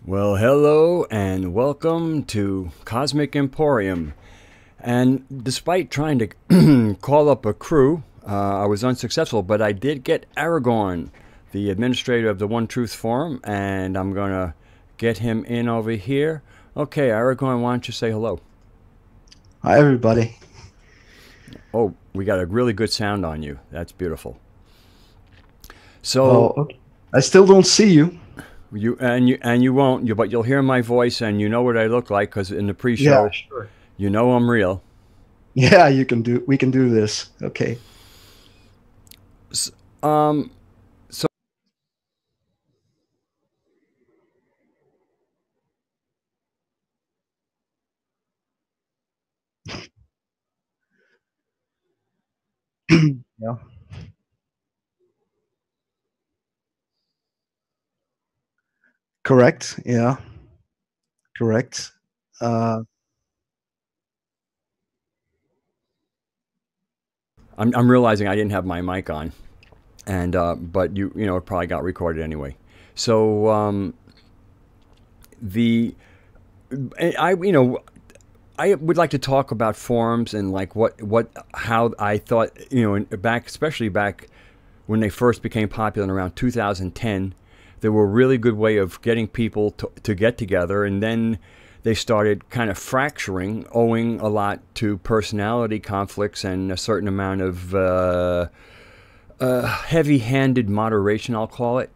Well, hello and welcome to Cosmic Emporium. And despite trying to call up a crew, I was unsuccessful, but I did get Aragorn, the administrator of the One Truth Forum, and I'm going to get him in over here. Okay, Aragorn, why don't you say hello? Hi, everybody. Oh, we got a really good sound on you. That's beautiful. Oh, So okay. I still don't see you. you won't, but you'll hear my voice and you know what I look like because in the Yeah, pre-show, sure. you know I'm real. Yeah, we can do this. Okay. S- Um, so Yeah. Correct. Yeah, correct. Uh, I'm realizing I didn't have my mic on, and but you know it probably got recorded anyway. So the I you know I would like to talk about forums and like what how I thought back, especially back when they first became popular in around 2010. They were a really good way of getting people to get together, and then they started kind of fracturing, owing a lot to personality conflicts and a certain amount of heavy-handed moderation, I'll call it.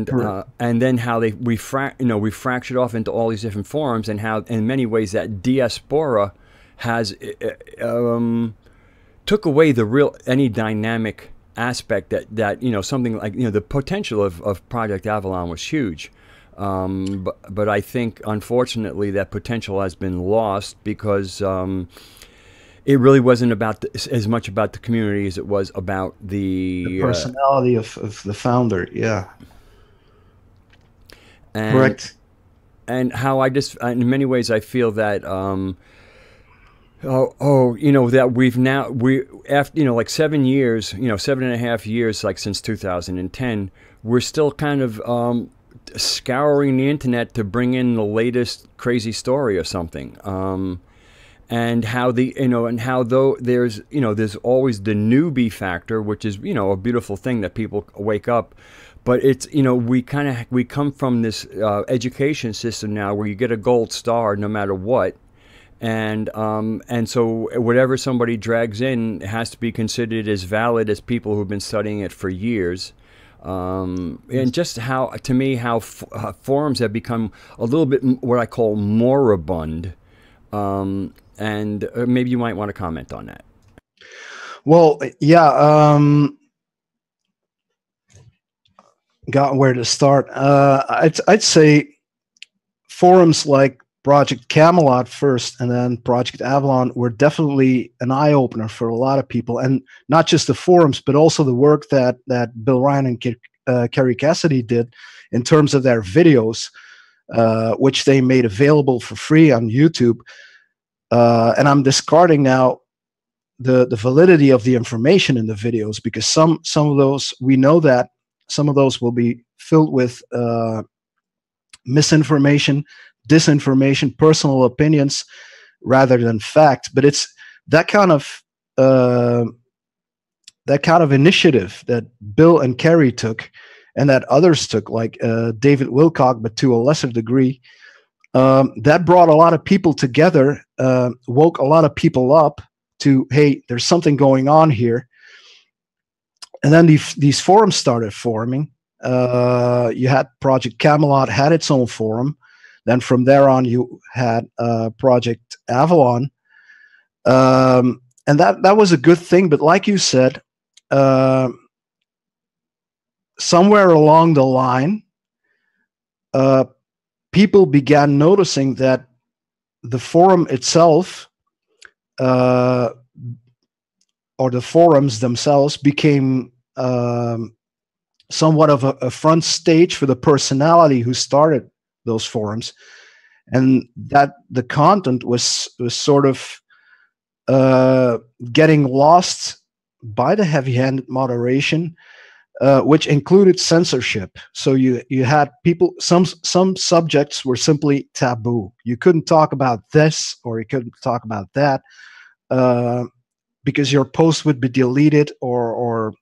correct. And then how we fractured off into all these different forums, and how in many ways that diaspora has took away the real any dynamic aspect that something like the potential of Project Avalon was huge. But I think unfortunately that potential has been lost because it really wasn't as much about the community as it was about The the personality of the founder. Yeah, and correct. how I just in many ways I feel that that we after like 7 years, 7.5 years, like since 2010, we're still kind of scouring the internet to bring in the latest crazy story or something. And how though there's always the newbie factor, which is a beautiful thing that people wake up. But it's we come from this education system now where you get a gold star no matter what, and so whatever somebody drags in has to be considered as valid as people who've been studying it for years. And just how, to me, how forums have become a little bit what I call moribund. And maybe you might want to comment on that. Well, yeah. Got where to start. I'd say forums like Project Camelot first and then Project Avalon were definitely an eye opener for a lot of people, and not just the forums, but also the work that Bill Ryan and Kerry Cassidy did in terms of their videos, which they made available for free on YouTube. And I'm discarding now the validity of the information in the videos because some of those we know that some of those will be filled with misinformation, disinformation, personal opinions rather than fact. But it's that kind of uh, that kind of initiative that Bill and Kerry took, and that others took, like David Wilcock, but to a lesser degree. That brought a lot of people together, woke a lot of people up to, hey, there's something going on here. And then these forums started forming. You had Project Camelot had its own forum. Then from there on, you had Project Avalon, and that was a good thing. But like you said, uh, somewhere along the line, uh, people began noticing that the forum itself, uh, or the forums themselves, became somewhat of a front stage for the personality who started those forums, and that the content was sort of getting lost by the heavy-handed moderation, which included censorship. So you had people, some subjects were simply taboo. You couldn't talk about this, or you couldn't talk about that, because your post would be deleted or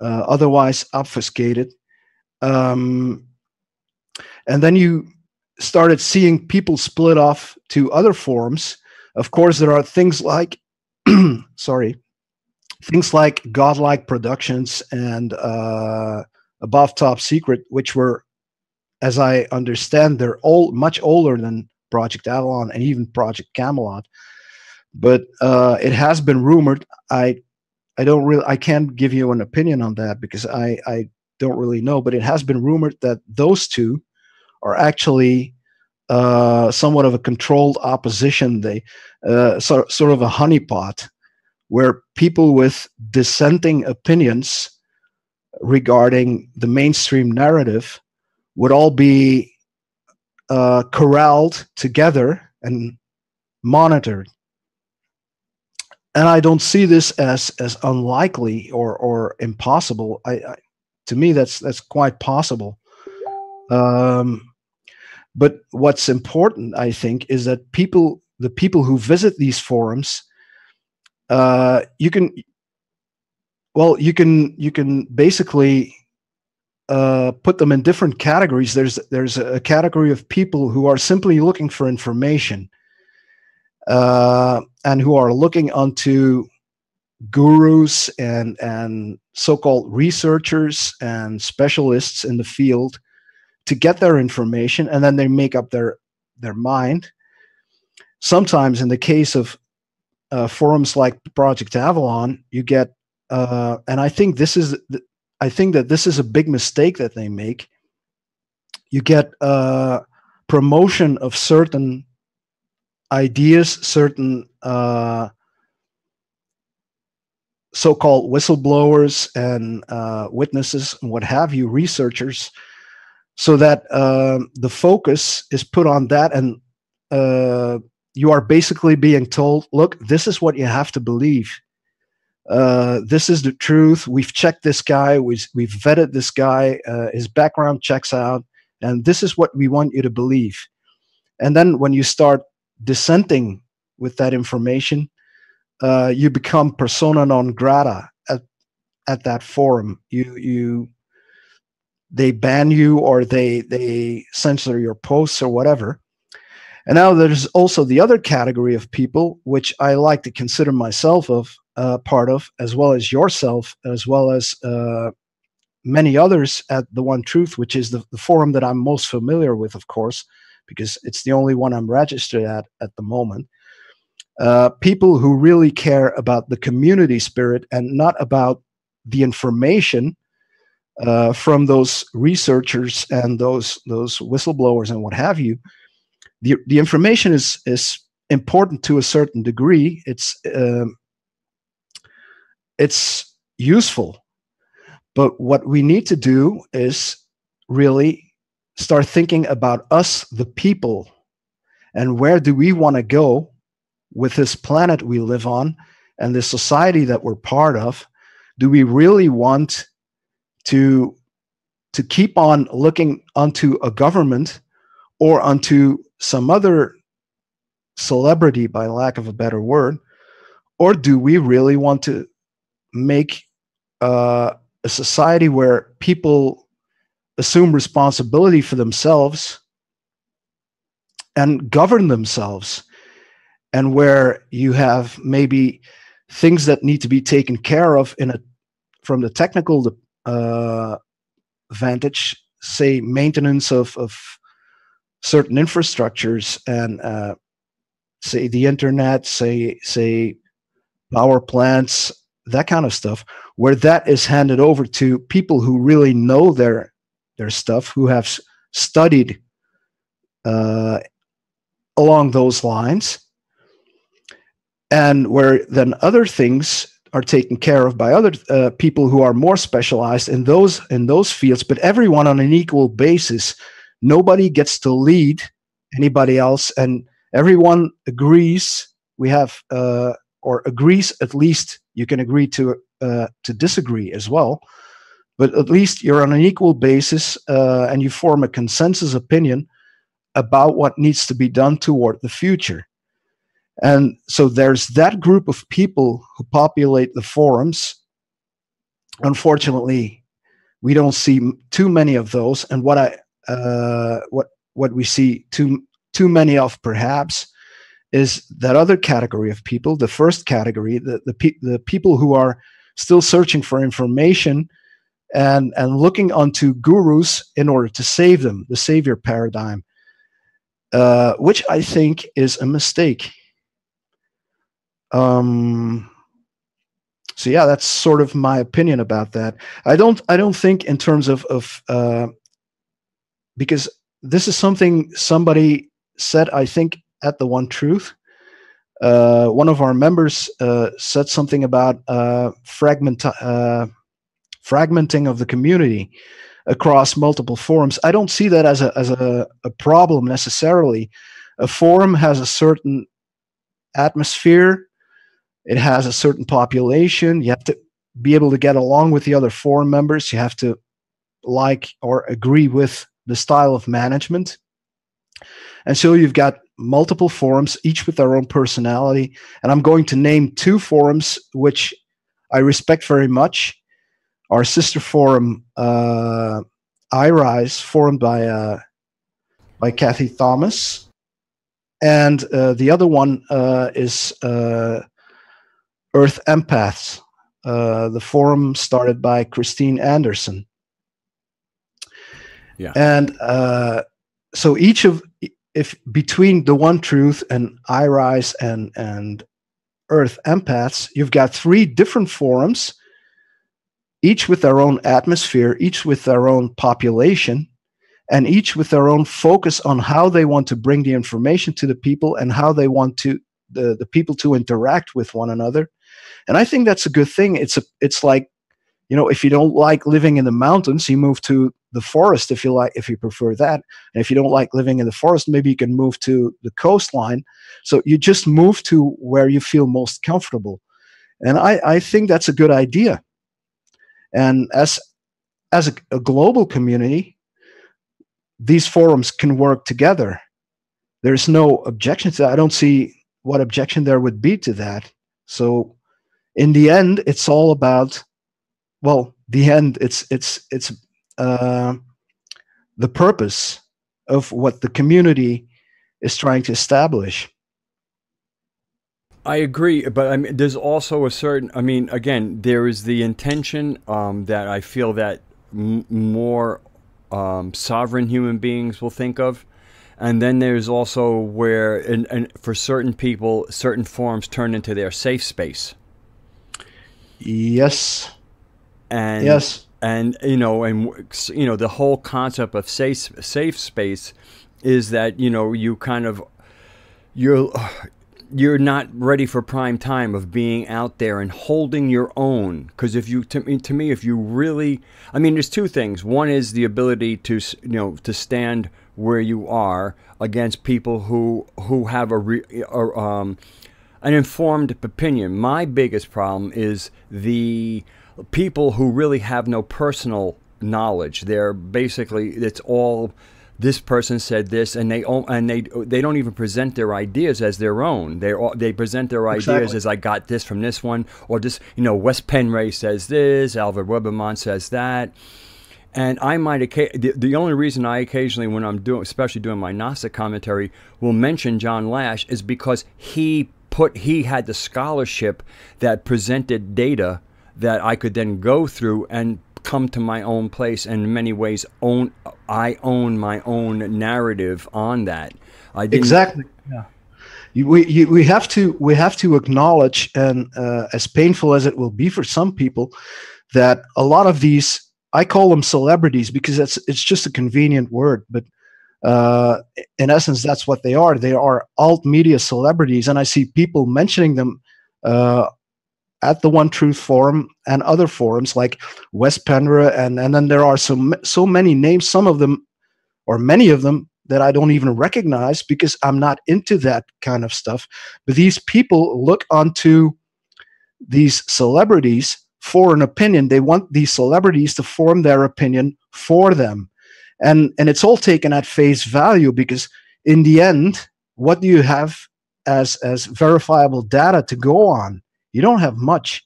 otherwise obfuscated. And then you started seeing people split off to other forums. Of course, there are things like, things like Godlike Productions and Above Top Secret, which were, as I understand, they're all much older than Project Avalon and even Project Camelot. But it has been rumored. I can't give you an opinion on that because I don't really know. But it has been rumored that those two are actually somewhat of a controlled opposition. They sort of a honeypot, where people with dissenting opinions regarding the mainstream narrative would all be corralled together and monitored. And I don't see this as unlikely or impossible. To me, that's quite possible. But what's important, I think, is that the people who visit these forums, you can basically put them in different categories. There's a category of people who are simply looking for information, and who are looking onto gurus and so-called researchers and specialists in the field to get their information, and then they make up their mind. Sometimes, in the case of forums like Project Avalon, you get, and I think that this is a big mistake that they make. You get promotion of certain ideas, certain so-called whistleblowers and witnesses and what have you, researchers, so that the focus is put on that, and you are basically being told, look, this is what you have to believe. This is the truth. We've checked this guy. We've vetted this guy. His background checks out. And this is what we want you to believe. And then when you start dissenting with that information, you become persona non grata at that forum. They ban you, or they censor your posts or whatever. And now there's also the other category of people, which I like to consider myself part of, as well as yourself, as well as many others at The One Truth, which is the forum that I'm most familiar with, of course, because it's the only one I'm registered at the moment. People who really care about the community spirit and not about the information from those researchers and those whistleblowers and what have you. The information is important to a certain degree. It's useful, but what we need to do is really start thinking about us, the people, and where do we want to go with this planet we live on and the society that we're part of. Do we really want to keep on looking onto a government or onto some other celebrity, by lack of a better word, or do we really want to make a society where people assume responsibility for themselves and govern themselves, and where you have maybe things that need to be taken care of from the technical vantage, say maintenance of certain infrastructures and say the internet, say power plants, that kind of stuff, where that is handed over to people who really know their stuff, who have studied along those lines, and where then other things are taken care of by other people who are more specialized in those fields, but everyone on an equal basis. Nobody gets to lead anybody else, and everyone agrees. We have or agrees, at least. You can agree to disagree as well, but at least you're on an equal basis, and you form a consensus opinion about what needs to be done toward the future. And so there's that group of people who populate the forums. Unfortunately, we don't see too many of those. And what we see too many of, perhaps, is that other category of people. The first category, the people who are still searching for information and looking onto gurus in order to save them, the savior paradigm, which I think is a mistake. So yeah, that's sort of my opinion about that. I don't think in terms of because this is something somebody said, I think, at the One Truth. One of our members said something about fragmenting of the community across multiple forums. I don't see that as a problem necessarily. A forum has a certain atmosphere. It has a certain population. You have to be able to get along with the other forum members. You have to like or agree with the style of management. And so you've got multiple forums, each with their own personality. And I'm going to name two forums which I respect very much. Our sister forum, iRise, formed by Kathy Thomas. And the other one is Earth Empaths, the forum started by Christine Anderson. Yeah. And so if between the One Truth and iRise and Earth Empaths, you've got three different forums, each with their own atmosphere, each with their own population, and each with their own focus on how they want to bring the information to the people and how they want to the people to interact with one another. And I think that's a good thing. It's like, if you don't like living in the mountains, you move to the forest if you prefer that. And if you don't like living in the forest, maybe you can move to the coastline. So you just move to where you feel most comfortable. And I think that's a good idea. And as a global community, these forums can work together. There's no objection to that. I don't see what objection there would be to that. So in the end, it's all about, it's the purpose of what the community is trying to establish. I agree, but I mean, there's also a certain, again, there is the intention that I feel that more sovereign human beings will think of. And then there's also where, and for certain people, certain forums turn into their safe space. Yes. And yes. And the whole concept of safe space is that you're not ready for prime time of being out there and holding your own. Because if you really, there's two things. One is the ability to stand where you are against people who have an informed opinion. My biggest problem is the people who really have no personal knowledge. They're basically, it's all, this person said this, and they don't even present their ideas as their own. They present their ideas as, I got this from this one, or just, Wes Penray says this, Alfred Weberman says that. And I might, the only reason I occasionally, when I'm especially doing my Gnostic commentary, will mention John Lash is because he had the scholarship that presented data that I could then go through and come to my own place, and in many ways I own my own narrative on that. Exactly. Yeah. We have to acknowledge, and as painful as it will be for some people, that a lot of these, I call them celebrities because it's just a convenient word, but in essence, that's what they are. They are alt media celebrities, and I see people mentioning them at the One Truth forum and other forums like Wes Penra, and then there are so many names, some of them or many of them that I don't even recognize because I'm not into that kind of stuff. But these people look onto these celebrities for an opinion. They want these celebrities to form their opinion for them. And it's all taken at face value, because in the end, what do you have as verifiable data to go on? You don't have much.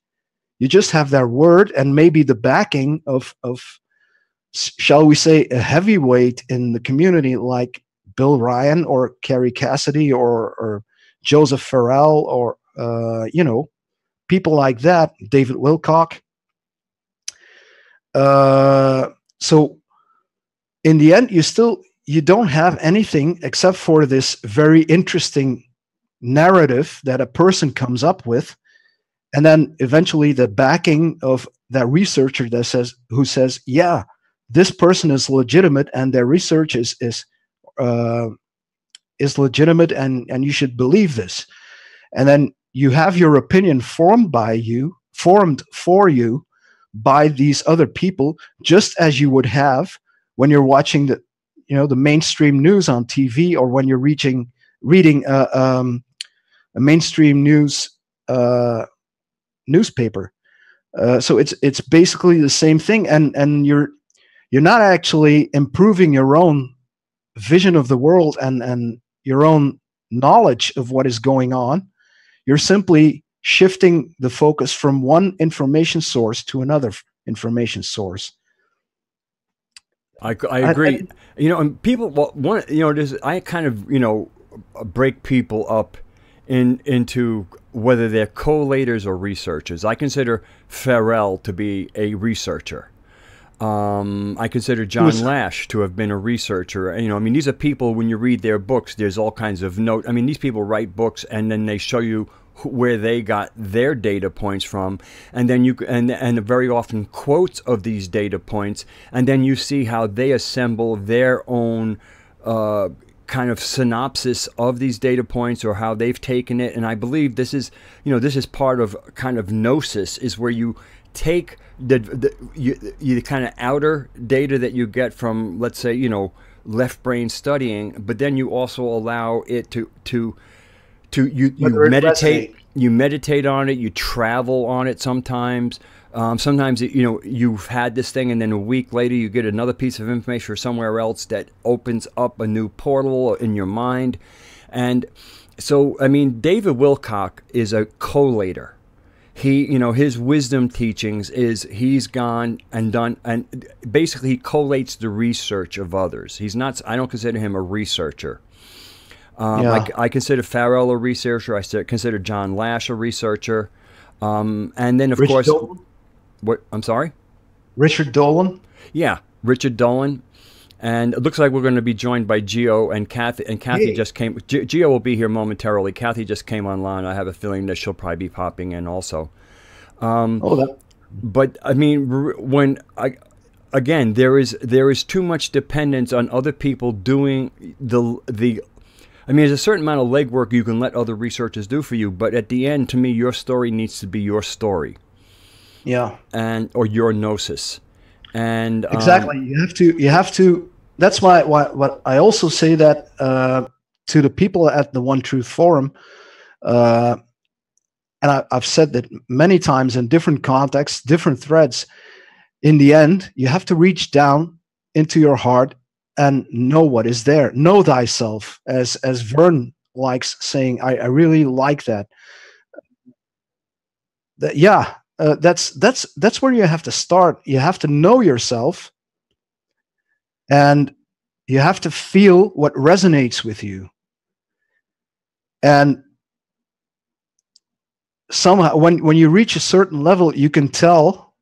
You just have their word and maybe the backing of shall we say, a heavyweight in the community like Bill Ryan or Kerry Cassidy or Joseph Farrell or people like that, David Wilcock. So in the end, you don't have anything except for this very interesting narrative that a person comes up with, and then eventually the backing of that researcher who says, yeah, this person is legitimate and their research is legitimate, and you should believe this. And then you have your opinion formed for you by these other people, just as you would have when you're watching the mainstream news on TV, or when you're reading a mainstream news newspaper. So it's basically the same thing, and you're not actually improving your own vision of the world and your own knowledge of what is going on. You're simply shifting the focus from one information source to another information source. I agree. And people, I kind of, break people up into whether they're collators or researchers. I consider Farrell to be a researcher. I consider John Lash to have been a researcher. These are people, when you read their books, there's all kinds of notes. These people write books and then they show you where they got their data points from, and then and very often quotes of these data points, and then you see how they assemble their own kind of synopsis of these data points, or how they've taken it. And I believe this is part of kind of gnosis, is where you take the kind of outer data that you get from, let's say, left brain studying, but then you also allow it to you meditate on it, you travel on it sometimes. Sometimes you've had this thing, and then a week later you get another piece of information or somewhere else that opens up a new portal in your mind. And so, David Wilcock is a collator. He, his wisdom teachings is he's gone and done, and basically he collates the research of others. I don't consider him a researcher. I consider Farrell a researcher. I consider John Lash a researcher. And then, of course, Dolan? What? I'm sorry? Richard Dolan? Yeah, Richard Dolan. And it looks like we're going to be joined by Gio and Kathy. And Kathy just came. Gio will be here momentarily. Kathy just came online. I have a feeling that she'll probably be popping in also. But again, there is too much dependence on other people doing there's a certain amount of legwork you can let other researchers do for you, but at the end, to me, your story needs to be your story. Yeah. Or your gnosis. And exactly, you have to. That's why what I also say that to the people at the One Truth Forum, and I've said that many times in different contexts, different threads. In the end, you have to reach down into your heart and know what is there. Know thyself, as Vern likes saying. I really like that. That's where you have to start. You have to know yourself, and you have to feel what resonates with you. And somehow, when you reach a certain level, you can tell,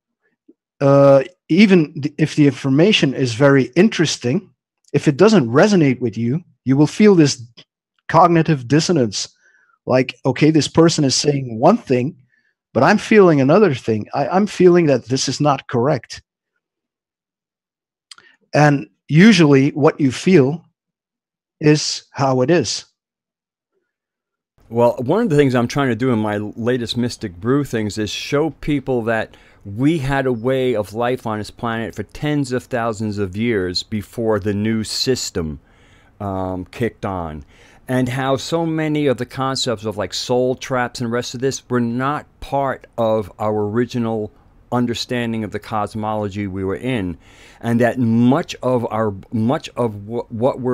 even if the information is very interesting, if it doesn't resonate with you, you will feel this cognitive dissonance. Like, okay, this person is saying one thing, but I'm feeling another thing. I'm feeling that this is not correct. And usually what you feel is how it is. Well, one of the things I'm trying to do in my latest Mystic Brew things is show people that we had a way of life on this planet for tens of thousands of years before the new system kicked on. And how so many of the concepts of like soul traps and the rest of this were not part of our original understanding of the cosmology we were in, and that much of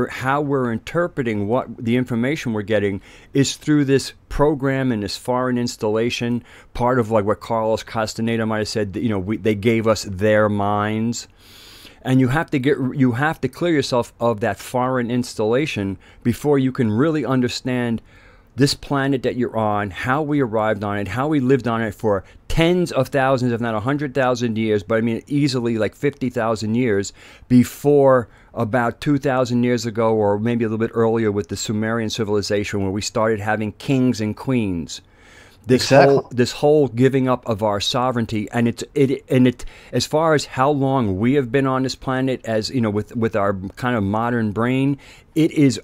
how we're interpreting what the information we're getting is through this program and this foreign installation. Part of like what Carlos Castaneda might have said, that, they gave us their minds. And you have to clear yourself of that foreign installation before you can really understand this planet that you're on, how we arrived on it, how we lived on it for tens of thousands, if not 100,000 years, but I mean easily like 50,000 years before about 2,000 years ago, or maybe a little bit earlier with the Sumerian civilization, where we started having kings and queens. This whole giving up of our sovereignty, and it as far as how long we have been on this planet, as with our kind of modern brain, it's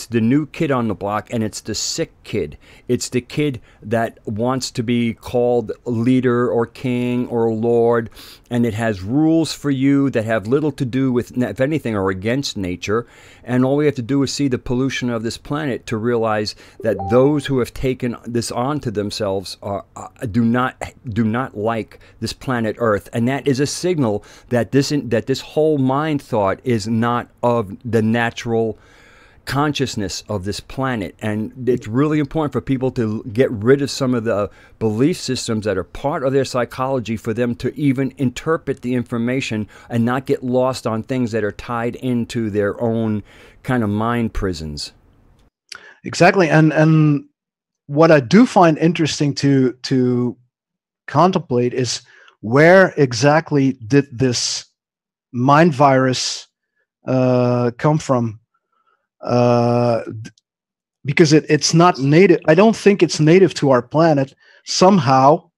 the new kid on the block, and it's the sick kid. It's the kid that wants to be called leader or king or lord, and it has rules for you that have little to do with, if anything, are against nature. And all we have to do is see the pollution of this planet to realize that those who have taken this onto themselves do not like this planet Earth, and that is a signal that this whole mind thought is not of the natural consciousness of this planet. And it's really important for people to get rid of some of the belief systems that are part of their psychology, for them to even interpret the information and not get lost on things that are tied into their own kind of mind prisons. Exactly. And what I do find interesting to contemplate is, where exactly did this mind virus come from? Because it's not native. I don't think it's native to our planet. Somehow,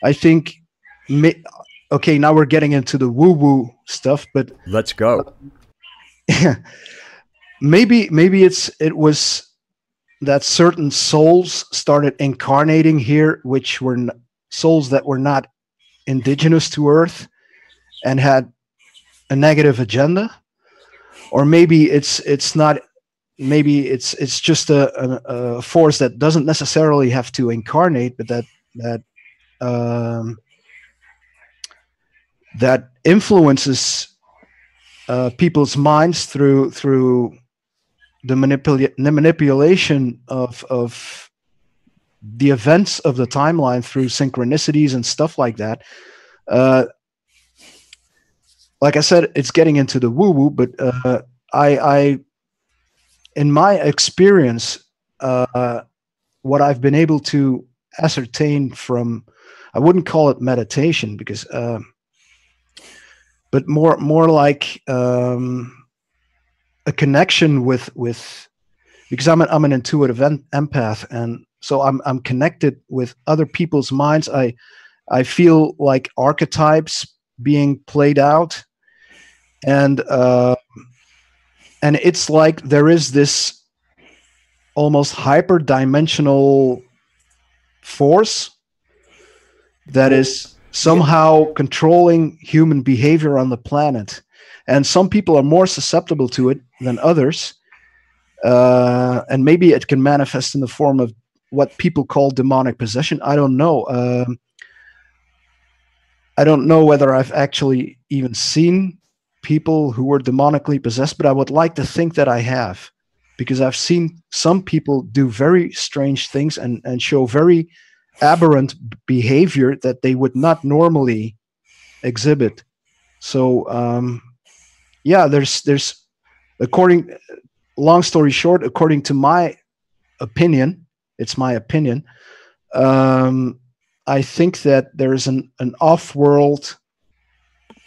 I think. Okay, now we're getting into the woo-woo stuff, but let's go. Maybe it was that certain souls started incarnating here, which were souls that were not indigenous to Earth and had a negative agenda. Or maybe it's not. Maybe it's just a force that doesn't necessarily have to incarnate, but that influences people's minds through the manipulation of the events of the timeline through synchronicities and stuff like that. Like I said, it's getting into the woo-woo, but I in my experience, what I've been able to ascertain from, I wouldn't call it meditation, because, but more like a connection with, because I'm an intuitive empath, and so I'm connected with other people's minds. I feel like archetypes being played out, and it's like there is this almost hyper-dimensional force that is somehow controlling human behavior on the planet. And some people are more susceptible to it than others. And maybe it can manifest in the form of what people call demonic possession. I don't know. I don't know whether I've actually even seen people who were demonically possessed, but I would like to think that I have, because I've seen some people do very strange things and show very aberrant behavior that they would not normally exhibit. So yeah, there's long story short, according to my opinion, it's my opinion, I think that there's an off-world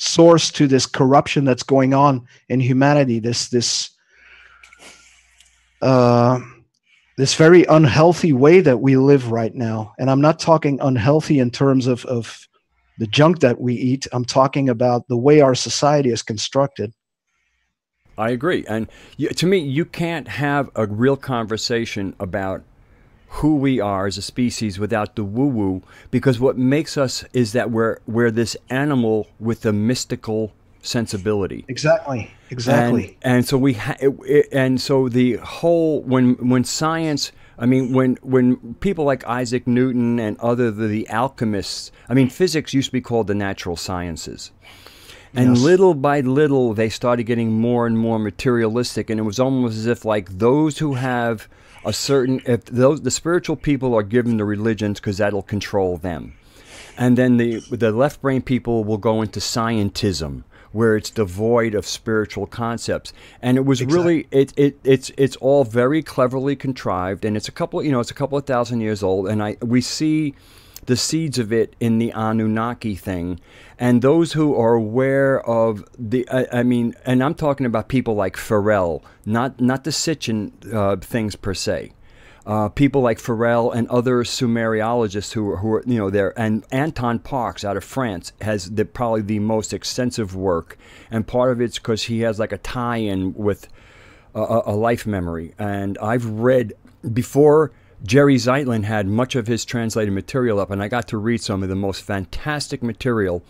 source to this corruption that's going on in humanity, this very unhealthy way that we live right now. And I'm not talking unhealthy in terms of the junk that we eat. I'm talking about the way our society is constructed. I agree. And to me, you can't have a real conversation about who we are as a species without the woo-woo, because what makes us is that we're this animal with a mystical sensibility. Exactly. And so so the whole, when science I mean, when people like Isaac Newton and the alchemists, I mean, physics used to be called the natural sciences. And Yes. little by little, they started getting more and more materialistic, and it was almost as if like those who have a certain, if those the spiritual people are given the religions because that'll control them, and then the left brain people will go into scientism, where it's devoid of spiritual concepts. And it was Exactly. really it's all very cleverly contrived, and it's a couple, it's a couple of thousand years old, and we see the seeds of it in the Anunnaki thing. And those who are aware of I mean, and I'm talking about people like Farrell, not the Sitchin things per se. People like Farrell and other Sumeriologists who are there, and Anton Parks out of France has probably the most extensive work, and part of it's because he has like a tie-in with a life memory. And I've read before Jerry Zeitlin had much of his translated material up, and I got to read some of the most fantastic material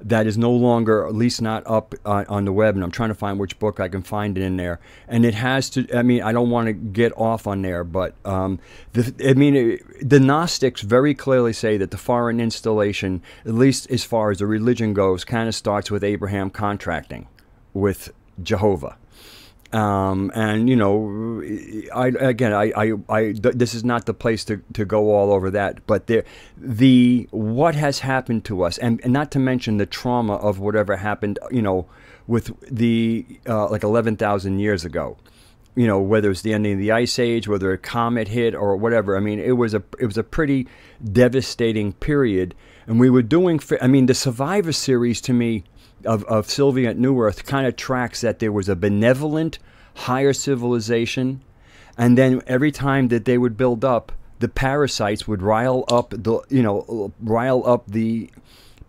that is no longer, at least not up on the web, and I'm trying to find which book I can find it in there. And it has to, I mean, I don't want to get off on there, but the Gnostics very clearly say that the foreign installation, at least as far as the religion goes, kind of starts with Abraham contracting with Jehovah. And this is not the place to go all over that, but what has happened to us, and not to mention the trauma of whatever happened, with the like 11,000 years ago, whether it's the ending of the ice age, whether a comet hit or whatever. I mean, it was a pretty devastating period, and we were doing. I mean, the Survivor series to me of Sylvia at New Earth kind of tracks that there was a benevolent higher civilization, and then every time that they would build up, the parasites would rile up the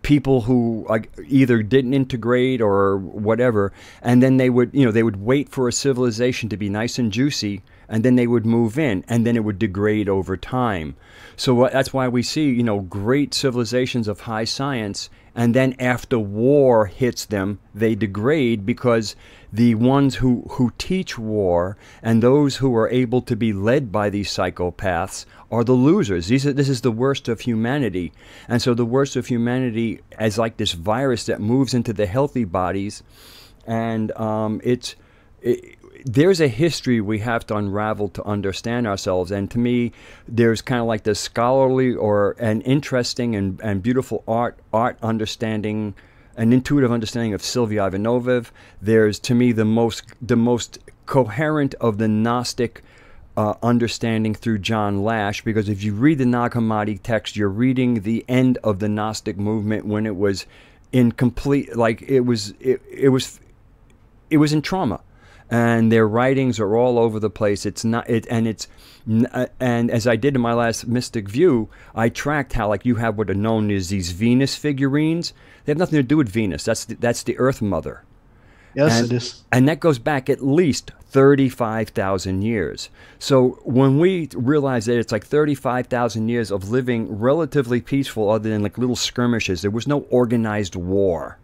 people who either didn't integrate or whatever, and then they would wait for a civilization to be nice and juicy, and then they would move in, and then it would degrade over time. So that's why we see great civilizations of high science, and then after war hits them, they degrade, because the ones who teach war and those who are able to be led by these psychopaths are the losers. This is the worst of humanity. And so the worst of humanity as like this virus that moves into the healthy bodies. And there's a history we have to unravel to understand ourselves. And to me, there's kind of like the scholarly or an interesting and beautiful art understanding, an intuitive understanding of Sylvia Ivanova. There's, to me, the most coherent of the Gnostic understanding through John Lash, because if you read the Nag Hammadi text, you're reading the end of the Gnostic movement when it was in complete, like it was in trauma. And their writings are all over the place. And as I did in my last Mystic View, I tracked how, like, you have what are known as these Venus figurines. They have nothing to do with Venus. That's the Earth Mother. Yes, it is. And that goes back at least 35,000 years. So when we realize that it's like 35,000 years of living relatively peaceful, other than like little skirmishes, there was no organized war.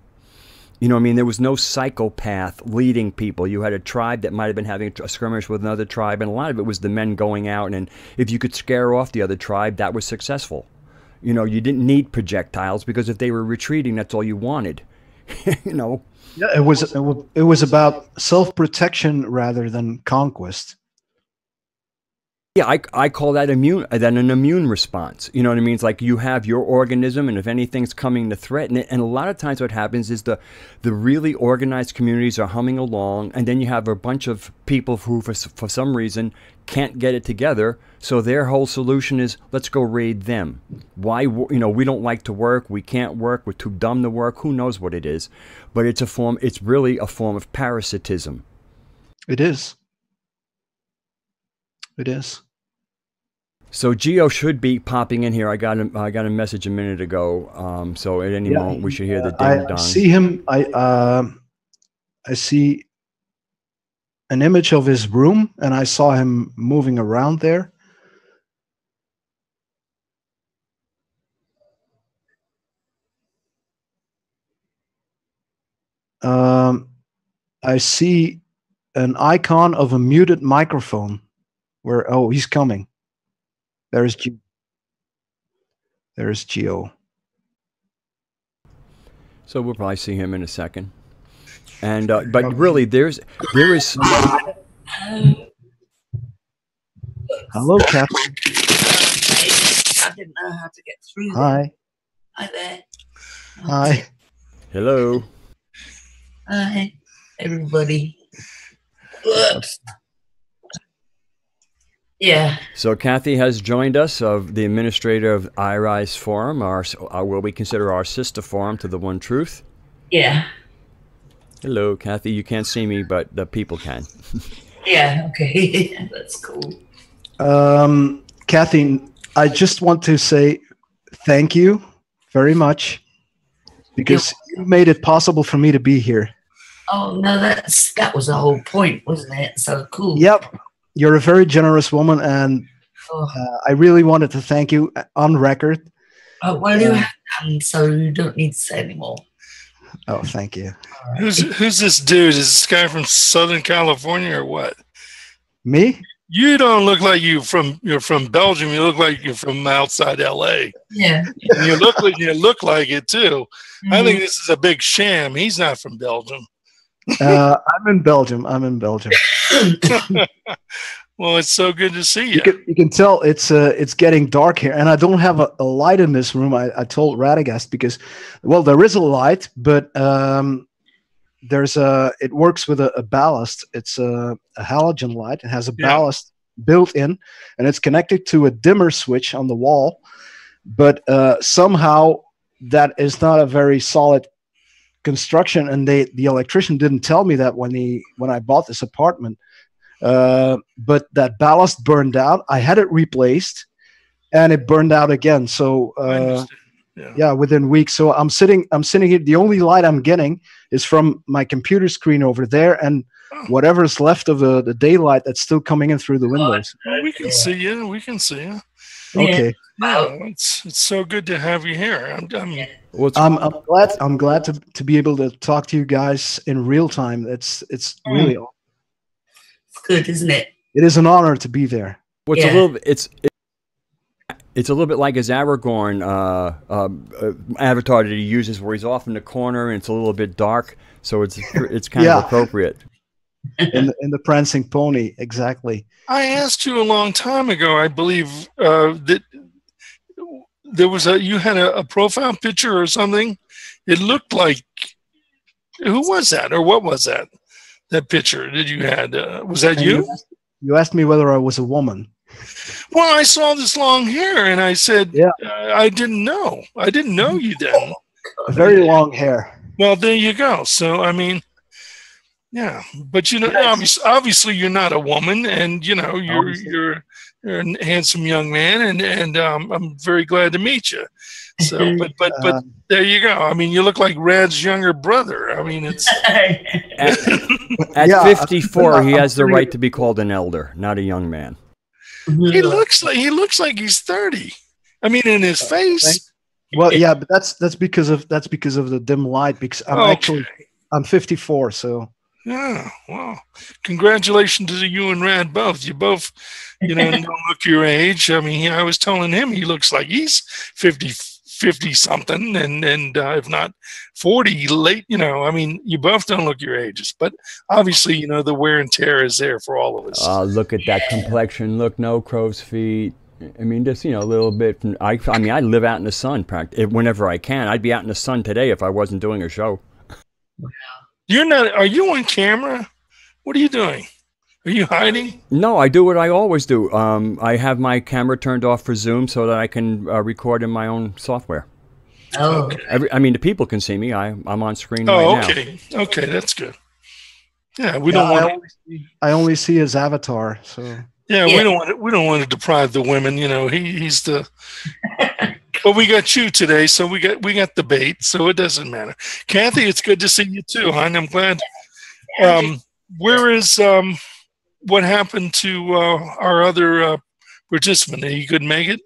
There was no psychopath leading people. You had a tribe that might have been having a skirmish with another tribe, and a lot of it was the men going out, and if you could scare off the other tribe, that was successful. You didn't need projectiles, because if they were retreating, that's all you wanted. Yeah, it was about self-protection rather than conquest. Yeah, I call that an immune response. You know what I mean? It's like you have your organism, and if anything's coming to threaten it, and a lot of times what happens is the really organized communities are humming along, and then you have a bunch of people who, for some reason, can't get it together. So their whole solution is, let's go raid them. Why? We don't like to work. We can't work. We're too dumb to work. Who knows what it is? But it's really a form of parasitism. It is. It is. So Geo should be popping in here. I got a message a minute ago. So at any moment we should hear the ding dong. I see him. I see an image of his room, and I saw him moving around there. I see an icon of a muted microphone. He's coming. There's There's Geo. So we'll probably see him in a second. And but really, there is. Hello, Cap. I didn't know how to get through. Hi. Hi there. Hi. Hello. Hi, everybody. Yeah. So Kathy has joined us, of the administrator of iRise Forum, our what we consider our sister forum to the One Truth. Yeah. Hello, Kathy. You can't see me, but the people can. Yeah. Okay. That's cool. Kathy, I just want to say thank you very much because you made it possible for me to be here. Oh no, that was the whole point, wasn't it? So cool. Yep. You're a very generous woman, and I really wanted to thank you on record. Oh, well, you have done, so you don't need to say anymore. Oh, thank you. Right. Who's this dude? Is this guy from Southern California or what? Me? You don't look like you're from Belgium. You look like you're from outside LA. Yeah. And you look like it too. Mm-hmm. I think this is a big sham. He's not from Belgium. I'm in Belgium. Well, it's so good to see you. You can tell it's getting dark here, and I don't have a light in this room. I told Radagast because, well, there is a light, but it works with a ballast. It's a halogen light. It has a ballast built in, and it's connected to a dimmer switch on the wall. But somehow that is not a very solid construction, and the electrician didn't tell me that when I bought this apartment. But that ballast burned out. I had it replaced, and it burned out again. So within weeks. So I'm sitting here. The only light I'm getting is from my computer screen over there, and whatever's left of the daylight that's still coming in through the windows. Well, we can see you. We can see you. Okay. Yeah, it's so good to have you here. I'm glad to be able to talk to you guys in real time. It's really awesome. It's good, isn't it? It is an honor to be there. It's a little bit like his Aragorn avatar that he uses, where he's off in the corner and it's a little bit dark, so it's kind of appropriate. In the prancing pony, exactly. I asked you a long time ago, I believe, that there was you had a profile picture or something. It looked like, who was that, or what was that? That picture that you had, was that you? You asked me whether I was a woman. Well, I saw this long hair, and I said, I didn't know. I didn't know you then. Very long hair. Well, there you go. So, I mean, yeah. But, obviously you're not a woman, and, you're a handsome young man, and I'm very glad to meet you. So, but there you go. I mean, you look like Rad's younger brother. I mean, it's at 54, he has the right to be called an elder, not a young man. He looks like he's 30. I mean, in his face. Well, yeah, but that's because of the dim light. Because I'm 54, so. Yeah, well, congratulations to you and Rad both. You both, don't look your age. I mean, I was telling him he looks like he's 50 something, and if not 40 late, I mean, you both don't look your ages, but obviously, the wear and tear is there for all of us. Look at that complexion. Look, no crow's feet. I mean, just, a little bit. I live out in the sun whenever I can. I'd be out in the sun today if I wasn't doing a show. Are you on camera? What are you doing? Are you hiding? No, I do what I always do. I have my camera turned off for Zoom so that I can record in my own software. Oh, okay. The people can see me. I'm on screen right now. Okay, that's good. Yeah, we don't want. I only see his avatar, so. Yeah, we don't want to deprive the women. He's the. But we got you today, so we got the bait, so it doesn't matter. Kathy, it's good to see you too, hon. I'm glad. Where is what happened to our other participant? He couldn't make it.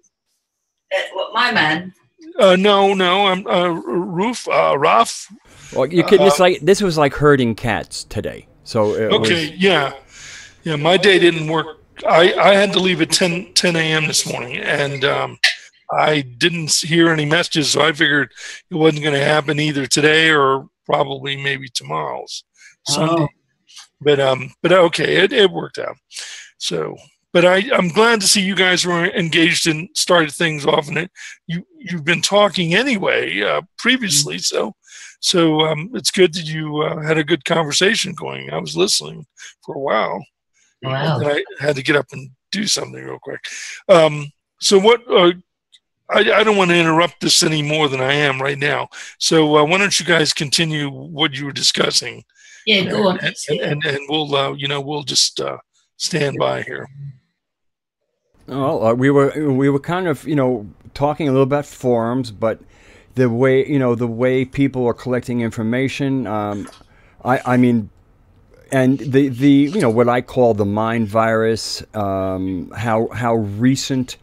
What, my man? No, I'm Rolf. Well, you could. This was like herding cats today. So yeah. My day didn't work I had to leave at 10 a.m. this morning, and I didn't hear any messages, so I figured it wasn't going to happen either today or probably maybe tomorrow's Sunday. But okay, it worked out. So, but I'm glad to see you guys were engaged and started things off, and you've been talking anyway previously, so it's good that you had a good conversation going. I was listening for a while. Wow. And I had to get up and do something real quick. So what? I don't want to interrupt this any more than I am right now. So why don't you guys continue what you were discussing? Yeah, go on. And we'll we'll just stand by here. Well, we were kind of talking a little about forums, but the way people are collecting information. I mean. And the what I call the mind virus, how recent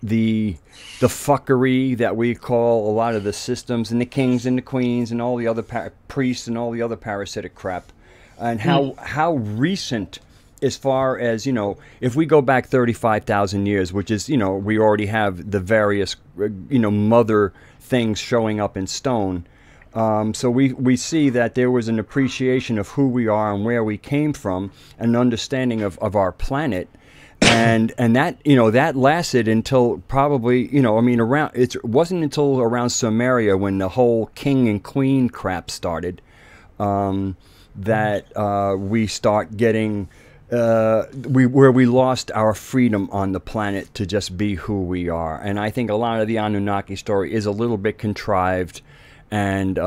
the fuckery that we call a lot of the systems and the kings and the queens and all the other priests and all the other parasitic crap, and how recent, as far as if we go back 35,000 years, which is we already have the various mother things showing up in stone. So we see that there was an appreciation of who we are and where we came from, an understanding of our planet, and that that lasted until probably around it wasn't until around Sumeria when the whole king and queen crap started that we start getting where we lost our freedom on the planet to just be who we are. And I think a lot of the Anunnaki story is a little bit contrived and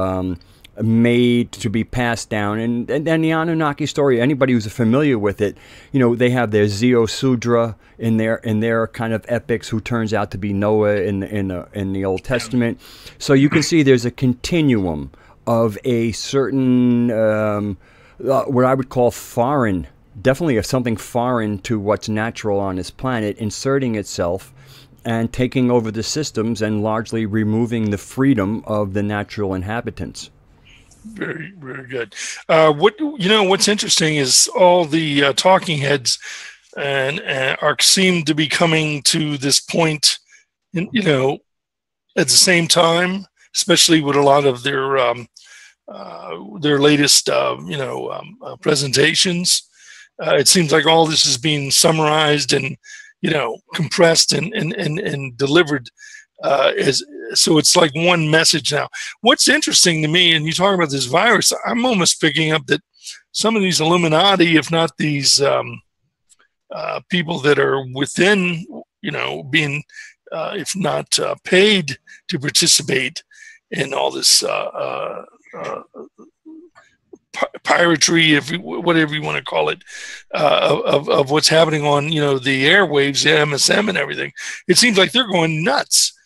made to be passed down. And then the Anunnaki story, anybody who's familiar with it, they have their Zeo Sudra in their kind of epics, who turns out to be Noah in the Old Testament. So you can see there's a continuum of a certain what I would call foreign, definitely of something foreign to what's natural on this planet, inserting itself and taking over the systems and largely removing the freedom of the natural inhabitants. Very, very good. What's interesting is all the talking heads and seem to be coming to this point, at the same time, especially with a lot of their latest, presentations. It seems like all this is being summarized and compressed and delivered so it's like one message now. What's interesting to me, and you talk about this virus, I'm almost picking up that some of these Illuminati, if not these people that are within, being, if not paid to participate in all this piratry, whatever you want to call it, of what's happening on the airwaves, the MSM and everything. It seems like they're going nuts.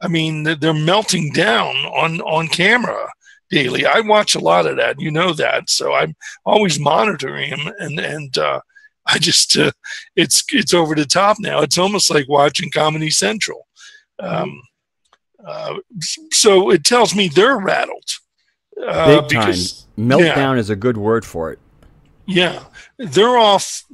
I mean, they're melting down on camera daily. I watch a lot of that, that, so I'm always monitoring them, and I just it's over the top now. It's almost like watching Comedy Central. So it tells me they're rattled. Big time. Meltdown is a good word for it. Yeah, they're off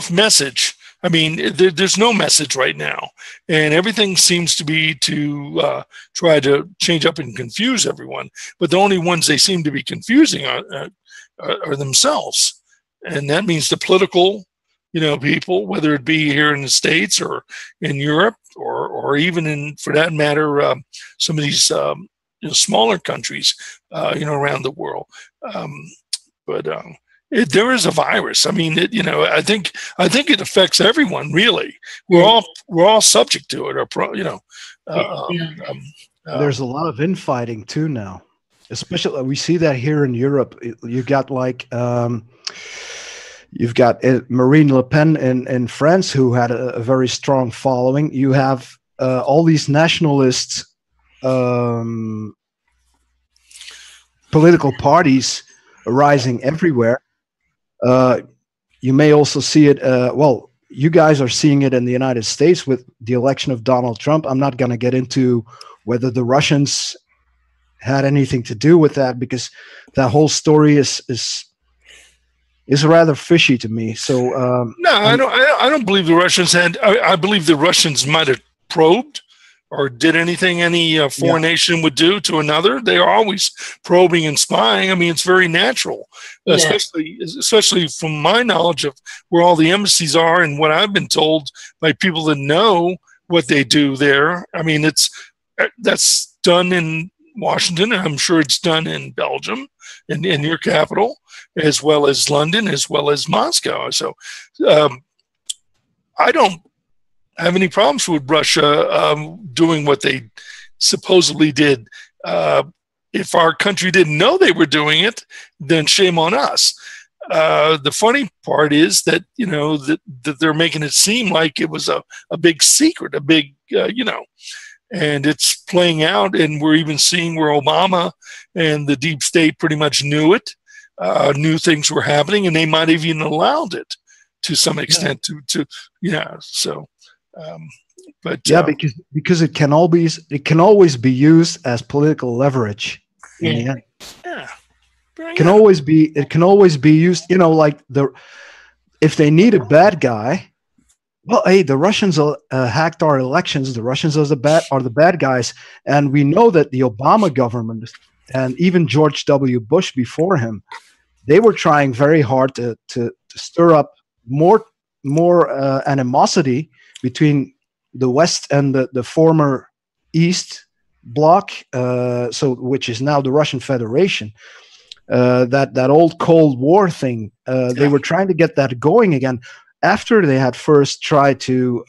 message. I mean, there's no message right now, and everything seems to be to try to change up and confuse everyone. But the only ones they seem to be confusing are themselves, and that means the political, people, whether it be here in the States or in Europe or even for that matter, some of these smaller countries, around the world. There is a virus. I mean, I think it affects everyone. Really, we're all subject to it. There's a lot of infighting too now. Especially, we see that here in Europe. You've got Marine Le Pen in France, who had a very strong following. You have all these nationalists, political parties arising everywhere. You may also see it, you guys are seeing it in the United States with the election of Donald Trump. I'm not going to get into whether the Russians had anything to do with that, because that whole story is is rather fishy to me. So no, I don't believe the Russians had. I believe the Russians might have probed or did anything any foreign nation would do to another. They are always probing and spying. I mean, it's very natural, especially from my knowledge of where all the embassies are and what I've been told by people that know what they do there. I mean, that's done in Washington, and I'm sure it's done in Belgium, in your capital, as well as London, as well as Moscow. So I don't have any problems with Russia doing what they supposedly did. If our country didn't know they were doing it, then shame on us. The funny part is that, that they're making it seem like it was a big secret, a big, and it's playing out. And we're even seeing where Obama and the deep state pretty much knew it, knew things were happening, and they might have even allowed it to some extent so. Because it can always be used as political leverage in the end. Yeah. It can always be used, if they need a bad guy, well, hey, the Russians hacked our elections. The Russians are the bad guys, and we know that the Obama government and even George W. Bush before him, they were trying very hard to stir up more animosity between the West and the former East bloc, which is now the Russian Federation. That old Cold War thing. They were trying to get that going again after they had first tried to,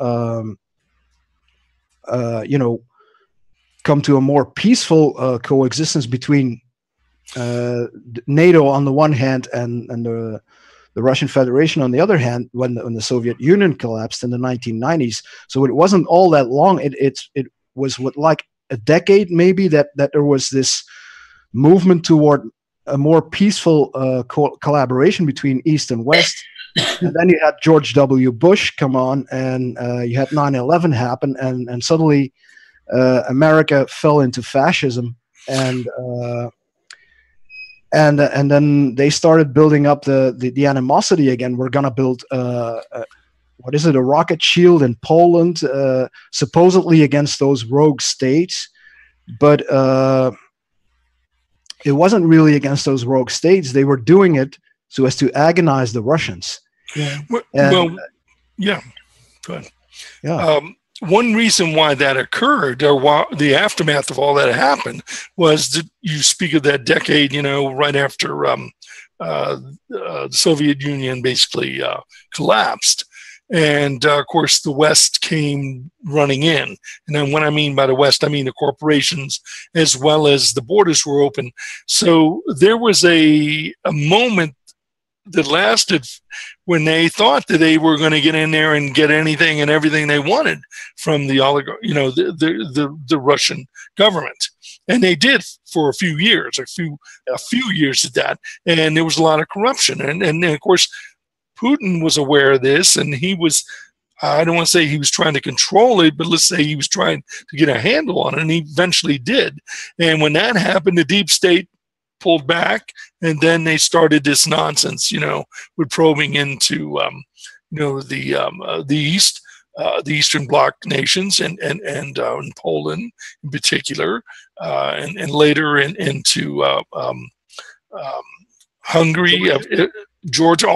come to a more peaceful coexistence between NATO on the one hand and the Russian Federation on the other hand, when the Soviet Union collapsed in the 1990s. So it wasn't all that long. It was like a decade maybe that there was this movement toward a more peaceful collaboration between East and West. And then you had George W. Bush come on, and you had 9/11 happen, and suddenly America fell into fascism, and then they started building up the animosity again. We're gonna build a rocket shield in Poland, supposedly against those rogue states, but it wasn't really against those rogue states. They were doing it so as to agonize the Russians. Yeah. Go ahead. Yeah. One reason why that occurred, or why the aftermath of all that happened, was that you speak of that decade, right after the Soviet Union basically collapsed. And of course, the West came running in. And then when I mean by the West, I mean the corporations as well as the borders were open. So there was a moment that lasted when they thought that they were going to get in there and get anything and everything they wanted from the the Russian government. And they did for a few years at that. And there was a lot of corruption. And of course, Putin was aware of this, and he was, I don't want to say he was trying to control it, but let's say he was trying to get a handle on it, and he eventually did. And when that happened, the deep state pulled back, and then they started this nonsense, with probing into, the East, the Eastern Bloc nations, and in Poland in particular, and later into Hungary, Georgia,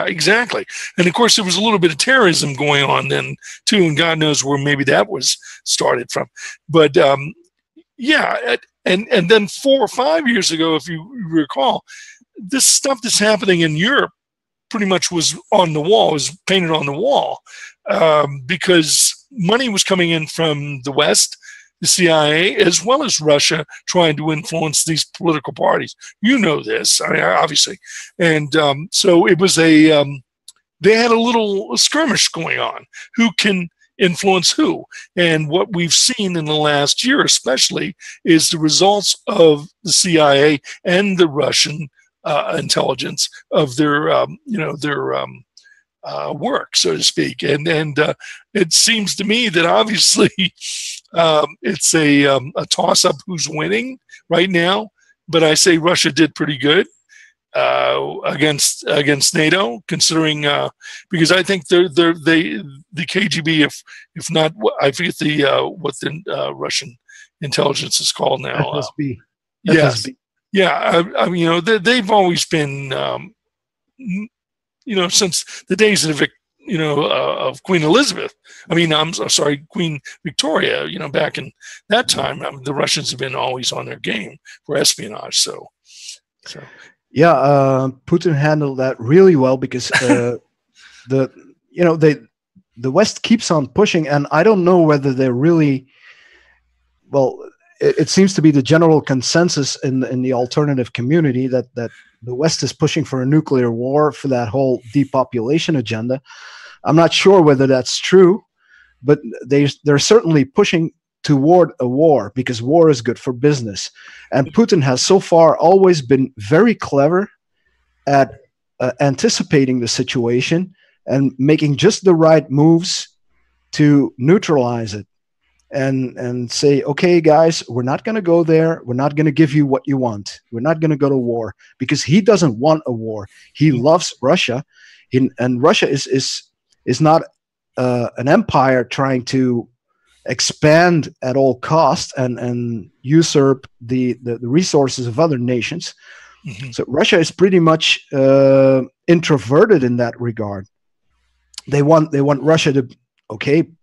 exactly. And of course, there was a little bit of terrorism going on then too, and God knows where maybe that was started from. But and then 4 or 5 years ago, if you recall, this stuff that's happening in Europe pretty much was on the wall, was painted on the wall, because money was coming in from the West, the CIA, as well as Russia, trying to influence these political parties. You know this, obviously. And so it was they had a little skirmish going on. Who can influence who? And what we've seen in the last year especially is the results of the CIA and the Russian intelligence of their work, so to speak. And it seems to me that obviously it's a toss-up who's winning right now. But I say Russia did pretty good. against NATO, considering because I think the KGB, if not, I forget what the Russian intelligence is called now. FSB. Yes, FSB. yeah. I mean, they've always been, since the days of of Queen Elizabeth. I mean, I'm sorry, Queen Victoria. Back in that time, the Russians have been always on their game for espionage. So. Yeah, Putin handled that really well because the West keeps on pushing, and I don't know whether they're really well. It seems to be the general consensus in the alternative community that the West is pushing for a nuclear war for that whole depopulation agenda. I'm not sure whether that's true, but they're certainly pushing toward a war because war is good for business. And Putin has so far always been very clever at anticipating the situation and making just the right moves to neutralize it and say, okay, guys, we're not going to go there. We're not going to give you what you want. We're not going to go to war because he doesn't want a war. He loves Russia. And Russia is not an empire trying to expand at all costs and usurp the resources of other nations. Mm-hmm. So Russia is pretty much introverted in that regard. They want Russia to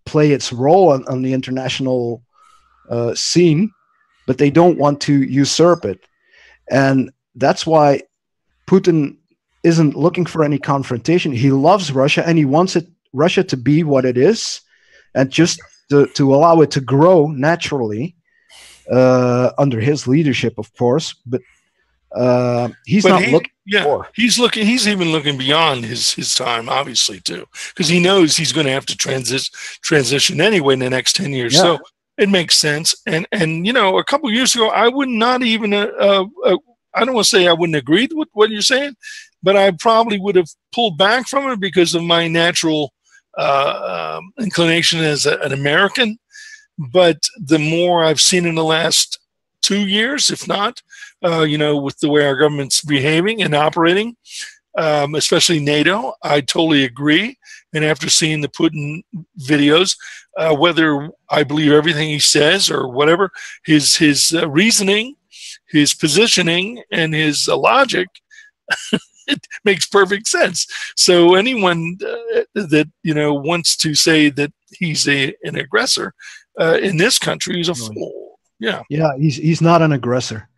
play its role on the international scene, but they don't want to usurp it, and that's why Putin isn't looking for any confrontation. He loves Russia and he wants Russia to be what it is, and just to allow it to grow naturally under his leadership, of course. But he's even looking beyond his time, obviously, too, because he knows he's going to have to transition anyway in the next 10 years. Yeah. So it makes sense. And a couple of years ago, I would not even I don't want to say I wouldn't agree with what you're saying, but I probably would have pulled back from it because of my natural inclination as an American. But the more I've seen in the last 2 years, if not, with the way our government's behaving and operating, especially NATO, I totally agree. And after seeing the Putin videos, whether I believe everything he says or whatever, his reasoning, his positioning, and his logic, it makes perfect sense. So anyone that wants to say that he's an aggressor in this country is a fool. Yeah, he's not an aggressor.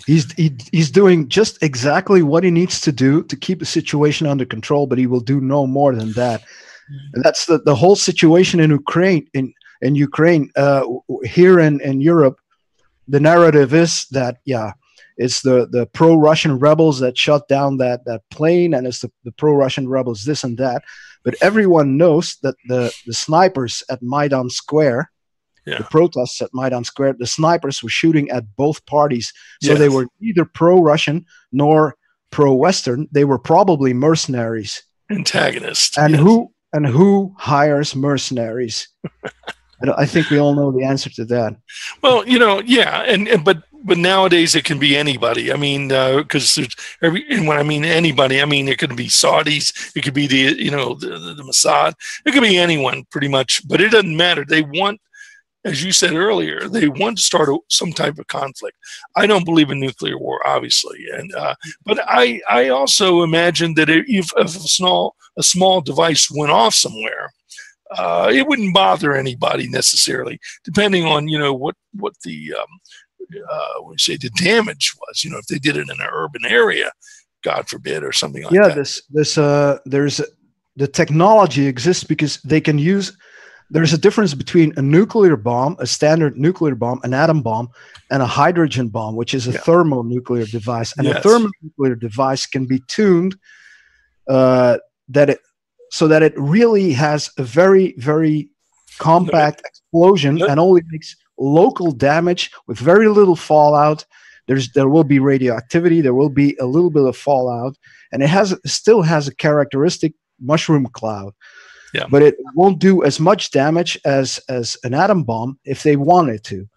He's doing just exactly what he needs to do to keep the situation under control, but he will do no more than that. And that's the whole situation in Ukraine. In Ukraine, here in Europe, the narrative is that it's the pro-Russian rebels that shut down that plane, and it's the pro-Russian rebels this and that. But everyone knows that the snipers at Maidan Square, the protests at Maidan Square, the snipers were shooting at both parties. So they were neither pro-Russian nor pro-Western. They were probably mercenaries. Antagonists. And who hires mercenaries? I think we all know the answer to that. Well, but nowadays it can be anybody. I mean, because and when I mean anybody, I mean it could be Saudis, it could be the Mossad, it could be anyone pretty much. But it doesn't matter. They want, as you said earlier, they want to start some type of conflict. I don't believe in nuclear war, obviously, but I also imagine that if a small device went off somewhere, it wouldn't bother anybody necessarily, depending on what the we say the damage was. If they did it in an urban area, God forbid, or something like that. There's the technology exists because they can use. There's a difference between a nuclear bomb, a standard nuclear bomb, an atom bomb, and a hydrogen bomb, which is a thermonuclear device. And a thermonuclear device can be tuned so that it really has a very, very compact explosion and only makes local damage with very little fallout. There will be radioactivity, there will be a little bit of fallout, and it still has a characteristic mushroom cloud. Yeah. But it won't do as much damage as an atom bomb if they wanted to.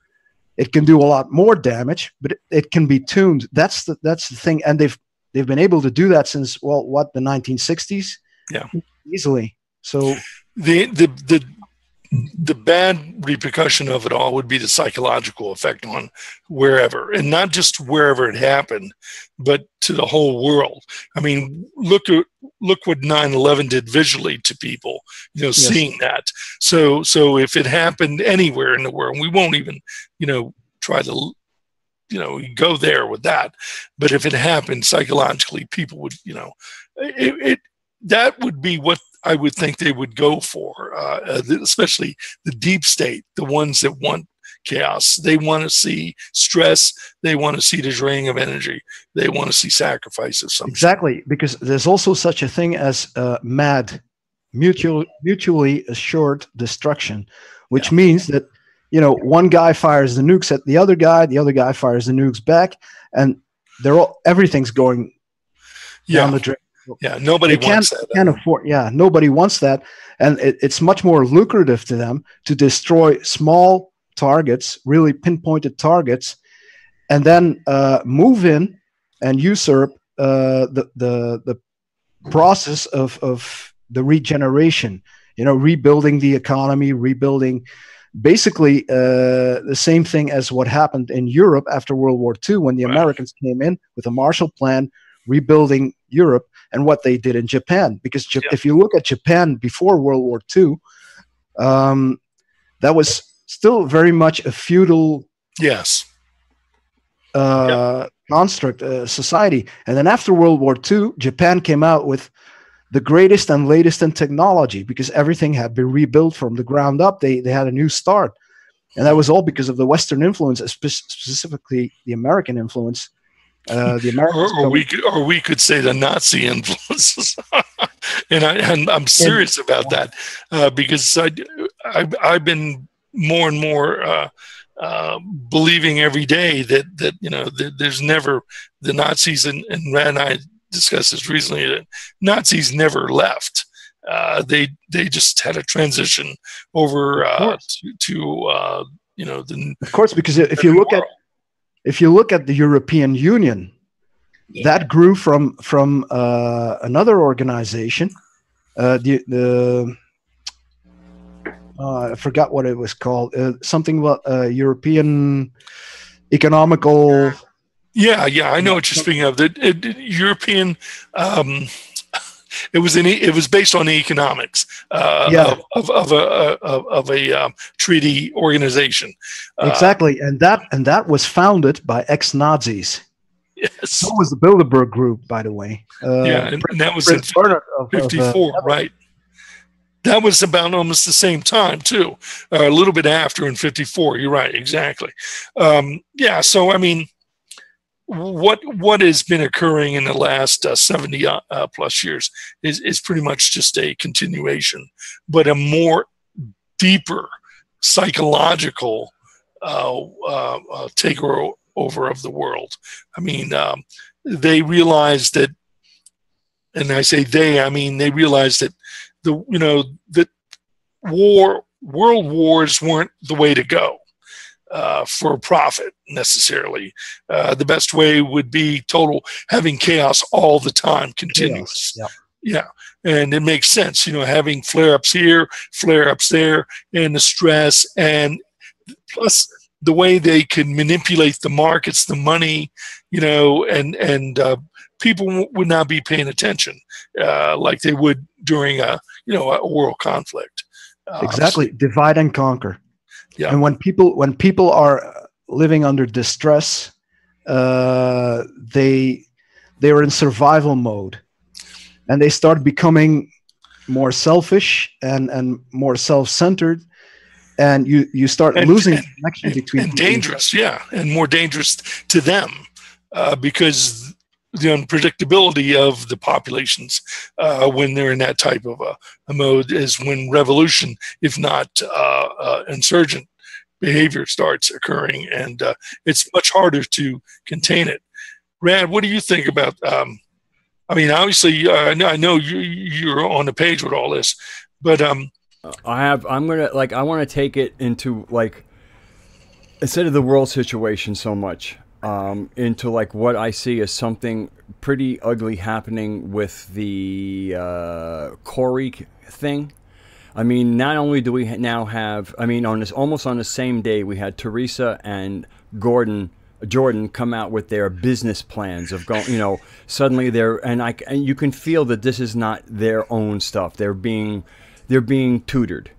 It can do a lot more damage, but it can be tuned. That's the thing. And they've they've been able to do that since, well, what, the 1960s? Yeah, easily. So the bad repercussion of it all would be the psychological effect on wherever, and not just wherever it happened, but to the whole world. I mean, look what 9/11 did visually to people, Yes. seeing that. So if it happened anywhere in the world, we won't even, try to, go there with that. But if it happened psychologically, people would, that would be what I would think they would go for, especially the deep state, the ones that want chaos. They want to see stress. They want to see the draining of energy. They want to see sacrifice of some exactly, because there's also such a thing as MAD, mutually assured destruction, which means that one guy fires the nukes at the other guy fires the nukes back, and everything's going down the drain. Yeah, nobody wants that. Can't afford. Yeah, nobody wants that, and it's much more lucrative to them to destroy small targets, really pinpointed targets, and then move in and usurp the process of the regeneration. Rebuilding the economy, rebuilding. Basically, the same thing as what happened in Europe after World War II when the Americans came in with a Marshall Plan, rebuilding Europe, and what they did in Japan. Because if you look at Japan before World War II, that was still very much a feudal construct, society. And then after World War II, Japan came out with the greatest and latest in technology because everything had been rebuilt from the ground up. They had a new start. And that was all because of the Western influence, specifically the American influence. Or we could say the Nazi influences, and I'm serious about that because I've been more and more believing every day that there's never the Nazis, and Rad and I discussed this recently, that Nazis never left. They just had a transition over to of course, because if you look at the European Union, that grew from another organization. I forgot what it was called. Something about European economical. Yeah, I know what you're speaking of. The European. It was based on the economics of a treaty organization. Exactly, and that was founded by ex-Nazis. Yes, so was the Bilderberg Group, by the way. And that was in 54, right? That was about almost the same time too, a little bit after in 54. You're right, exactly. So I mean, what has been occurring in the last 70 plus years is pretty much just a continuation, but a more deeper psychological takeover of the world. I mean, they realized that, and I say they, I mean they realized that that world wars weren't the way to go. For profit necessarily. The best way would be having chaos all the time, continuous. Yeah. And it makes sense, having flare-ups here, flare-ups there, and the stress, and plus the way they can manipulate the markets, the money, and people would not be paying attention like they would during a world conflict. Exactly. Divide and conquer. Yeah. And when people are living under distress, they're in survival mode, and they start becoming more selfish and more self-centered, and you start losing the connection between and dangerous, and more dangerous to them because the unpredictability of the populations when they're in that type of a mode is when revolution, if not insurgent behavior, starts occurring, and it's much harder to contain it. Rad, what do you think about? I mean, obviously, I know you're on the page with all this, but I want to take it into instead of the world situation so much. Into what I see as something pretty ugly happening with the Corey thing. I mean, not only do we now have, I mean, on this almost on the same day, we had Teresa and Jordan come out with their business plans of going, you know, suddenly and you can feel that this is not their own stuff. They're being tutored.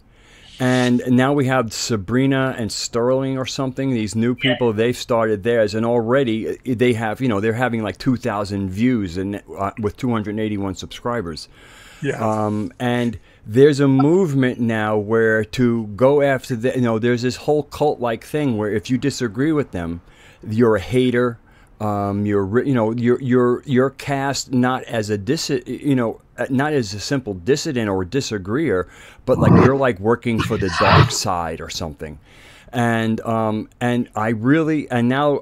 And now we have Sabrina and Sterling or something, these new people, they've started theirs, and already they have, you know, they're having like 2,000 views and with 281 subscribers. Yeah. And there's a movement now where to go after you know, there's this whole cult-like thing where if you disagree with them, you're a hater. You're cast not as a not as a simple dissident or disagreeer, but like you're like working for the dark side or something. And now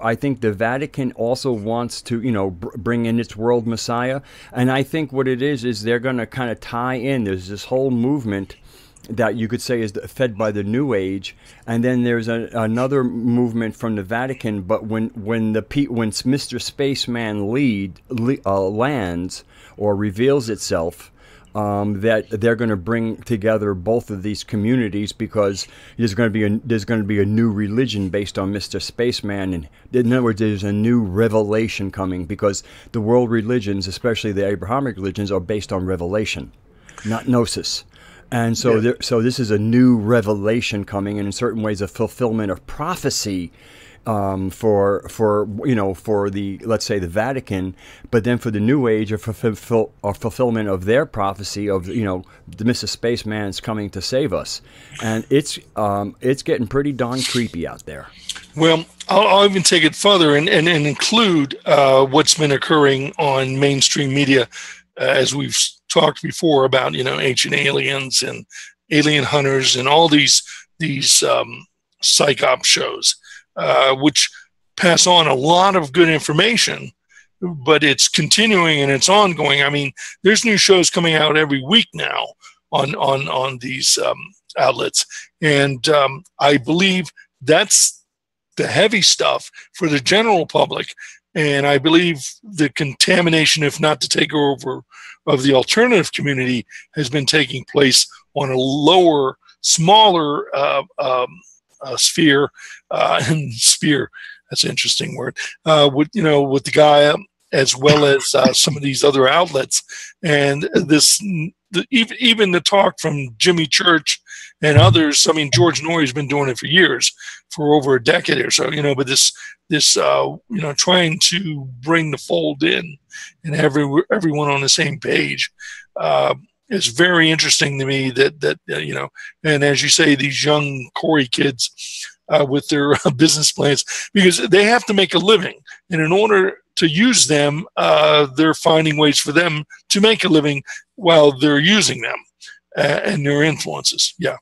I think the Vatican also wants to, you know, bring in its world messiah. And I think what it is they're going to kind of tie in. There's this whole movement that you could say is fed by the New Age, and then there's another movement from the Vatican. But when Mr. Spaceman lands or reveals itself, that they're going to bring together both of these communities, because there's going to be a new religion based on Mr. Spaceman, and in other words, there's a new revelation coming, because the world religions, especially the Abrahamic religions, are based on revelation, not gnosis. And so, so this is a new revelation coming, and in certain ways, a fulfillment of prophecy for the, let's say, the Vatican, but then for the New Age, a fulfillment of their prophecy of, you know, the Mr. Spaceman's coming to save us, and it's getting pretty darn creepy out there. Well, I'll even take it further and include what's been occurring on mainstream media, as we've talked before about, you know, ancient aliens and alien hunters and all these psyop shows, which pass on a lot of good information, but it's continuing and it's ongoing. I mean, there's new shows coming out every week now on these outlets, and I believe that's the heavy stuff for the general public. And I believe the contamination, if not the takeover of the alternative community, has been taking place on a lower, smaller sphere. And sphere, that's an interesting word. With the guy, as well as some of these other outlets, and even the talk from Jimmy Church and others. I mean, George Norrie's been doing it for years, for over a decade or so. You know, but this trying to bring the fold in and everyone on the same page is very interesting to me. That and as you say, these young Corey kids with their business plans, because they have to make a living, and in order to use them, they're finding ways for them to make a living while they're using them and their influences. Yeah.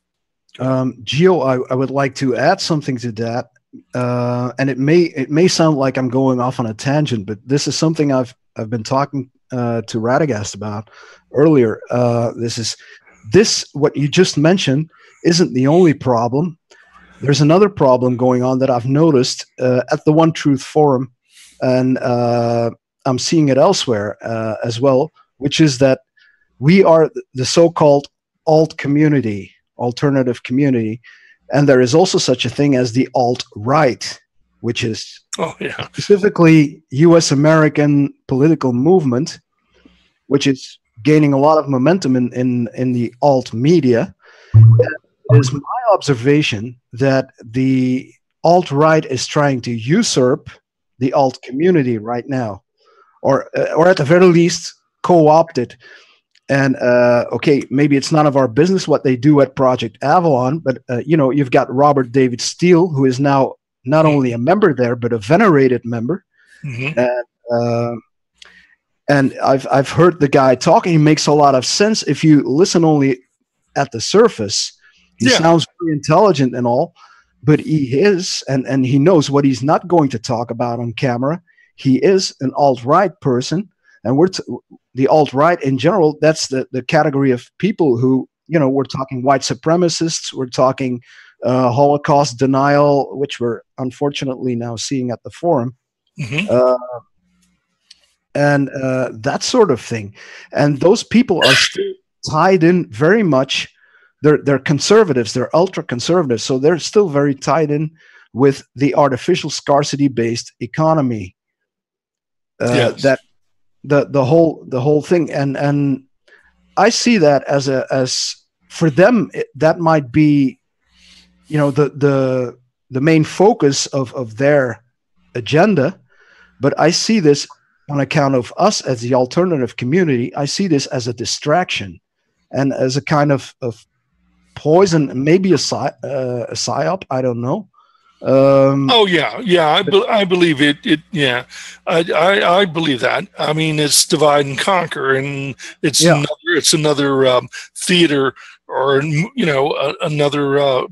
Gio, I would like to add something to that. And it may sound like I'm going off on a tangent, but this is something I've been talking to Radagast about earlier. What you just mentioned isn't the only problem. There's another problem going on that I've noticed at the One Truth Forum, and I'm seeing it elsewhere as well, which is that we are the so-called alt community, alternative community, and there is also such a thing as the alt-right, which is specifically U.S. American political movement, which is gaining a lot of momentum in the alt media. It is my observation that the alt-right is trying to usurp the alt community right now, or at the very least co-opt it. And maybe it's none of our business what they do at Project Avalon, but you've got Robert David Steele, who is now not only a member there but a venerated member. Mm-hmm. And I've heard the guy talking. He makes a lot of sense if you listen only at the surface. He sounds very intelligent and all, but he is, and he knows what he's not going to talk about on camera. He is an alt-right person, and the alt-right in general, that's the category of people who, we're talking white supremacists, we're talking Holocaust denial, which we're unfortunately now seeing at the forum. Mm-hmm. and that sort of thing. And those people are still tied in very much. They're conservatives. They're ultra conservatives, so they're still very tied in with the artificial scarcity based economy. Yes. That the whole thing, and I see that as for them that might be, the main focus of their agenda. But I see this on account of us as the alternative community. I see this as a distraction and as a kind of poison, maybe a psyop. I don't know. I believe it. Yeah, I believe that. I mean, it's divide and conquer, and it's another theater, or another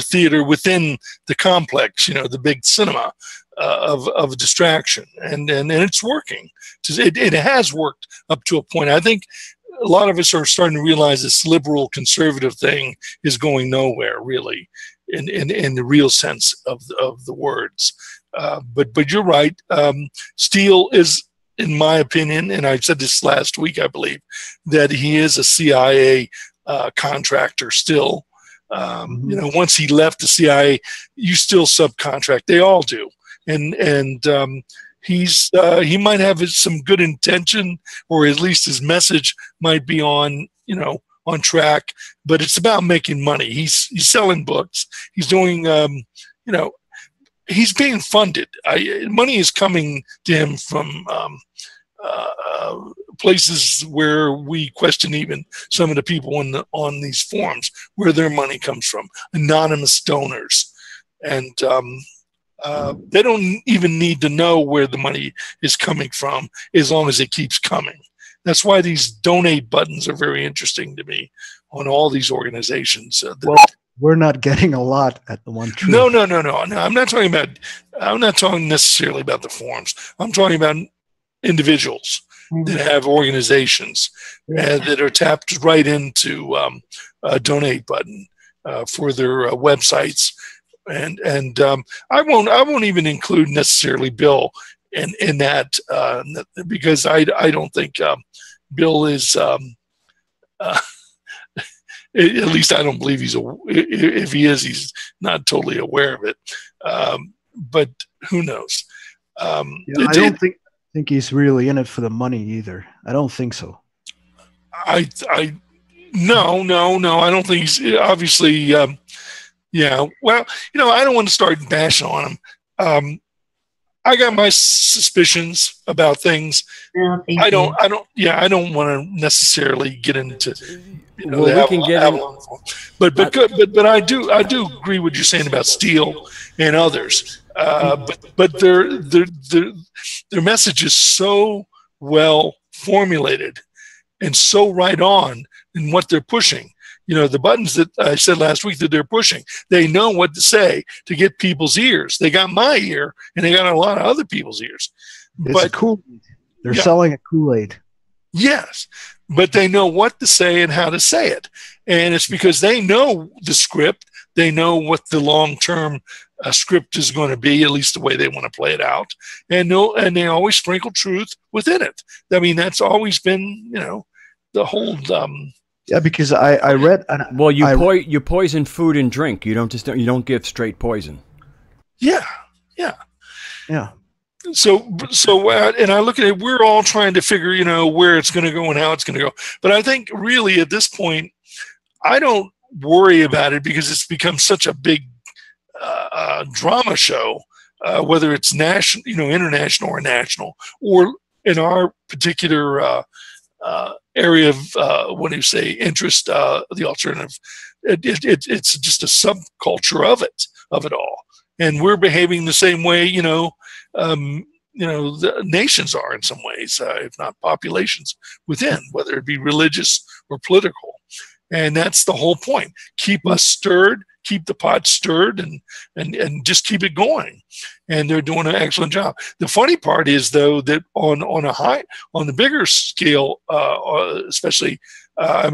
theater within the complex. The big cinema of distraction, and it's working. It has worked up to a point. I think a lot of us are starting to realize this liberal conservative thing is going nowhere, really. In the real sense of the words, but you're right. Steele is, in my opinion, and I said this last week, I believe, that he is a CIA contractor still. Once he left the CIA, you still subcontract. They all do, and he might have some good intention, or at least his message might be on track, but it's about making money. He's selling books. He's doing, he's being funded. Money is coming to him from places where we question even some of the people on these forums where their money comes from, anonymous donors. And they don't even need to know where the money is coming from as long as it keeps coming. That's why these donate buttons are very interesting to me on all these organizations. We're not getting a lot at the One Truth. No. I'm not talking necessarily about the forums. I'm talking about individuals that have organizations that are tapped right into a donate button for their websites. And I won't even include necessarily Bill in that because I don't think Bill is at least I don't believe if he is, he's not totally aware of it. But who knows? I don't think he's really in it for the money either. I don't think so. No. I don't think he's obviously. Yeah. Well, I don't want to start bashing on him. I got my suspicions about things. I don't want to necessarily get into. But I do agree with you saying about Steele and others. But their message is so well formulated and so right on in what they're pushing. The buttons that I said last week that they're pushing, they know what to say to get people's ears. They got my ear, and they got a lot of other people's ears. It's a Kool-Aid. They're selling a Kool-Aid. Yes, but they know what to say and how to say it. And it's because they know the script. They know what the long-term script is going to be, at least the way they want to play it out. And they always sprinkle truth within it. I mean, that's always been, the whole... Yeah, because I read. Well, you poison food and drink. You don't give straight poison. Yeah. So, and I look at it. We're all trying to figure, where it's going to go and how it's going to go. But I think really at this point, I don't worry about it because it's become such a big drama show, whether it's national, international or national, or in our particular. Area of interest, the alternative. It's just a subculture of it all, and we're behaving the same way. The nations are in some ways, if not populations within, whether it be religious or political. And that's the whole point. Keep us stirred, keep the pot stirred, and just keep it going. And they're doing an excellent job. The funny part is, though, that on the bigger scale, especially, I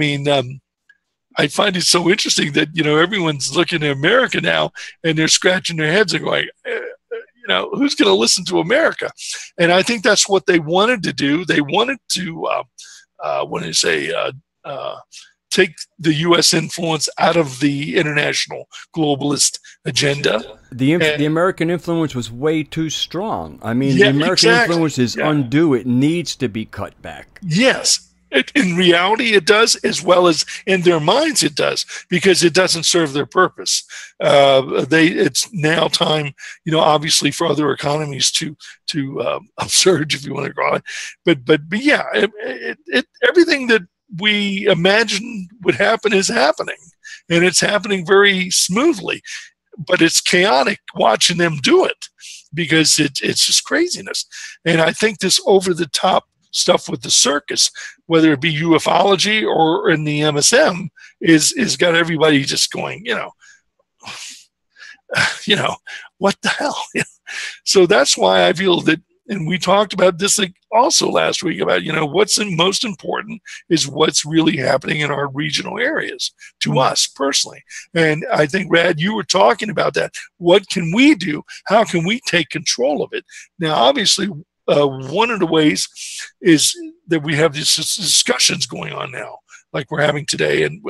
find it so interesting that everyone's looking at America now and they're scratching their heads and going, who's going to listen to America? And I think that's what they wanted to do. They wanted to, take the U.S. influence out of the international globalist agenda. The American influence was way too strong. I mean, the American influence is undue. It needs to be cut back. Yes. In reality, it does, as well as in their minds, it does, because it doesn't serve their purpose. It's now time, obviously, for other economies to upsurge, if you want to call it. But yeah, everything that we imagined would happen is happening, and it's happening very smoothly. But it's chaotic watching them do it, because it's just craziness. And I think this over-the-top stuff with the circus, whether it be ufology or in the MSM, is got everybody just going, what the hell? So that's why I feel that, and we talked about this also last week about, what's most important is what's really happening in our regional areas to us personally. And I think, Rad, you were talking about that. What can we do? How can we take control of it? Now, obviously, one of the ways is that we have these discussions going on now, like we're having today, and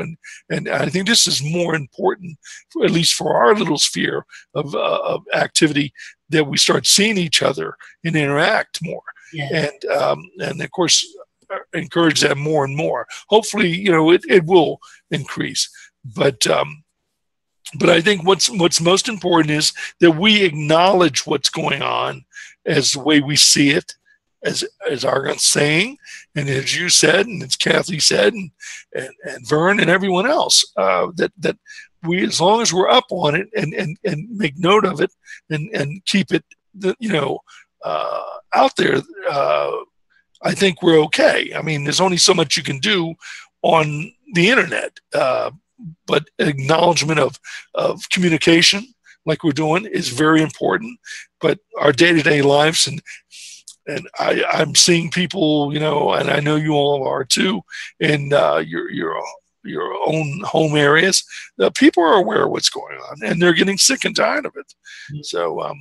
I think this is more important, at least for our little sphere of activity, that we start seeing each other and interact more, and of course encourage that more and more. Hopefully, it will increase, but I think what's most important is that we acknowledge what's going on as the way we see it, as Aragorn's saying, and as you said, and as Kathy said, and Vern and everyone else, that we, as long as we're up on it and make note of it and keep it, out there, I think we're okay. I mean, there's only so much you can do on the internet, but acknowledgement of communication, like we're doing, is very important. But our day-to-day lives, and I'm seeing people, and I know you all are too, in your own home areas, people are aware of what's going on, and they're getting sick and tired of it. So, well,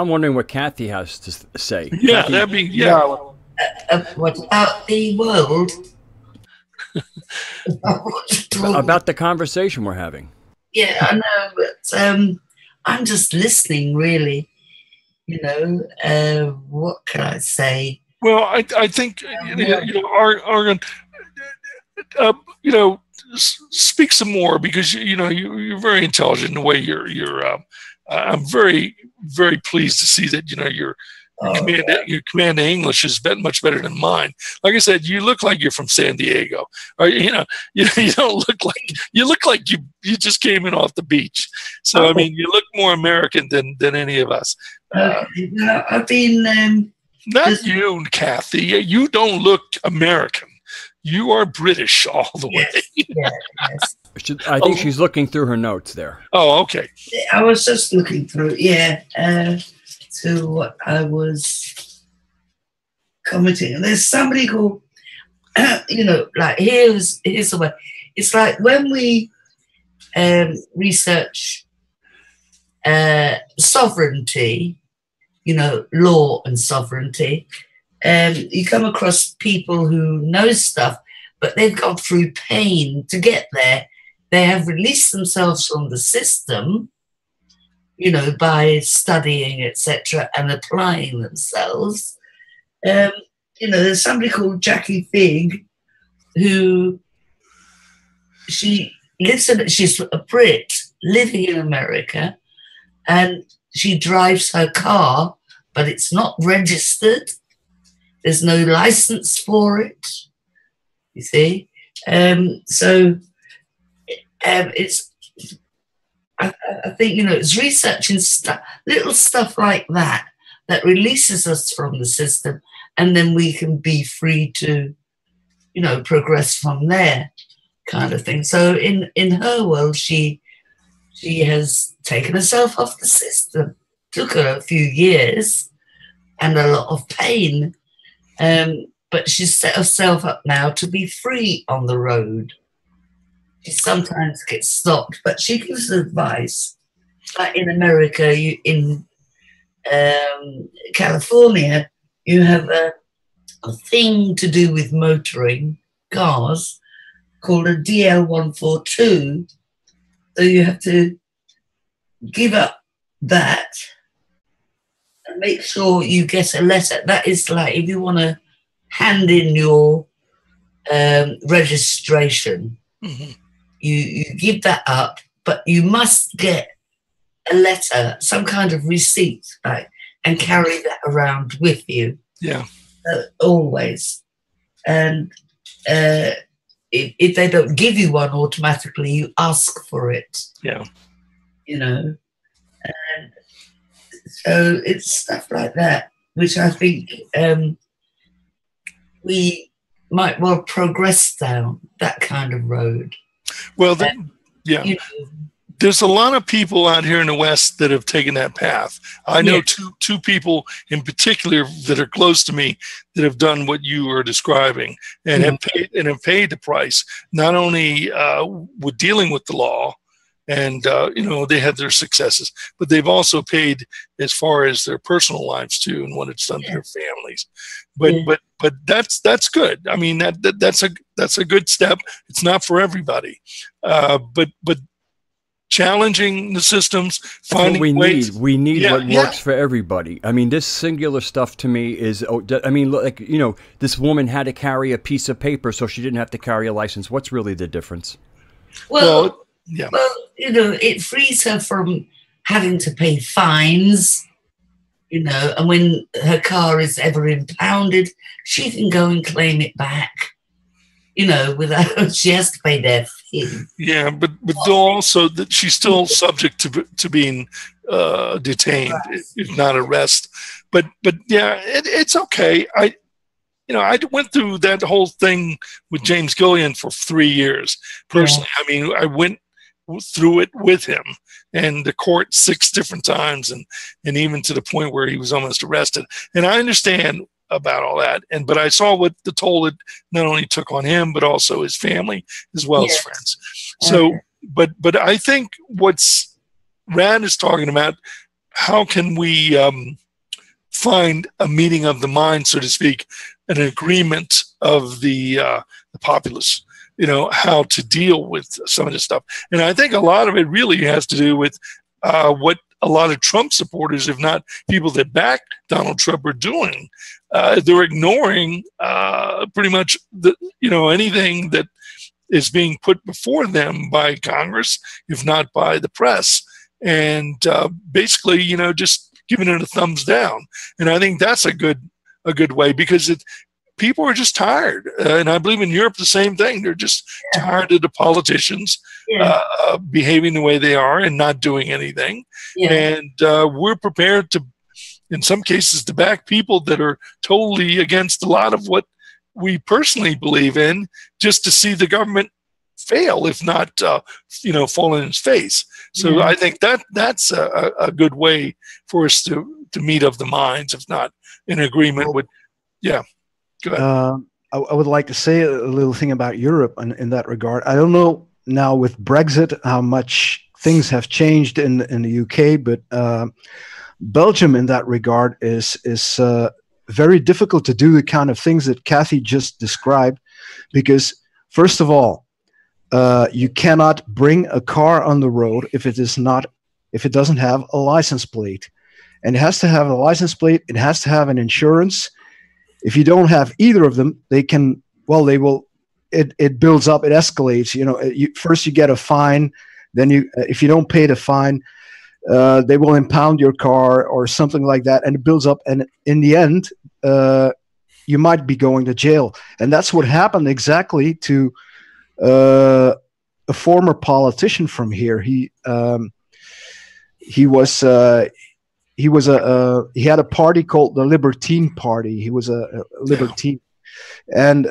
I'm wondering what Kathy has to say. Yeah, Kathy, that'd be What about the world? about the conversation we're having. Yeah, I know, but I'm just listening, really. What can I say? Well, I think Aragorn, speak some more, because you're very intelligent in the way you're. I'm very, very pleased to see that your command of English is much better than mine. Like I said, you look like you're from San Diego, or you don't look like you just came in off the beach. So I mean, you look more American than any of us. I've been not you, Kathy. You don't look American. You are British all the way. Yes. I think she's looking through her notes there. Oh, okay. I was just looking through, to what I was commenting. And there's somebody called, like here's the way. It's like when we research sovereignty, law and sovereignty, you come across people who know stuff, but they've gone through pain to get there. They have released themselves from the system, by studying, etc., and applying themselves. There's somebody called Jackie Fig, who she's a Brit living in America, and she drives her car, but it's not registered. There's no license for it, you see. So it's, I think, it's researching little stuff like that releases us from the system, and then we can be free to, progress from there, kind of thing. So in her world, she has taken herself off the system. Took her a few years and a lot of pain, but she's set herself up now to be free on the road. She sometimes gets stopped, but she gives advice. Like in America, California, you have a thing to do with motoring cars called a DL142. So you have to give up that and make sure you get a letter. That is like if you want to hand in your registration, you give that up, but you must get a letter, some kind of receipt back, and carry that around with you. Yeah. Always. And if they don't give you one automatically, you ask for it. Yeah. You know. And so it's stuff like that, which I think we might well progress down that kind of road. Well, yeah. You know, there's a lot of people out here in the West that have taken that path. I know two people in particular that are close to me that have done what you are describing and have paid the price, not only with dealing with the law and, they had their successes, but they've also paid as far as their personal lives too and what it's done to their families. But that's good. I mean, that's a good step. It's not for everybody. But challenging the systems, finding ways. We need what works for everybody. I mean, this singular stuff to me is, this woman had to carry a piece of paper so she didn't have to carry a license. What's really the difference? Well, it frees her from having to pay fines, and when her car is ever impounded, she can go and claim it back. Without she has to pay their fee. Yeah, but also that she's still subject to being detained, if not arrest. But yeah, it's okay. I went through that whole thing with James Gillian for 3 years personally. Yeah. I mean, I went through it with him and the court 6 different times, and even to the point where he was almost arrested. And I understand about all that, but I saw what the toll it not only took on him but also his family as well as friends. So but I think what's Rand is talking about, how can we find a meeting of the mind, so to speak, an agreement of the populace, how to deal with some of this stuff. And I think a lot of it really has to do with what a lot of Trump supporters, if not people that back Donald Trump, are doing. They're ignoring pretty much anything that is being put before them by Congress, if not by the press, and basically, just giving it a thumbs down. And I think that's a good way, because people are just tired, and I believe in Europe the same thing. They're just tired of the politicians behaving the way they are and not doing anything. And we're prepared to, in some cases, to back people that are totally against a lot of what we personally believe in, just to see the government fail, if not, fall in its face. So I think that's a good way for us to meet of the minds, if not in agreement with, Go ahead. I would like to say a little thing about Europe in that regard. I don't know now with Brexit how much things have changed in the UK, but Belgium in that regard is very difficult to do the kind of things that Kathy just described, because first of all, you cannot bring a car on the road if it doesn't have a license plate, and it has to have a license plate. It has to have an insurance. If you don't have either of them, it builds up, it escalates. First you get a fine, then if you don't pay the fine, they will impound your car or something like that, and it builds up. And in the end, you might be going to jail. And that's what happened exactly to a former politician from here. He had a party called the Libertine Party. He was a libertine, and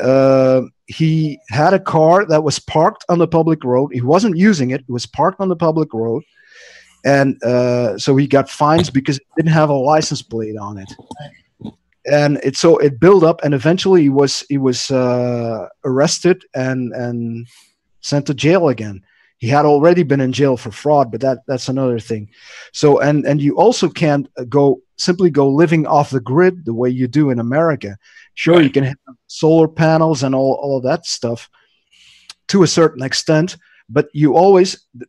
he had a car that was parked on the public road. He wasn't using it; it was parked on the public road, and so he got fines because it didn't have a license plate on it. And it built up, and eventually he was arrested and sent to jail again. He had already been in jail for fraud, but that's another thing. So and you also can't simply go living off the grid the way you do in America. Sure, Right. you can have solar panels and all of that stuff to a certain extent, but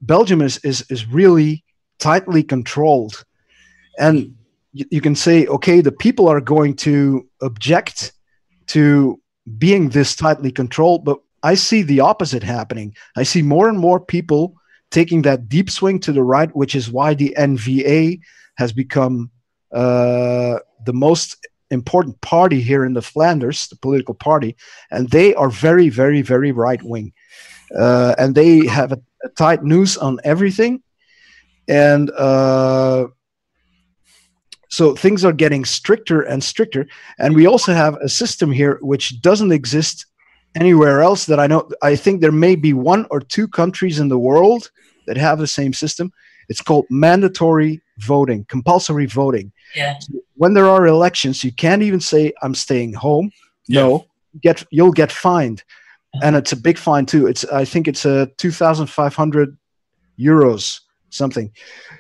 Belgium is really tightly controlled, and you can say, okay, the people are going to object to being this tightly controlled, but I see the opposite happening. I see more and more people taking that deep swing to the right, which is why the NVA has become the most important party here in the Flanders, the political party, and they are very, very, very right wing, and they have a tight noose on everything, and so things are getting stricter and stricter. And we also have a system here which doesn't exist anywhere else that I know. I think there may be 1 or 2 countries in the world that have the same system. It's called mandatory voting, compulsory voting. Yeah. So when there are elections, you can't even say, I'm staying home. Yeah. No, you'll get fined. And it's a big fine too. I think it's 2,500 euros, something.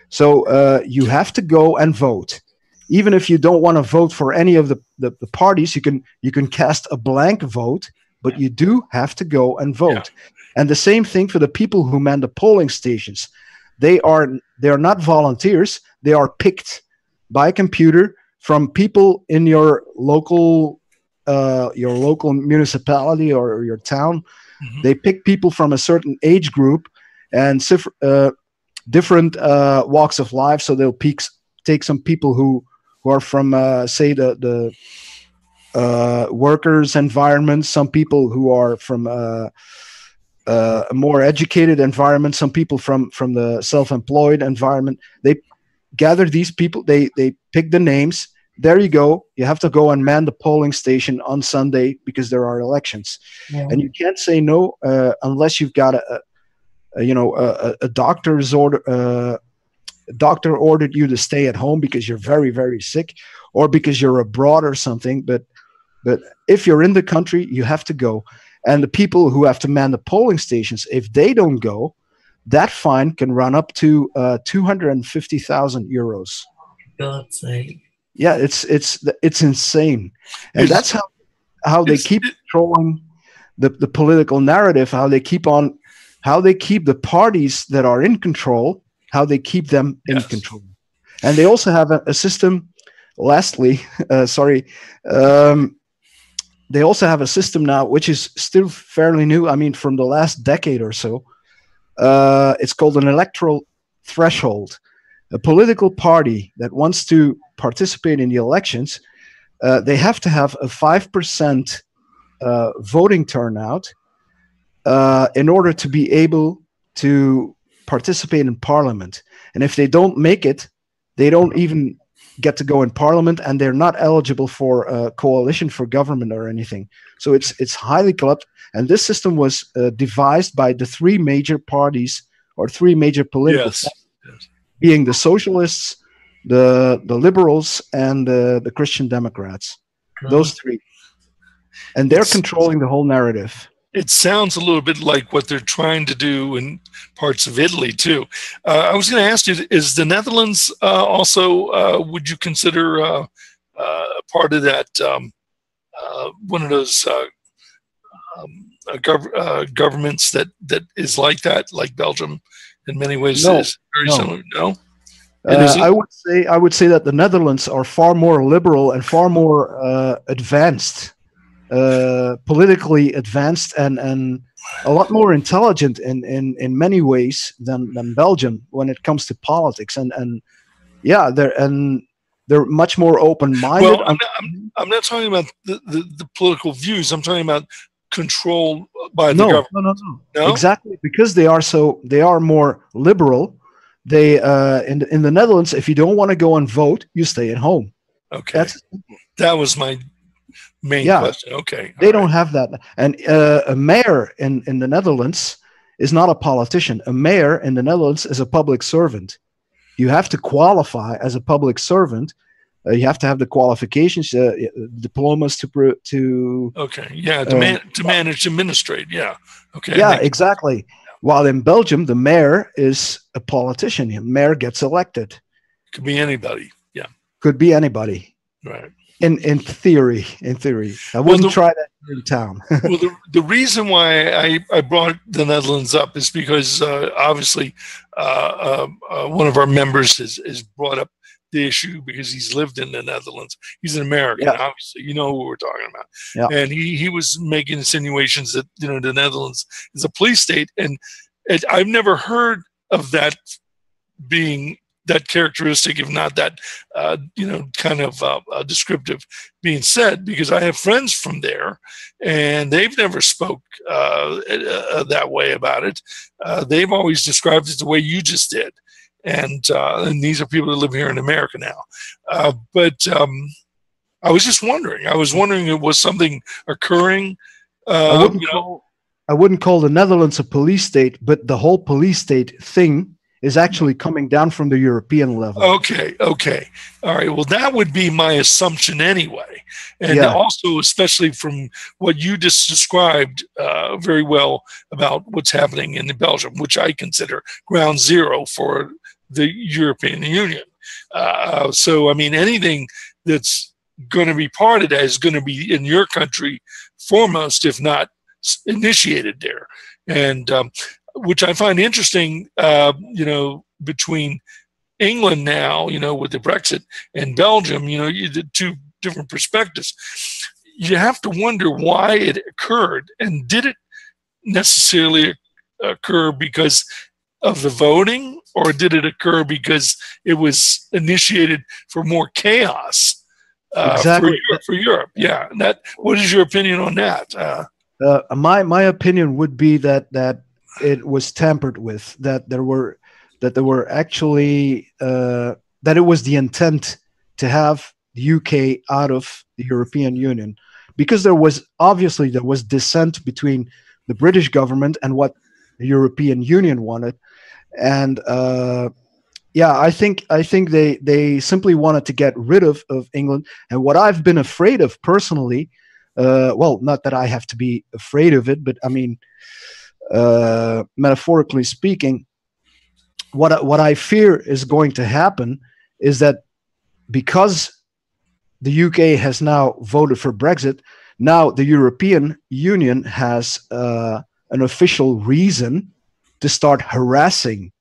So you have to go and vote. Even if you don't want to vote for any of the parties, you can cast a blank vote, but you do have to go and vote. Yeah. And the same thing for the people who man the polling stations. They are not volunteers. They are picked by a computer from people in your local municipality or your town. Mm-hmm. They pick people from a certain age group and different walks of life. So they'll take some people who are from, say, the workers' environment, some people who are from a more educated environment, some people from the self-employed environment. They gather these people, they pick the names. There you go. You have to go and man the polling station on Sunday because there are elections. Yeah. And you can't say no unless you've got a doctor's order. Doctor ordered you to stay at home because you're very, very sick, or because you're abroad or something. But if you're in the country, you have to go. And the people who have to man the polling stations, if they don't go, that fine can run up to 250,000 euros. God's sake. Yeah, it's insane, and that's how they keep controlling the political narrative. How they keep the parties that are in control, how they keep them in control. And they also have a system. Lastly, they also have a system now which is still fairly new. I mean, from the last decade or so. It's called an electoral threshold. A political party that wants to participate in the elections, they have to have a 5% voting turnout in order to be able to participate in parliament. And if they don't make it, they don't even get to go in parliament, and they're not eligible for a coalition for government or anything. So it's highly corrupt. And this system was devised by the 3 major parties or 3 major political parties, being the socialists, the liberals, and the Christian Democrats. Those 3. And they're controlling the whole narrative. It sounds a little bit like what they're trying to do in parts of Italy, too. I was going to ask you, is the Netherlands also, would you consider a part of that, one of those governments that is like that, like Belgium in many ways? No, is very similar? No? I would say that the Netherlands are far more liberal and far more advanced. Politically advanced and a lot more intelligent in many ways than Belgium when it comes to politics, and they're much more open-minded. Well, I'm not talking about the political views. I'm talking about control by the government. No, exactly, because they are more liberal. They in the Netherlands, if you don't want to go and vote, you stay at home. Okay, that was my main question. Okay, they don't have that. And a mayor in the Netherlands is not a politician. A mayor in the Netherlands is a public servant. You have to qualify as a public servant. You have to have the qualifications, diplomas to. Okay, yeah, to manage, administrate. Yeah, okay. Yeah, exactly. While in Belgium, the mayor is a politician. The mayor gets elected. Could be anybody. Yeah. Could be anybody. Right. In theory. I wouldn't try that in town. Well, the reason why I brought the Netherlands up is because obviously one of our members has brought up the issue because he's lived in the Netherlands. He's an American, obviously. You know who we're talking about. Yeah. And he was making insinuations that, you know, the Netherlands is a police state. And I've never heard of that being that characteristic, if not that, you know, kind of descriptive being said, because I have friends from there and they've never spoke that way about it. They've always described it the way you just did. And these are people that live here in America now. But I was just wondering. I was wondering if it was something occurring. I wouldn't call the Netherlands a police state, but the whole police state thing is actually coming down from the European level. Okay. All right. Well, that would be my assumption anyway. And also, especially from what you just described very well about what's happening in Belgium, which I consider ground zero for the European Union. So, I mean, anything that's going to be part of that is going to be in your country foremost, if not initiated there. And which I find interesting, you know, between England now, you know, with the Brexit, and Belgium, you know, the two different perspectives. You have to wonder why it occurred, and did it necessarily occur because of the voting, or did it occur because it was initiated for more chaos for Europe? Yeah. What is your opinion on that? My opinion would be that it was tampered with, that there were actually that it was the intent to have the UK out of the European Union, because there was dissent between the British government and what the European Union wanted. And I think they simply wanted to get rid of England. And what I've been afraid of personally, well, not that I have to be afraid of it, but I mean, metaphorically speaking, what I fear is going to happen is that because the UK has now voted for Brexit, now the European Union has an official reason to start harassing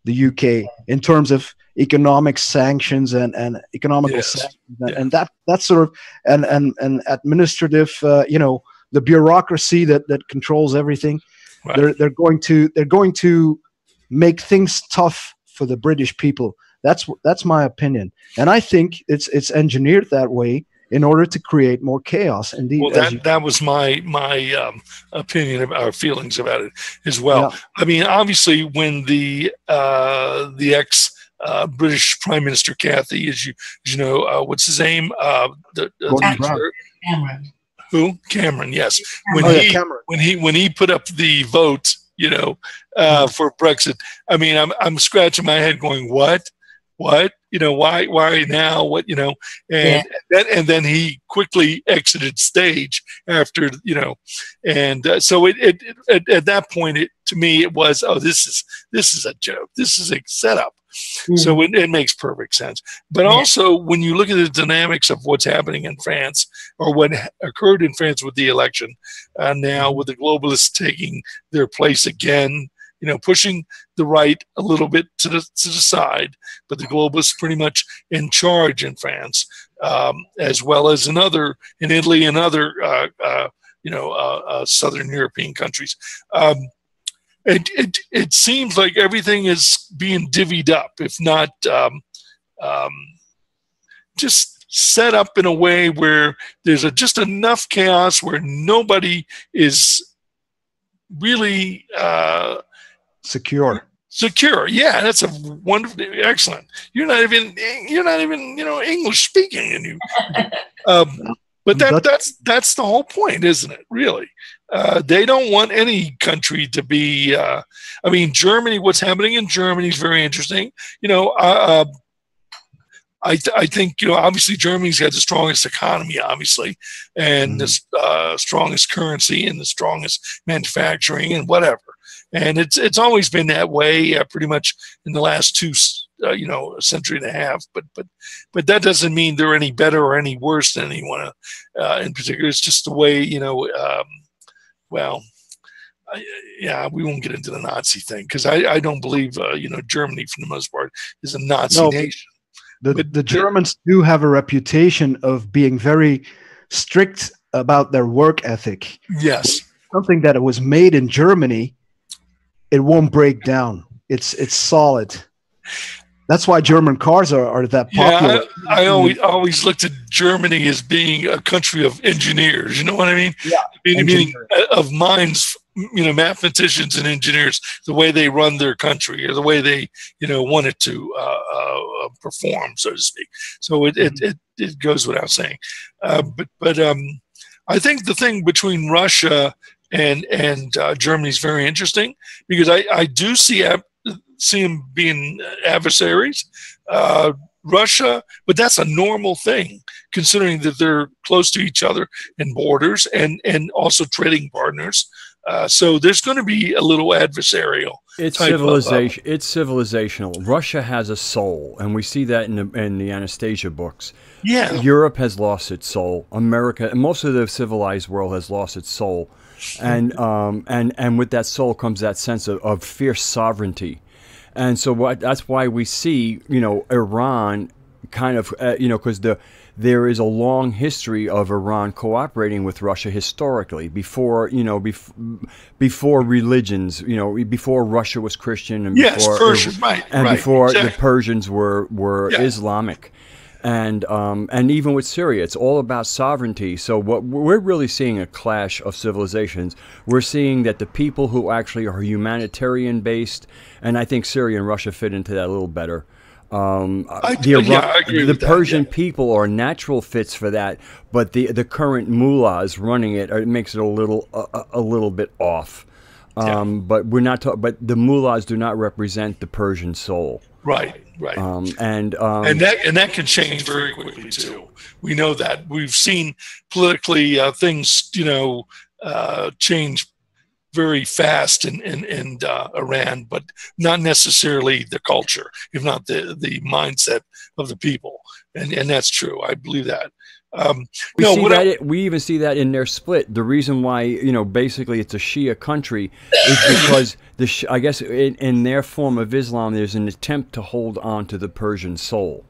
the UK in terms of economic sanctions and economical sanctions and that sort of and administrative, you know, the bureaucracy that controls everything. Right. They're going to make things tough for the British people. That's my opinion, and I think it's engineered that way in order to create more chaos. Indeed, well, that was my opinion of our feelings about it as well. Yeah. I mean, obviously, when the ex British Prime Minister Cathy, as you know, what's his name? Cameron. Who? Cameron, yes. When he put up the vote, you know, for Brexit, I mean, I'm scratching my head going, what? You know, why now? What, you know, and then he quickly exited stage after, you know, and so it at that point, to me, it was, oh, this is a joke. This is a setup. Mm-hmm. So it makes perfect sense. But also, when you look at the dynamics of what's happening in France, or what occurred in France with the election, now with the globalists taking their place again, you know, pushing the right a little bit to the side, but the globalists pretty much in charge in France, as well as in Italy and other, Southern European countries. It seems like everything is being divvied up, if not just set up in a way where there's just enough chaos where nobody is really secure. Yeah, that's a wonderful, excellent. You're not even English speaking, and you. But that's the whole point, isn't it? Really, they don't want any country to be. I mean, Germany. What's happening in Germany is very interesting. You know, I think, you know, obviously Germany's got the strongest economy, obviously, and the strongest currency and the strongest manufacturing and whatever. and it's always been that way, pretty much in the last a century and a half. But that doesn't mean they're any better or any worse than anyone in particular. It's just the way, we won't get into the Nazi thing, because I don't believe Germany for the most part is a Nazi nation. The Germans do have a reputation of being very strict about their work ethic. Yes. Something that was made in Germany, it won't break down. It's solid. That's why German cars are that popular. Yeah, I always looked at Germany as being a country of engineers. You know what I mean? Yeah. Meaning of minds, mathematicians and engineers, the way they run their country, or the way they, want it to perform, so to speak. So it goes without saying. But I think the thing between Russia and Germany is very interesting, because I do see them being adversaries. Russia, but that's a normal thing, considering that they're close to each other in borders and also trading partners. So there's going to be a little adversarial. It's civilization. It's civilizational. Russia has a soul, and we see that in the Anastasia books. Yeah. Europe has lost its soul. America, and most of the civilized world, has lost its soul, and with that soul comes that sense of fierce sovereignty. And so that's why we see, Iran kind of, because there is a long history of Iran cooperating with Russia historically before religions, before Russia was Christian, and before Persian, before exactly. The Persians were Islamic. And even with Syria, it's all about sovereignty. So what we're really seeing a clash of civilizations. We're seeing that the people who actually are humanitarian based, and I think Syria and Russia fit into that a little better. I agree the with Persian that, people are natural fits for that, but the current mullahs running it makes it a little bit off. But we're not. But the mullahs do not represent the Persian soul. Right. And that can change very quickly too. We know that. We've seen politically things, change very fast in Iran, but not necessarily the culture, if not the mindset of the people. And that's true. I believe that. We even see that in their split. The reason why, basically it's a Shia country is because I guess in their form of Islam, there's an attempt to hold on to the Persian soul.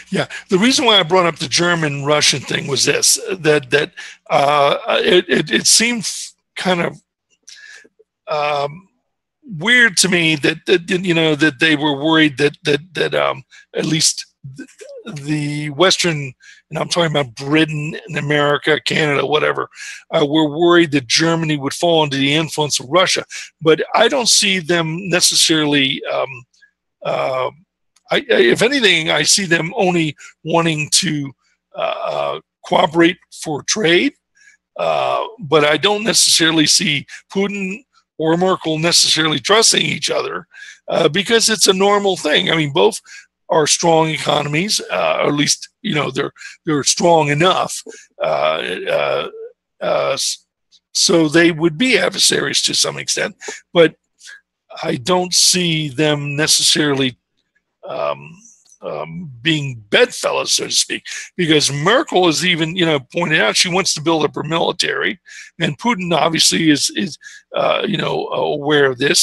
Yeah. The reason why I brought up the German-Russian thing was this: that it seemed kind of weird to me that they were worried that at least the Western, and I'm talking about Britain and America, Canada, whatever, were worried that Germany would fall under the influence of Russia. But I don't see them necessarily. If anything, I see them only wanting to cooperate for trade, but I don't necessarily see Putin or Merkel necessarily trusting each other, because it's a normal thing. I mean, both are strong economies, or at least they're strong enough, so they would be adversaries to some extent. But I don't see them necessarily being bedfellows, so to speak, because Merkel is even, pointed out she wants to build up her military, and Putin obviously is aware of this,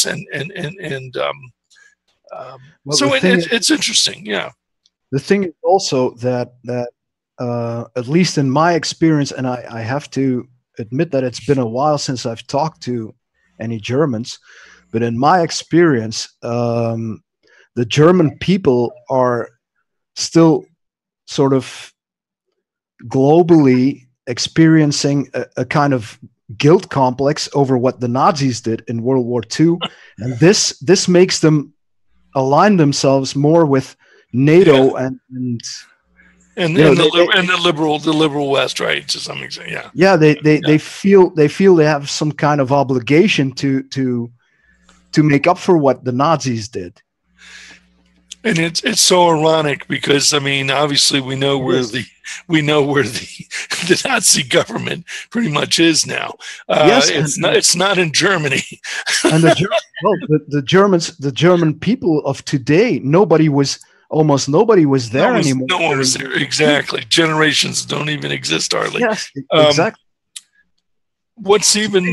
so it's interesting. Yeah. The thing is also that at least in my experience, and I have to admit that it's been a while since I've talked to any Germans, but in my experience, the German people are still sort of globally experiencing a kind of guilt complex over what the Nazis did in World War II, and this makes them align themselves more with NATO and the liberal West, right? To some extent, yeah. Yeah, they feel they have some kind of obligation to make up for what the Nazis did. And it's so ironic because, I mean, obviously we know where the the Nazi government pretty much is now. Yes, it's not in Germany. And the German people of today, almost nobody was there anymore. No one was there. Exactly. Generations don't even exist hardly. Yes, exactly. What's even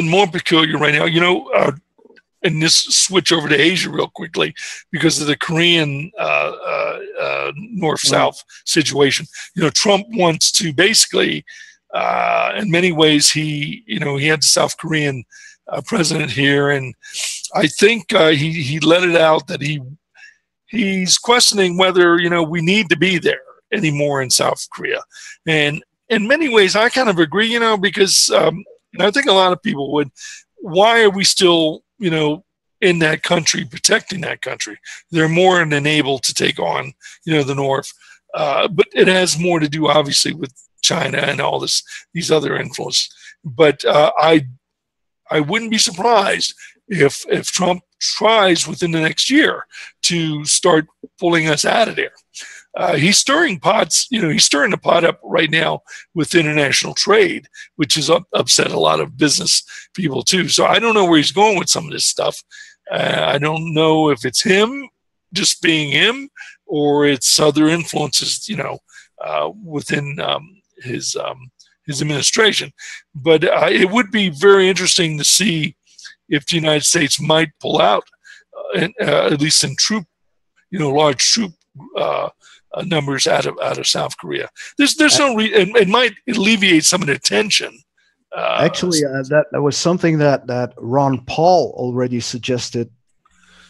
more peculiar right now, and this switch over to Asia real quickly because of the Korean north-south situation. Trump wants to basically, in many ways, he had the South Korean president here, and I think he let it out that he's questioning whether we need to be there anymore in South Korea. And in many ways, I kind of agree, because I think a lot of people would. Why are we still in that country, protecting that country? They're more than able to take on, the North. But it has more to do, obviously, with China and all these other influences. But I wouldn't be surprised if Trump tries within the next year to start pulling us out of there. He's stirring pots, he's stirring the pot up right now with international trade, which has upset a lot of business people too. So I don't know where he's going with some of this stuff. I don't know if it's him just being him or it's other influences, within his administration. But it would be very interesting to see if the United States might pull out, at least in large troop numbers out of South Korea. There's no reason. It might alleviate some of the tension. Actually, that was something that Ron Paul already suggested.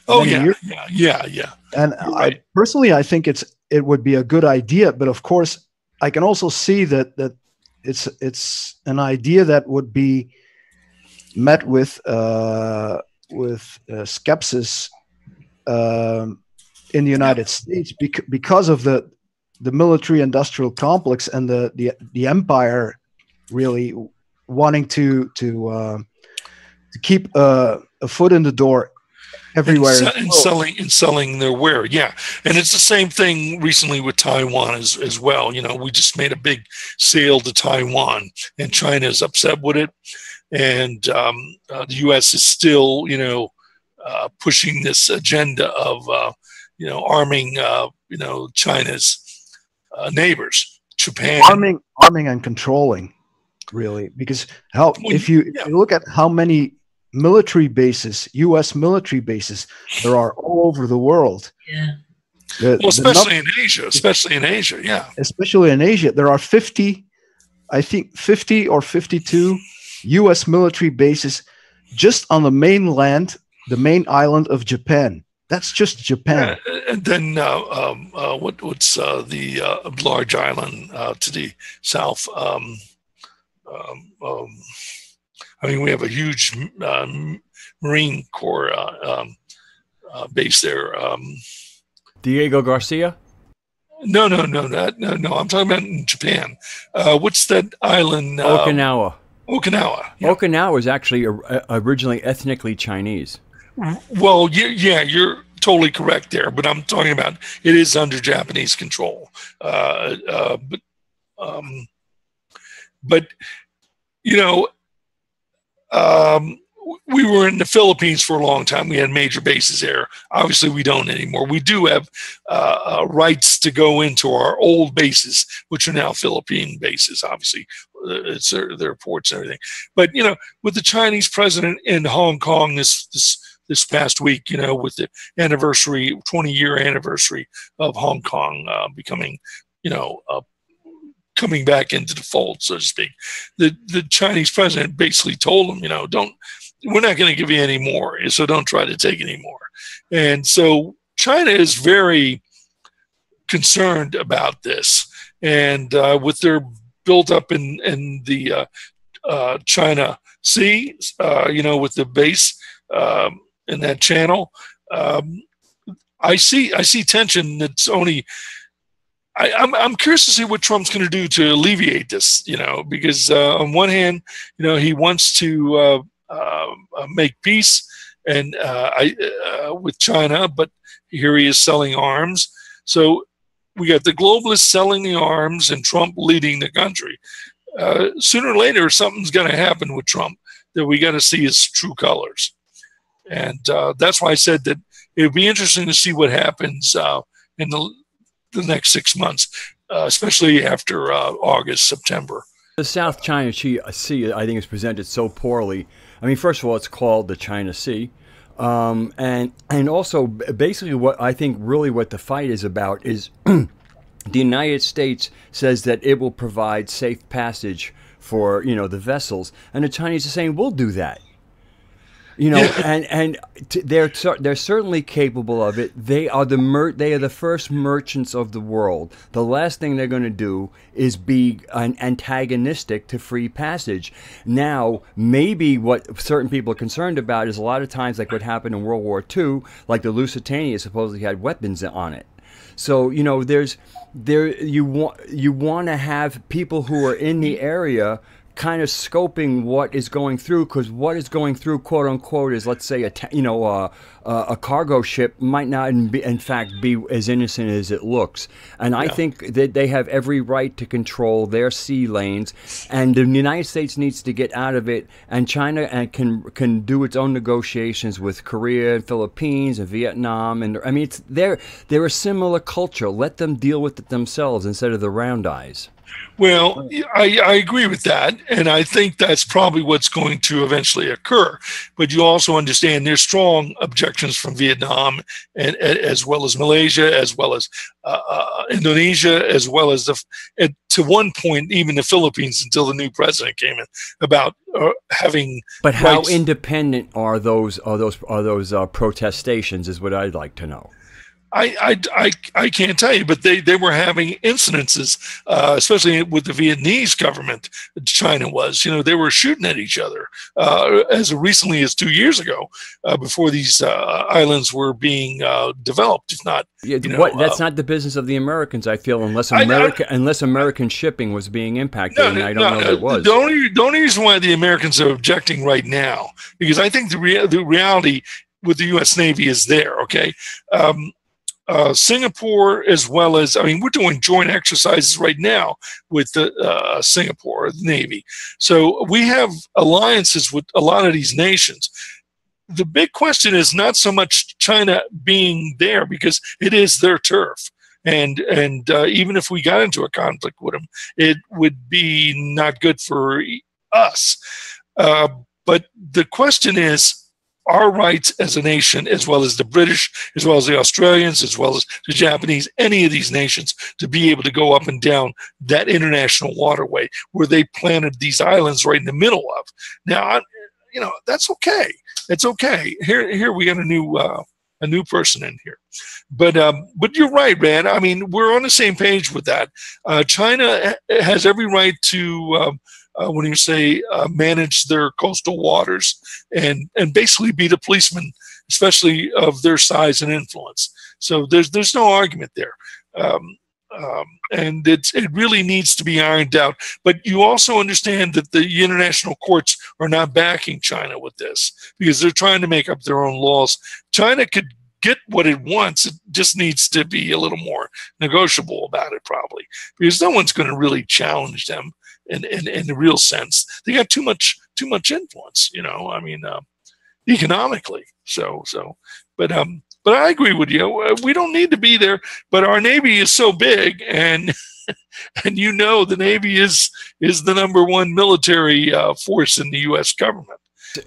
Oh yeah. And right. I think it would be a good idea, but of course, I can also see that it's an idea that would be met with skepsis in the United States because of the military-industrial complex and the empire really wanting to keep a foot in the door everywhere and selling their ware. Yeah, and it's the same thing recently with Taiwan as well. We just made a big sale to Taiwan, and China is upset with it, and the U.S. is still pushing this agenda of arming China's neighbors, Japan, arming and controlling, really, because if you look at how many military bases, U.S. military bases, there are all over the world. Yeah. Especially in Asia, yeah. Especially in Asia, there are 50 or 52 U.S. military bases just on the mainland, the main island of Japan. That's just Japan. And then what's the large island to the south? We have a huge Marine Corps base there. Diego Garcia? No. I'm talking about in Japan. What's that island? Okinawa. Okinawa. Yeah. Okinawa is actually originally ethnically Chinese. Well, yeah, you're totally correct there. But I'm talking about it is under Japanese control. But we were in the Philippines for a long time. We had major bases there. Obviously, we don't anymore. We do have rights to go into our old bases, which are now Philippine bases. Obviously, it's their ports and everything. But with the Chinese president in Hong Kong this past week, with the 20-year anniversary of Hong Kong becoming, coming back into the fold, so to speak. The Chinese president basically told him, we're not going to give you any more, so don't try to take any more. And so China is very concerned about this. And with their built up in the China Sea, with the base in that channel, I see tension that's only. I'm curious to see what Trump's going to do to alleviate this, because on one hand, he wants to make peace and with China, but here he is selling arms. So we got the globalists selling the arms and Trump leading the country. Sooner or later, something's going to happen with Trump that we got to see his true colors. And that's why I said that it would be interesting to see what happens in the next 6 months, especially after August, September. The South China Sea, I think, is presented so poorly. I mean, first of all, it's called the China Sea. And also, basically, what I think really what the fight is about is the United States says that it will provide safe passage for, the vessels. And the Chinese are saying, we'll do that. They're certainly capable of it. They are the first merchants of the world. The last thing they're going to do is be antagonistic to free passage. Now, maybe what certain people are concerned about is a lot of times like what happened in World War II, like the Lusitania supposedly had weapons on it. So you want to have people who are in the area kind of scoping what is going through, because what is going through, quote unquote, is, let's say, a cargo ship might not in fact be as innocent as it looks. And I think that they have every right to control their sea lanes, and the United States needs to get out of it. And China can do its own negotiations with Korea and Philippines and Vietnam. And I mean, they're a similar culture. Let them deal with it themselves instead of the round eyes. Well, I agree with that, and I think that's probably what's going to eventually occur. But you also understand there's strong objections from Vietnam, and as well as Malaysia, as well as Indonesia, as well as to one point even the Philippines until the new president came in about having. But how independent are those protestations? Is what I'd like to know. I can't tell you, but they were having incidences, especially with the Vietnamese government. China was, they were shooting at each other as recently as 2 years ago, before these islands were being developed. If not, that's not the business of the Americans. I feel unless American shipping was being impacted, and I don't know that it was. The only reason why the Americans are objecting right now, because I think the reality with the U.S. Navy is there. Okay. Singapore, as well as, we're doing joint exercises right now with the Singapore Navy. So we have alliances with a lot of these nations. The big question is not so much China being there, because it is their turf. And even if we got into a conflict with them, it would be not good for us. But the question is, our rights as a nation, as well as the British, as well as the Australians, as well as the Japanese, any of these nations, to be able to go up and down that international waterway where they planted these islands right in the middle of. Now, that's okay. It's okay. Here we got a new person in here, but you're right, man. We're on the same page with that. China has every right to. When you say manage their coastal waters and basically be the policeman, especially of their size and influence. So there's no argument there. And it really needs to be ironed out. But you also understand that the international courts are not backing China with this, because they're trying to make up their own laws. China could get what it wants. It just needs to be a little more negotiable about it, probably, because no one's going to really challenge them in the real sense. They got too much influence, economically. But I agree with you. We don't need to be there, but our Navy is so big, and the Navy is the number one military force in the U.S. government.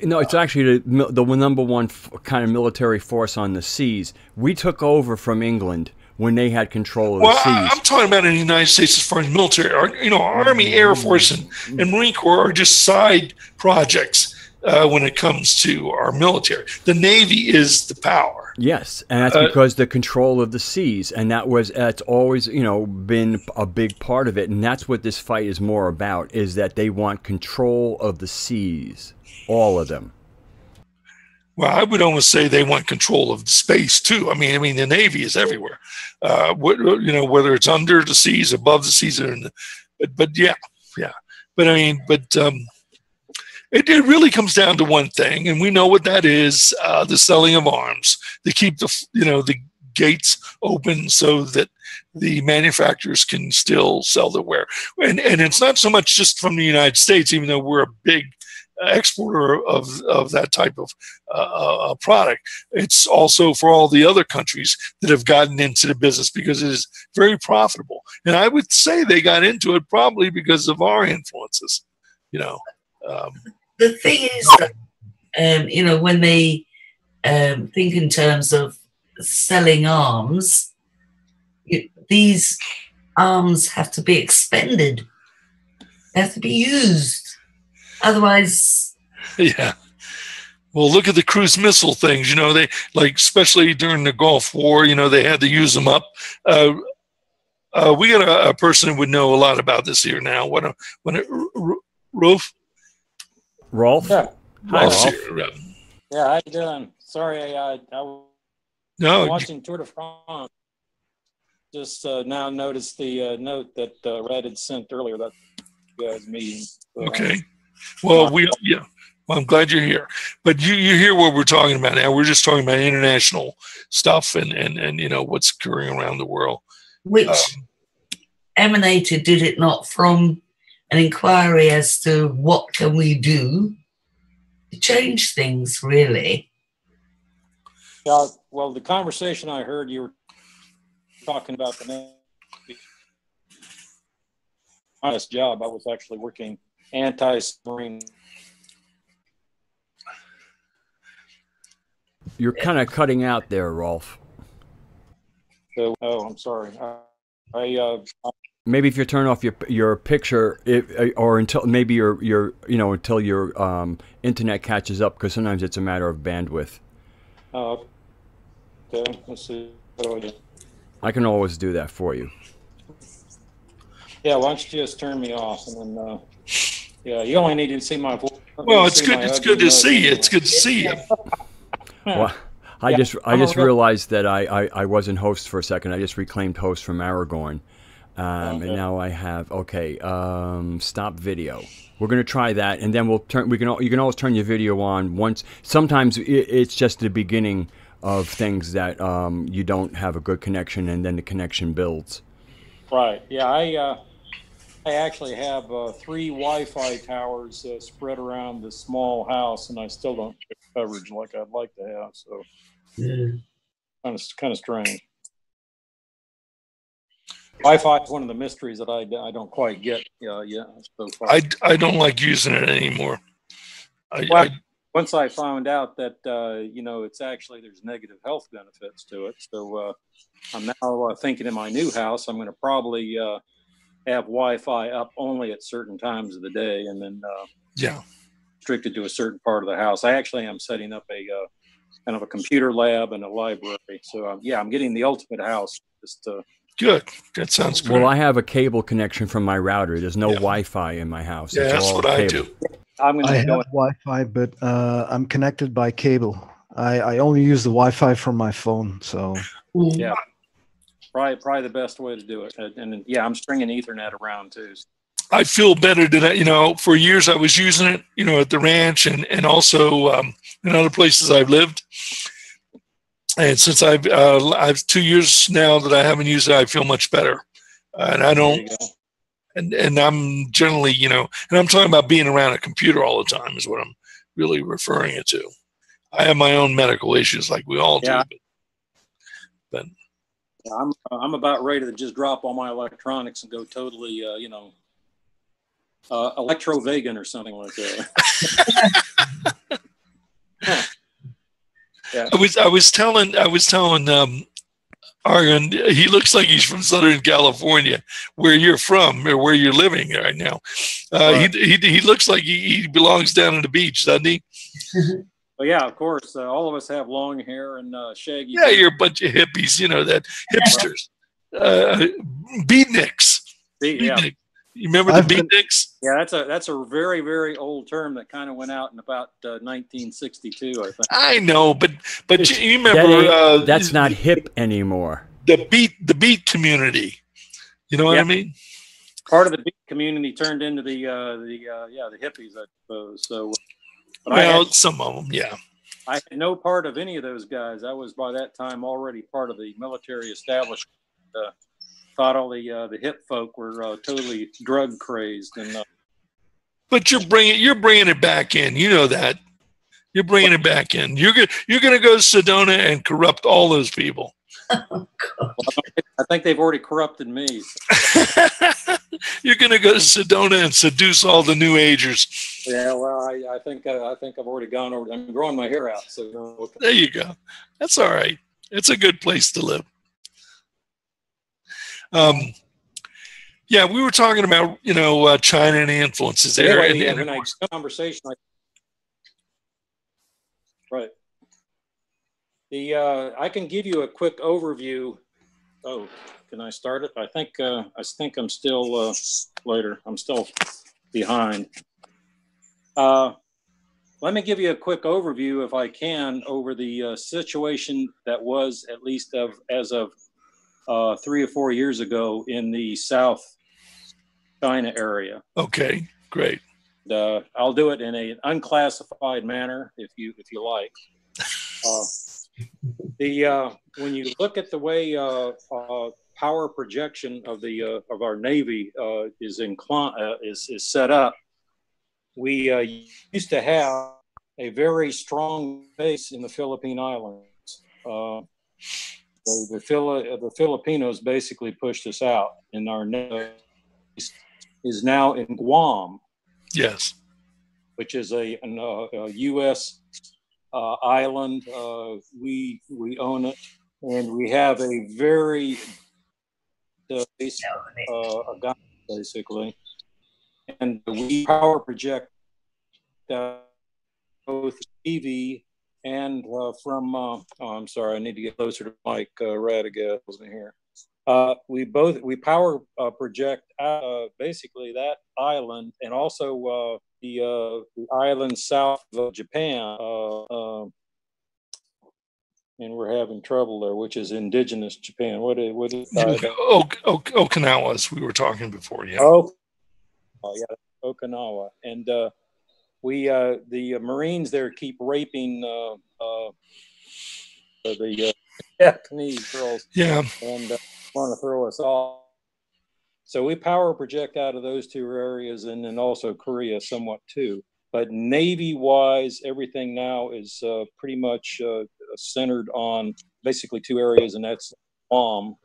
No, it's actually the number one kind of military force on the seas. We took over from England when they had control of the seas. I'm talking about in the United States as far as military. Our Army, Air Force, and Marine Corps are just side projects when it comes to our military. The Navy is the power. Yes, and that's because the control of the seas, and that's always been a big part of it, and that's what this fight is more about, is that they want control of the seas, all of them. Well, I would almost say they want control of the space too. The Navy is everywhere. Whether it's under the seas, above the seas, but yeah. But it really comes down to one thing, and we know what that is: the selling of arms. They keep the gates open so that the manufacturers can still sell their wear, and it's not so much just from the United States, even though we're a big exporter of that type of product. It's also for all the other countries that have gotten into the business because it is very profitable. And I would say they got into it probably because of our influences. The thing is that when they think in terms of selling arms, these arms have to be expended. They have to be used. Otherwise, yeah. Well, look at the cruise missile things. They especially during the Gulf War. They had to use them up. We got a person who would know a lot about this here now. Rolf? Rolf? Yeah. Hi, Rolf's Rolf. here. Yeah, how you doing? Sorry, I was watching Tour de France. Just now noticed the note that Red had sent earlier that you guys meeting. So, Okay. Well, I'm glad you're here. But you hear what we're talking about now. We're just talking about international stuff and what's occurring around the world. which emanated, did it not, from an inquiry as to what can we do to change things, really? Yeah, well, the conversation I heard, you were talking about the honest job. I was actually working anti-submarine. You're kind of cutting out there, Rolf. So, I'm sorry. Maybe if you turn off your picture, or until maybe until your internet catches up, because sometimes it's a matter of bandwidth. Okay. Let's see. What do I do? I can always do that for you. Yeah, why don't you just turn me off and then yeah, you only need to see my voice. Well, it's good. It's good to see you. It's good to see you. Well, I just realized that I wasn't host for a second. I just reclaimed host from Aragorn, and now I have stop video. We're gonna try that, and then we'll turn. You can always turn your video on once. Sometimes it's just the beginning of things that you don't have a good connection, and then the connection builds. Right. Yeah. I actually have 3 Wi-Fi towers spread around this small house, and I still don't get coverage like I'd like to have. So, kind of strange. Wi-Fi is one of the mysteries that I don't quite get. So far. I don't like using it anymore. Once I found out that it's actually there's negative health benefits to it, so I'm now thinking in my new house I'm going to probably have Wi-Fi up only at certain times of the day, and then restricted to a certain part of the house. I actually am setting up a kind of a computer lab and a library. So I'm getting the ultimate house. Good. That sounds good. Well, I have a cable connection from my router. There's no Wi-Fi in my house. Yeah, that's what I do. I have Wi-Fi, but I'm connected by cable. I only use the Wi-Fi from my phone. So yeah, probably the best way to do it. And I'm stringing Ethernet around too. I feel better today. For years I was using it, at the ranch and also in other places I've lived. And since I've 2 years now that I haven't used it, I feel much better. And I don't. And I'm generally, and I'm talking about being around a computer all the time is what I'm really referring it to. I have my own medical issues like we all do. But I'm about ready to just drop all my electronics and go totally, electro-vegan or something like that. Yeah. I was telling Aragorn, he looks like he's from Southern California, where you're from or where you're living right now. He looks like he belongs down on the beach, doesn't he? Well, yeah, of course. All of us have long hair and shaggy. Yeah, you're a bunch of hippies, that hipsters, beatniks. Beatnik. You remember the beatniks? Yeah, that's a very, very old term that kind of went out in about 1962, I think. I know, but you remember that's not hip anymore. The beat community. You know what I mean? part of the beat community turned into the hippies, I suppose. So, well, some of them, yeah. I had no part of any of those guys. I was by that time already part of the military establishment. Thought all the hip folk were totally drug crazed, and but you're bringing it back in. You know that. You're bringing it back in. You're gonna go to Sedona and corrupt all those people. Oh, God. I think they've already corrupted me. So. You're gonna go to Sedona and seduce all the New Agers. Yeah, well, I think I've already gone over. I'm growing my hair out, so there you go. That's all right. It's a good place to live. Yeah, we were talking about China and the influences there. Anyway, when I conversation, right. I can give you a quick overview. Oh, can I start it? I think I'm still later. I'm still behind. Let me give you a quick overview, if I can, over the situation that was, at least as of 3 or 4 years ago, in the South China area. Okay, great. I'll do it in an unclassified manner, if you like. When you look at the way power projection of our Navy is set up, we used to have a very strong base in the Philippine Islands. The Filipinos basically pushed us out, and our Navy is now in Guam. Yes, which is a U.S. Island. We own it, and we have a very base, basically, and we power project both TV and from. I'm sorry, I need to get closer to Mike Radiga here. We power project basically that island, and also the island south of Japan, and we're having trouble there, which is indigenous Japan. What is Okinawa, as we were talking before, yeah. Yeah, Okinawa, and the Marines there keep raping the Japanese girls, yeah, and want to throw us off. So we power project out of those two areas, and then also Korea somewhat too. But Navy-wise, everything now is pretty much centered on basically two areas, and that's Guam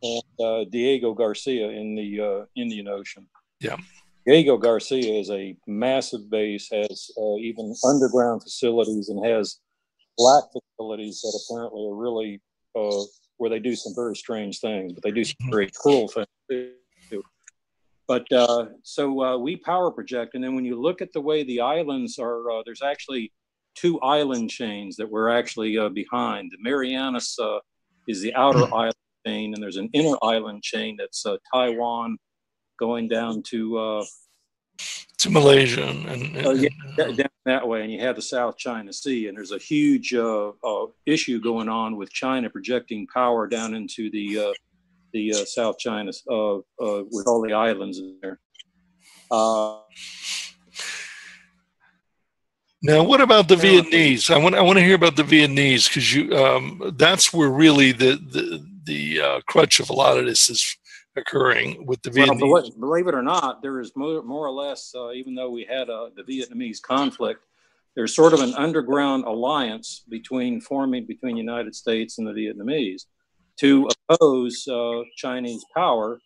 and Diego Garcia in the Indian Ocean. Yeah. Diego Garcia is a massive base, has even underground facilities, and has black facilities that apparently are really where they do some very strange things, but they do some very cruel things too. But so we power project, and then when you look at the way the islands are, there's actually two island chains that we're actually behind. The Marianas is the outer island chain, and there's an inner island chain that's Taiwan going down to Malaysia and down that way, and you have the South China Sea, and there's a huge issue going on with China projecting power down into the South China with all the islands in there. Now, what about the Vietnamese? I want to hear about the Vietnamese, because that's where really the crutch of a lot of this is occurring with the Vietnamese. Well, believe it or not, there is more or less, even though we had the Vietnamese conflict, there's sort of an underground alliance forming between the United States and the Vietnamese to oppose Chinese power.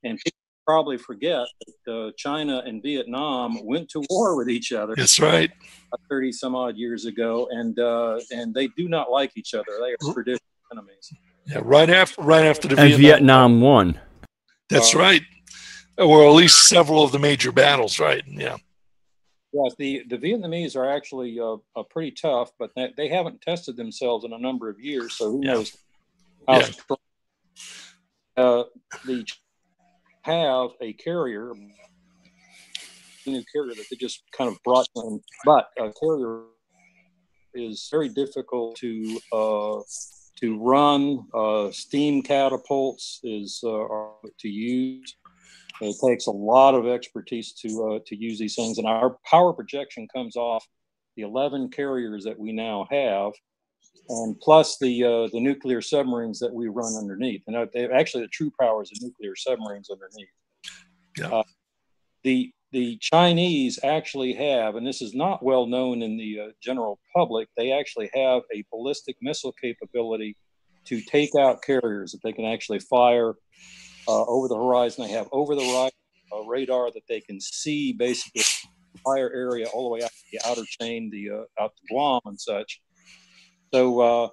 And people probably forget that China and Vietnam went to war with each other. That's right. 30 some odd years ago, and they do not like each other. They are traditional enemies. Yeah, right after the Vietnam won. That's right, or at least several of the major battles, right? Yeah. Yes, the Vietnamese are actually pretty tough, but they haven't tested themselves in a number of years, so who knows how strong. They have a carrier, new carrier that they just kind of brought in, but a carrier is very difficult to run. Steam catapults are to use. It takes a lot of expertise to use these things, and our power projection comes off the 11 carriers that we now have, and plus the nuclear submarines that we run underneath. And actually, the true power is the nuclear submarines underneath. Yeah. The Chinese actually have, and this is not well known in the general public, they actually have a ballistic missile capability to take out carriers that they can actually fire over the horizon. They have over the horizon radar that they can see basically the fire area all the way out to the outer chain, out to Guam and such. So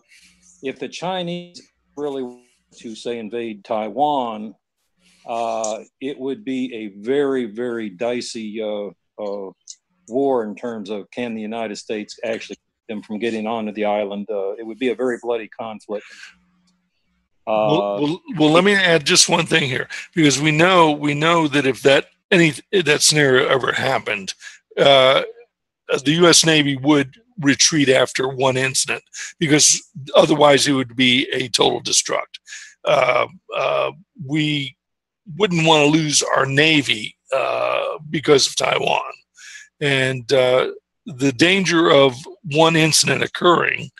if the Chinese really want to, say, invade Taiwan, it would be a very, very dicey war in terms of can the United States actually keep them from getting onto the island. It would be a very bloody conflict. Well, let me add just one thing here, because we know that if that scenario ever happened, the U.S. Navy would retreat after one incident, because otherwise it would be a total destruct. We wouldn't want to lose our Navy because of Taiwan. And the danger of one incident occurring,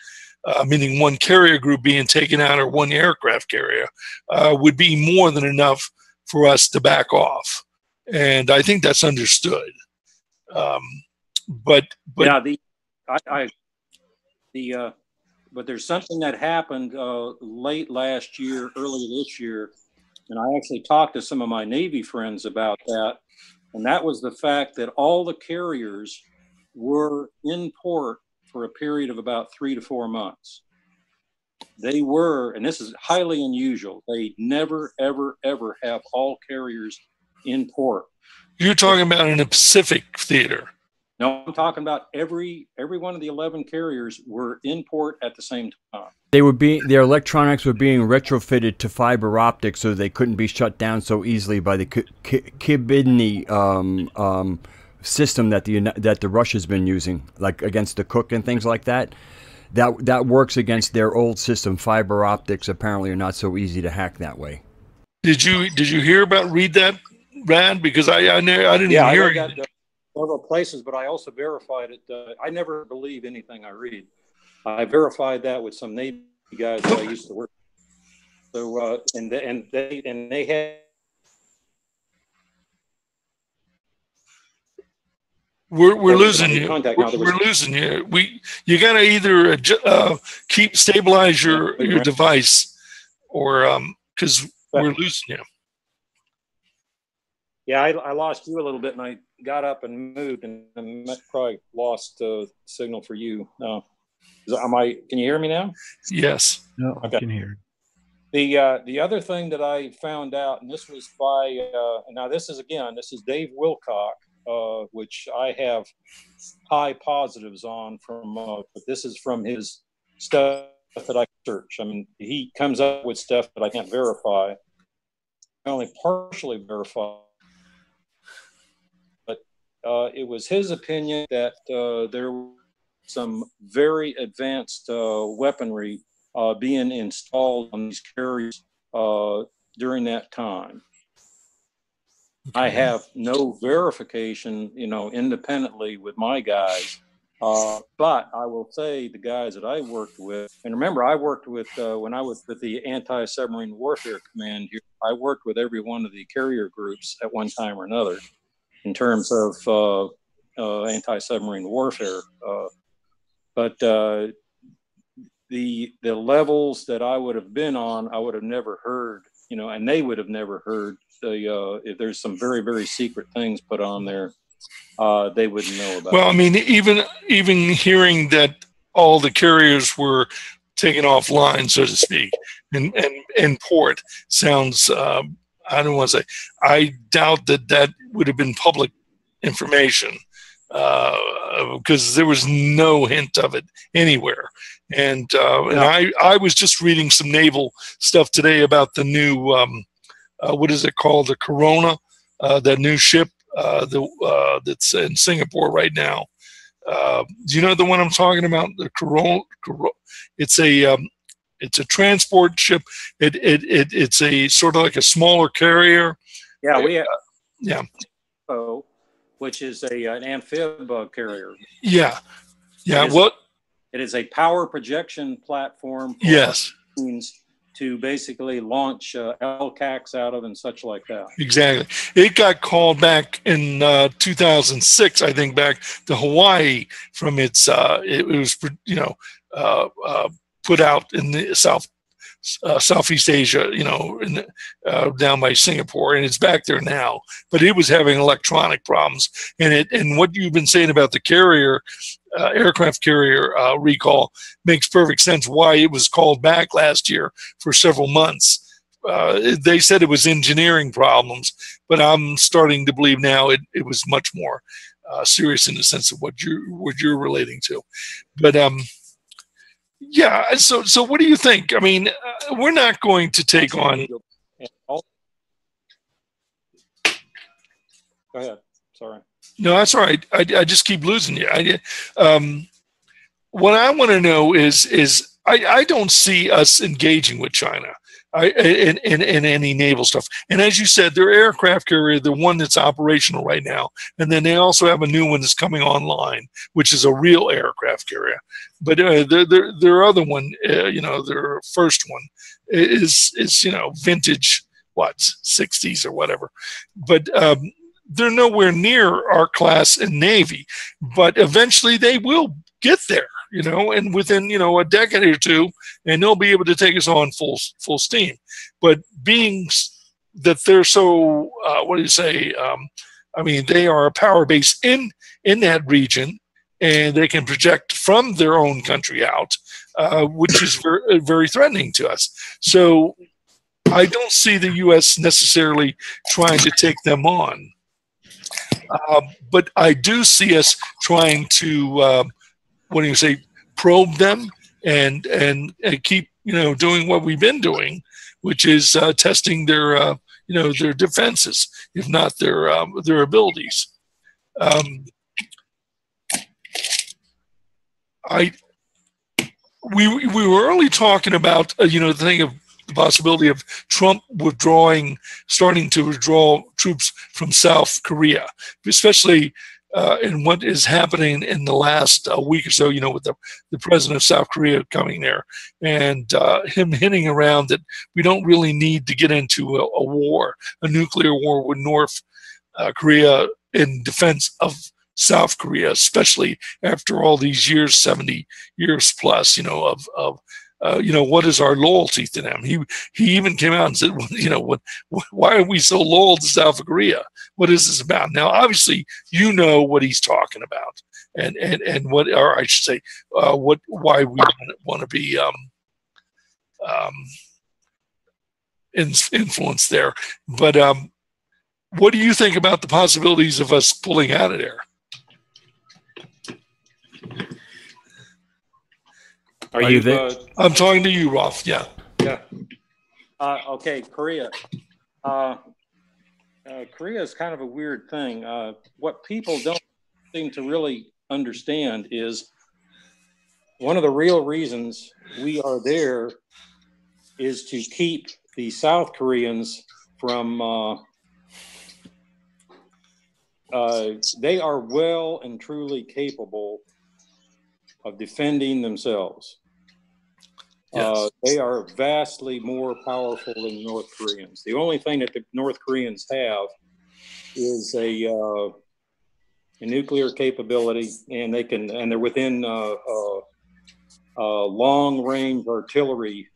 meaning one carrier group being taken out or one aircraft carrier, would be more than enough for us to back off. And I think that's understood. But yeah, but there's something that happened late last year, early this year, and I actually talked to some of my Navy friends about that, and that was the fact that all the carriers were in port for a period of about 3 to 4 months. They were, and this is highly unusual, they never, ever, ever have all carriers in port. You're talking about in the Pacific theater. No, I'm talking about every one of the 11 carriers were in port at the same time. Their electronics were being retrofitted to fiber optics, so they couldn't be shut down so easily by the Kibidni system that the Russia's been using, like against the Cook and things like that. That works against their old system. Fiber optics apparently are not so easy to hack that way. Did you read that, Brad? Because I didn't hear it. Several places, but I also verified it. I never believe anything I read. I verified that with some Navy guys that I used to work with. So and they had. We're losing you. We're losing you. You got to either stabilize your device, or because we're losing you. Yeah, I lost you a little bit, and I got up and moved, and probably lost signal for you. Can you hear me now? Yes. No, okay. I can hear. The other thing that I found out, and this was by now this is Dave Wilcock, which I have high positives on from, but this is from his stuff that I search. I mean, he comes up with stuff that I can't verify. I only partially verify. It was his opinion that there were some very advanced weaponry being installed on these carriers during that time. Okay. I have no verification, independently with my guys, but I will say the guys that I worked with, and remember, I worked with, when I was with the Anti-Submarine Warfare Command here, I worked with every one of the carrier groups at one time or another, in terms of anti-submarine warfare. But the levels that I would have been on, I would have never heard, and they would have never heard. If there's some very, very secret things put on there, they wouldn't know about. Well, I mean, even hearing that all the carriers were taken offline, so to speak, and port sounds... I don't want to say, I doubt that would have been public information, because there was no hint of it anywhere. And I was just reading some naval stuff today about the new, what is it called? The Corona, that new ship that's in Singapore right now. Do you know the one I'm talking about? The Corona. It's a transport ship. It's a sort of like a smaller carrier. Yeah, Yeah. Which is an amphib carrier. Yeah. Yeah. What? It is a power projection platform for yes. to basically launch LCACs out of and such like that. Exactly. It got called back in 2006, I think, back to Hawaii from its. It was, put out in the Southeast Asia, down by Singapore, and it's back there now. But it was having electronic problems, and what you've been saying about the carrier, aircraft carrier recall makes perfect sense. Why it was called back last year for several months. They said it was engineering problems, but I'm starting to believe now it was much more serious in the sense of what you're relating to. But yeah. So what do you think? I mean, we're not going to take on. Go ahead. Sorry. No, that's all right. I just keep losing you. What I want to know is I don't see us engaging with China in any naval stuff. And as you said, their aircraft carrier, the one that's operational right now, and then they also have a new one that's coming online, which is a real aircraft carrier. But their other one, their first one is vintage, 60s or whatever. But they're nowhere near our class in Navy. But eventually they will get there. And within, a decade or two, and they'll be able to take us on full steam. But being that they're so, they are a power base in that region, and they can project from their own country out, which is very, very threatening to us. So I don't see the U.S. necessarily trying to take them on. But I do see us trying to, probe them and keep, doing what we've been doing, which is testing their, their defenses, if not their abilities. We were early talking about, the thing of the possibility of Trump starting to withdraw troops from South Korea, especially in what is happening in the last week or so, with the president of South Korea coming there and him hinting around that we don't really need to get into a nuclear war with North Korea in defense of South Korea, especially after all these years, 70 years plus, what is our loyalty to them? He even came out and said, why are we so loyal to South Korea? What is this about? Now, obviously, what he's talking about, and what, or I should say, why we want to be influenced there. But what do you think about the possibilities of us pulling out of there? Are you there? I'm talking to you, Rolf. Yeah. Yeah. Okay, Korea. Korea is kind of a weird thing. What people don't seem to really understand is one of the real reasons we are there is to keep the South Koreans from. They are well and truly capable of defending themselves. Yes. They are vastly more powerful than North Koreans. The only thing that the North Koreans have is a nuclear capability, and they're within long-range artillery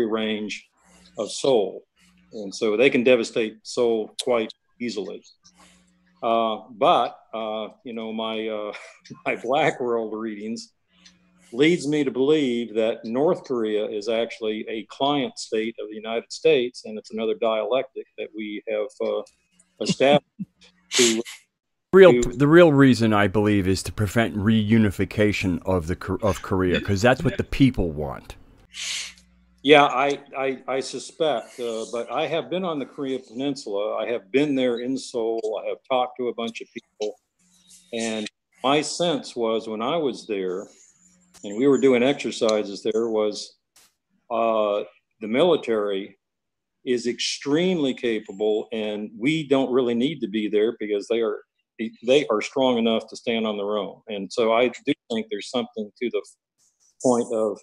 range of Seoul, and so they can devastate Seoul quite easily. But my Black World readings leads me to believe that North Korea is actually a client state of the United States, and it's another dialectic that we have established. The real reason, I believe, is to prevent reunification of Korea, because that's what the people want. Yeah, I suspect, but I have been on the Korea Peninsula. I have been there in Seoul. I have talked to a bunch of people, and my sense was when I was there, and we were doing exercises there, was the military is extremely capable, and we don't really need to be there because they are strong enough to stand on their own. And so I do think there's something to the point of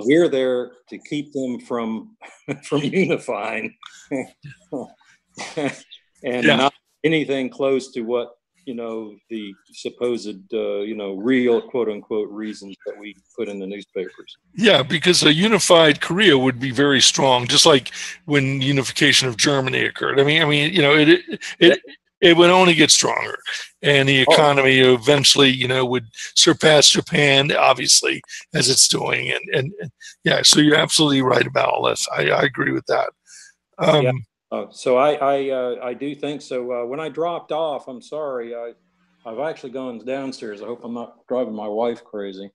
we're there to keep them from unifying, and not anything close to what the supposed real quote unquote reasons that we put in the newspapers. Yeah, because a unified Korea would be very strong, just like when unification of Germany occurred. I mean, it would only get stronger, and the economy eventually, would surpass Japan, obviously, as it's doing. And yeah, so you're absolutely right about all this. I agree with that. So I do think so. When I dropped off, I'm sorry, I've actually gone downstairs. I hope I'm not driving my wife crazy.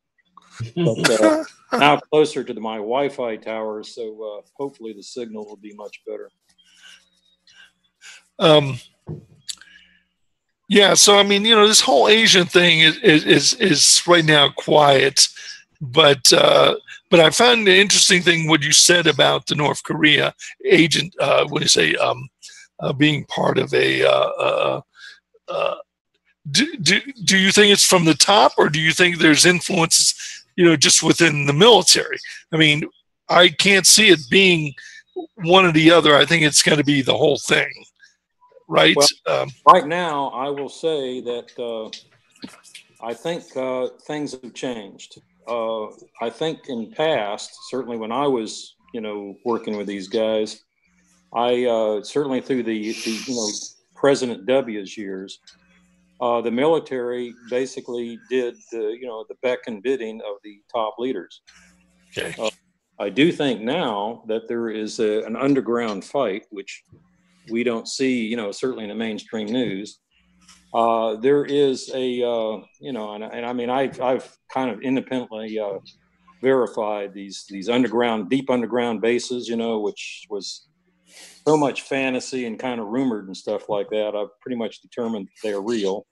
But now closer to my Wi-Fi tower, so hopefully the signal will be much better. Yeah, so I mean, this whole Asian thing is right now quiet, but I found the interesting thing what you said about the North Korea agent. When you say being part of a, do you think it's from the top, or do you think there's influences, just within the military? I mean, I can't see it being one or the other. I think it's going to be the whole thing. Right. Well, right now, I will say that I think things have changed. I think in past, certainly when I was, working with these guys, I certainly through the President W's years, the military basically did the beck and bidding of the top leaders. Okay. I do think now that there is an underground fight, which we don't see, certainly in the mainstream news. There is a, and I mean, I've kind of independently verified these deep underground bases, which was so much fantasy and kind of rumored and stuff like that. I've pretty much determined they are real.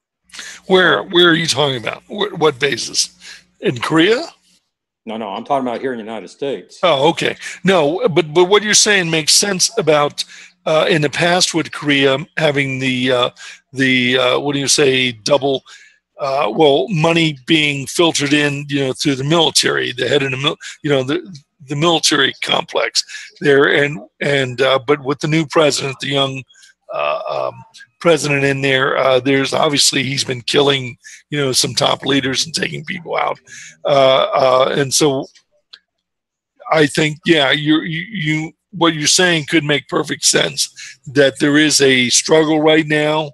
Where are you talking about? What bases? In Korea? No, I'm talking about here in the United States. Oh, okay. No, but what you're saying makes sense about in the past with Korea having the what do you say, double money being filtered in, through the military, the head of the military complex there, and but with the new president, the young president in there, there's obviously he's been killing some top leaders and taking people out, and so I think you what you're saying could make perfect sense, that there is a struggle right now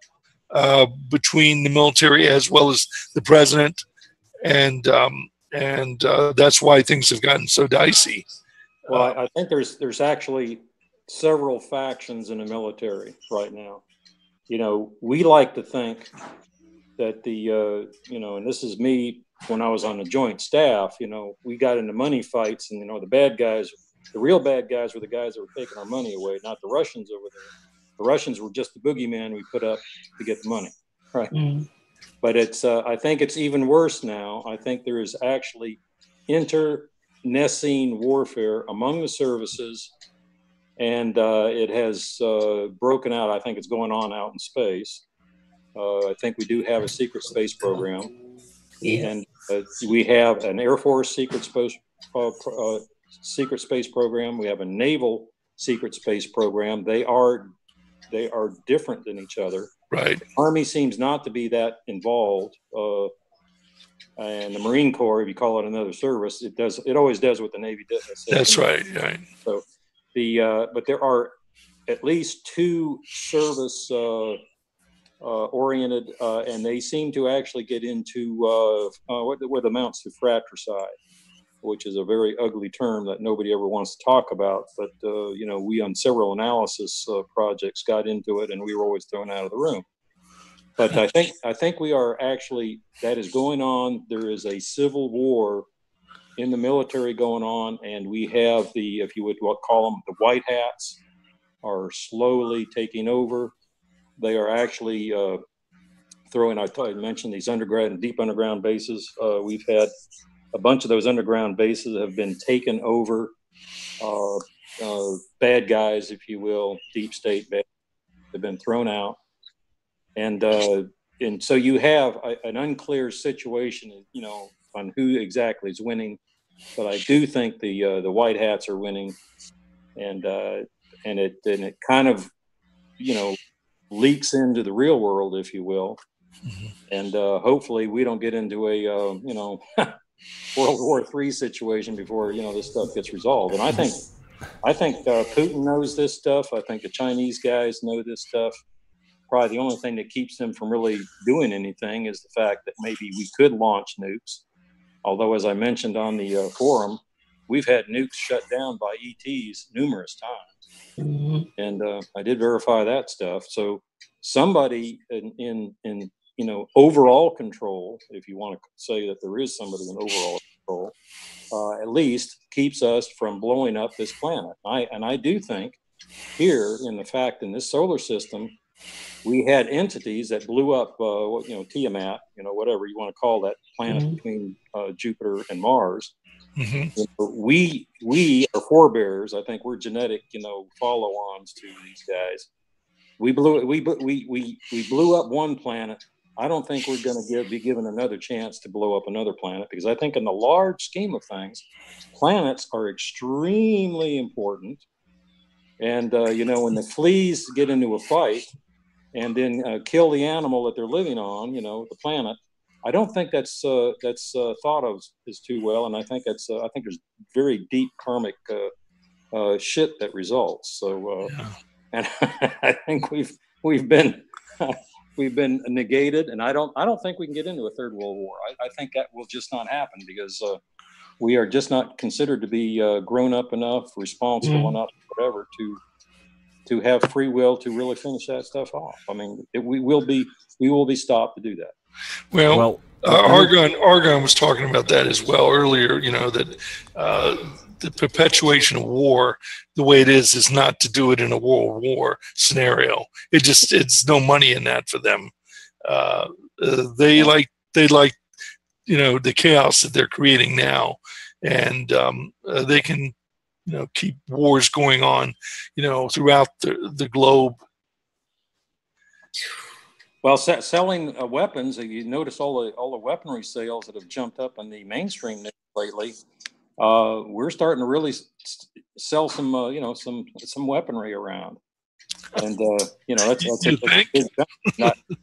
between the military as well as the president, and that's why things have gotten so dicey. Well, I think there's actually several factions in the military right now. We like to think that and this is me when I was on the joint staff, we got into money fights, and the bad guys, the real bad guys were the guys that were taking our money away, not the Russians over there. The Russians were just the boogeyman we put up to get the money, right? Mm. But it's I think it's even worse now. I think there is actually internecine warfare among the services, and it has broken out. I think it's going on out in space. I think we do have a secret space program, and we have an Air Force secret space program. We have a naval secret space program. They are different than each other. Right. The Army seems not to be that involved, and the Marine Corps, if you call it another service, it always does what the Navy does. That's right. Right. So but there are at least two service oriented, and they seem to actually get into what amounts to fratricide, which is a very ugly term that nobody ever wants to talk about. But, we on several analysis projects got into it, and we were always thrown out of the room. But I think we are actually, that is going on. There is a civil war in the military going on, and we have if you would call them the white hats, are slowly taking over. They are actually throwing, I mentioned these underground and deep underground bases. We've had a bunch of those underground bases have been taken over bad guys, if you will, deep state bad, have been thrown out, and so you have an unclear situation, you know, on who exactly is winning. But I do think the white hats are winning, and it kind of, you know, leaks into the real world, if you will, and hopefully we don't get into a you know World War III situation before, you know, this stuff gets resolved. And I think Putin knows this stuff. I think the Chinese guys know this stuff. Probably the only thing that keeps them from really doing anything is the fact that maybe we could launch nukes. Although, as I mentioned on the forum, we've had nukes shut down by ETs numerous times, and I did verify that stuff. So somebody in you know, overall control, if you want to say that there is somebody in overall control, at least keeps us from blowing up this planet. And I do think here in the fact in this solar system, we had entities that blew up, you know, Tiamat, you know, whatever you want to call that planet between Jupiter and Mars. You know, we are forebears. I think we're genetic, you know, follow-ons to these guys. We blew up one planet. I don't think we're going to be given another chance to blow up another planet, because I think in the large scheme of things, planets are extremely important. And, you know, when the fleas get into a fight and then kill the animal that they're living on, you know, the planet, I don't think that's thought of as too well. And I think I think there's very deep karmic shit that results. So, and I think we've been negated, and I don't think we can get into a third world war. I think that will just not happen, because we are just not considered to be grown up enough, responsible enough, whatever, to have free will to really finish that stuff off. I mean, we will be stopped to do that. Well, Aragorn was talking about that as well earlier. You know, that the perpetuation of war, the way it is not to do it in a world war scenario. It's no money in that for them. They like, you know, the chaos that they're creating now, and they can, you know, keep wars going on, you know, throughout the globe. Well, selling weapons, you notice all the weaponry sales that have jumped up in the mainstream news lately. We're starting to really sell some, you know, some weaponry around, and you know, that's a big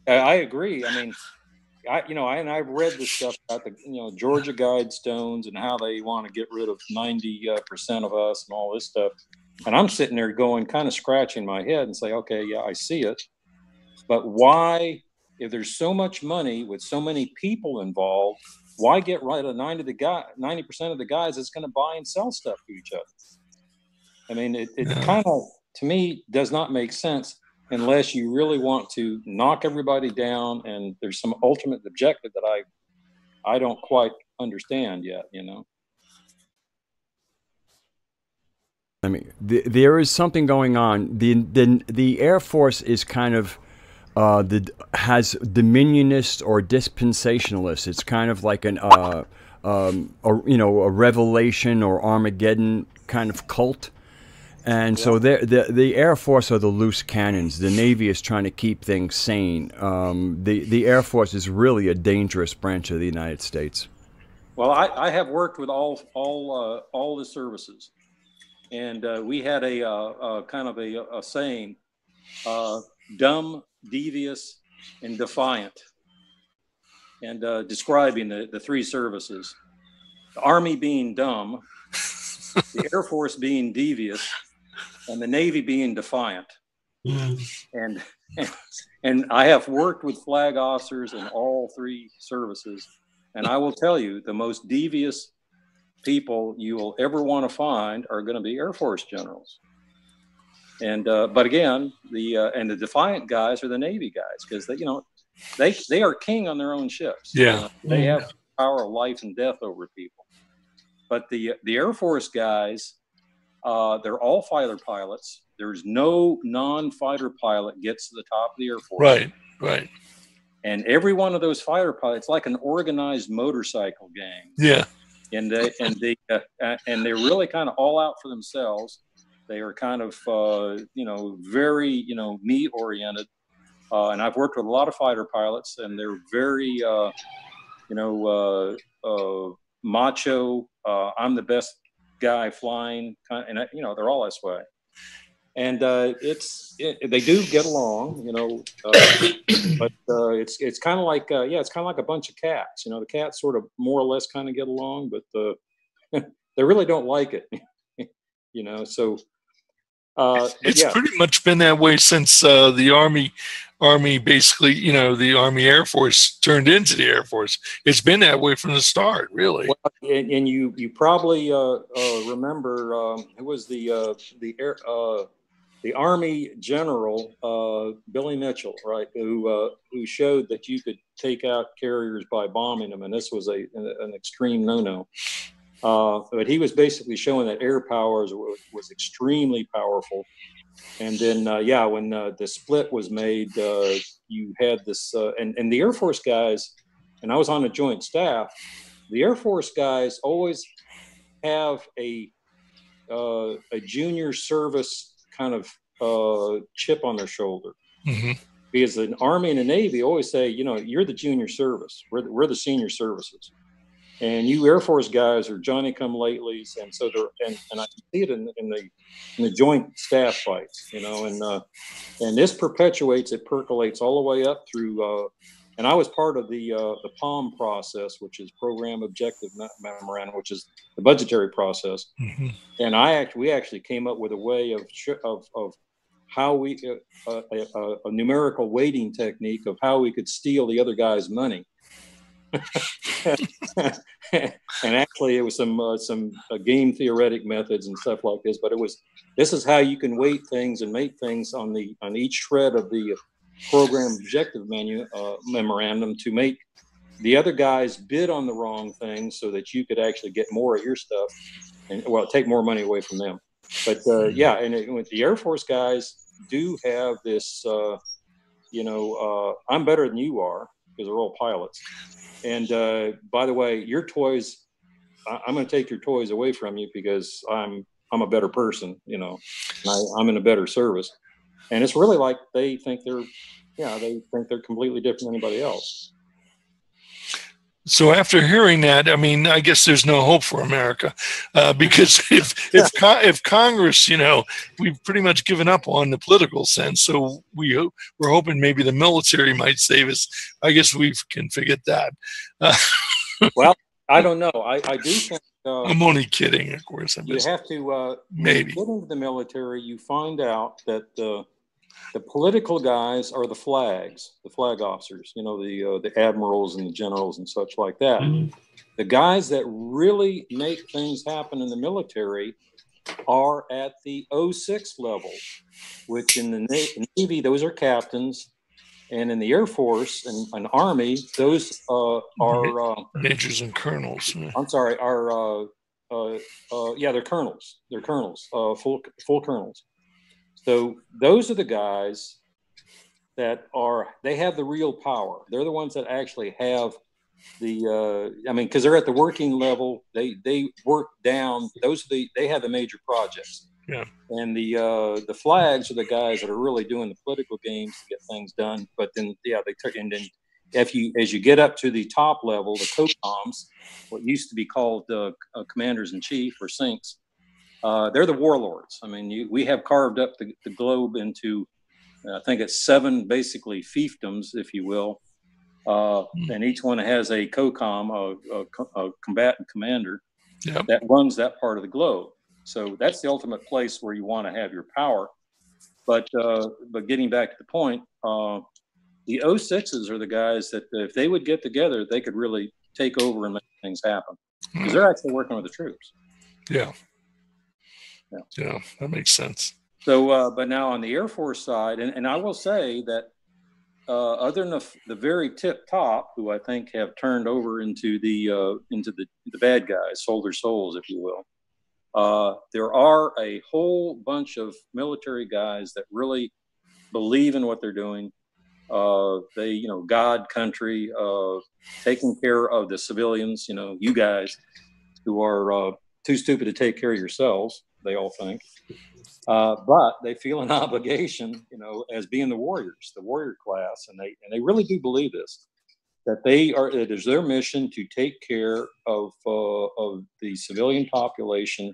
I agree. I mean, I've read this stuff about the, you know, Georgia Guidestones and how they want to get rid of 90% of us and all this stuff. And I'm sitting there going, kind of scratching my head and say, okay, yeah, I see it. But why, if there's so much money with so many people involved, why get rid of 90% of the guys that's going to buy and sell stuff to each other? I mean, it kind of, to me, does not make sense unless you really want to knock everybody down, and there's some ultimate objective that I don't quite understand yet, you know. I mean, there is something going on. The Air Force is kind of has dominionist or dispensationalist. It's kind of like an you know, a Revelation or Armageddon kind of cult. And so the Air Force are the loose cannons. The Navy is trying to keep things sane. The Air Force is really a dangerous branch of the United States. Well, I have worked with all the services, and we had a kind of a saying: dumb, devious, and defiant, and describing the three services. The Army being dumb, the Air Force being devious, and the Navy being defiant. And I have worked with flag officers in all three services, and I will tell you, the most devious people you will ever want to find are going to be Air Force generals. And but again, the defiant guys are the Navy guys, because they are king on their own ships. Yeah, they have power of life and death over people. But the Air Force guys, they're all fighter pilots. There's no non-fighter pilot gets to the top of the Air Force. Right, right. And every one of those fighter pilots, like an organized motorcycle gang. Yeah. And they're really kind of all out for themselves. They are kind of, very, me oriented. And I've worked with a lot of fighter pilots, and they're very, macho. I'm the best guy flying, and they're all this way. And they do get along, but it's kind of like it's kind of like a bunch of cats. The cats sort of more or less kind of get along, but they really don't like it. So it's pretty much been that way since the Army basically, the Army Air Force turned into the Air Force. It's been that way from the start, really. Well, and you probably remember who was the Army general, Billy Mitchell, right? Who showed that you could take out carriers by bombing them, and this was an extreme no-no. But he was basically showing that air power was extremely powerful. And then, when the split was made, you had this, and the Air Force guys, and I was on the Joint Staff. The Air Force guys always have a junior service kind of chip on their shoulder, because the Army and the Navy always say, you're the junior service, we're the senior services, and you Air Force guys are Johnny-come-latelys, and so they're and I see it in the Joint Staff fights, and this percolates all the way up through. And I was part of the POM process, which is Program Objective Memorandum, which is the budgetary process. And we actually came up with a way of how we a numerical weighting technique of how we could steal the other guy's money. And actually, it was some game theoretic methods and stuff like this. But this is how you can weight things and make things on each shred of the program objective memorandum to make the other guys bid on the wrong thing, so that you could actually get more of your stuff and take more money away from them. But with the Air Force guys do have this, I'm better than you are, because they're all pilots. And by the way, your toys, I'm going to take your toys away from you because I'm a better person, and I'm in a better service. And it's really like they think they're completely different than anybody else. So after hearing that, I guess there's no hope for America, because if Congress, we've pretty much given up on the political sense. So we're hoping maybe the military might save us. I guess we can forget that. Well, I don't know. I do think. I'm only kidding, of course. You have to maybe when you get into the military, you find out that the political guys are the flag officers, the admirals and the generals and such like that. The guys that really make things happen in the military are at the 06 level, which in the Navy, those are captains. And in the Air Force and Army, those are majors and colonels. I'm sorry, they're colonels. They're colonels, full colonels. So those are the guys that they have the real power. They're the ones that actually have because they're at the working level. They work down. They have the major projects. Yeah. And the flags are the guys that are really doing the political games to get things done. But then, as you get up to the top level, the COCOMs, what used to be called commanders in chief or sinks, they're the warlords. We have carved up the globe into, I think it's 7 basically fiefdoms, if you will. And each one has a COCOM, a combatant commander, that runs that part of the globe. So that's the ultimate place where you want to have your power. But getting back to the point, the 06s are the guys that if they would get together, they could really take over and make things happen, because they're actually working with the troops. Yeah, that makes sense. So, but now on the Air Force side, and I will say that other than the very tip top, who I think have turned over into the bad guys, sold their souls, if you will. There are a whole bunch of military guys that really believe in what they're doing. They, God, country, taking care of the civilians, you guys who are too stupid to take care of yourselves. they all think. But they feel an obligation, you know, as being the warriors, the warrior class, and they really do believe this, that it is their mission to take care of the civilian population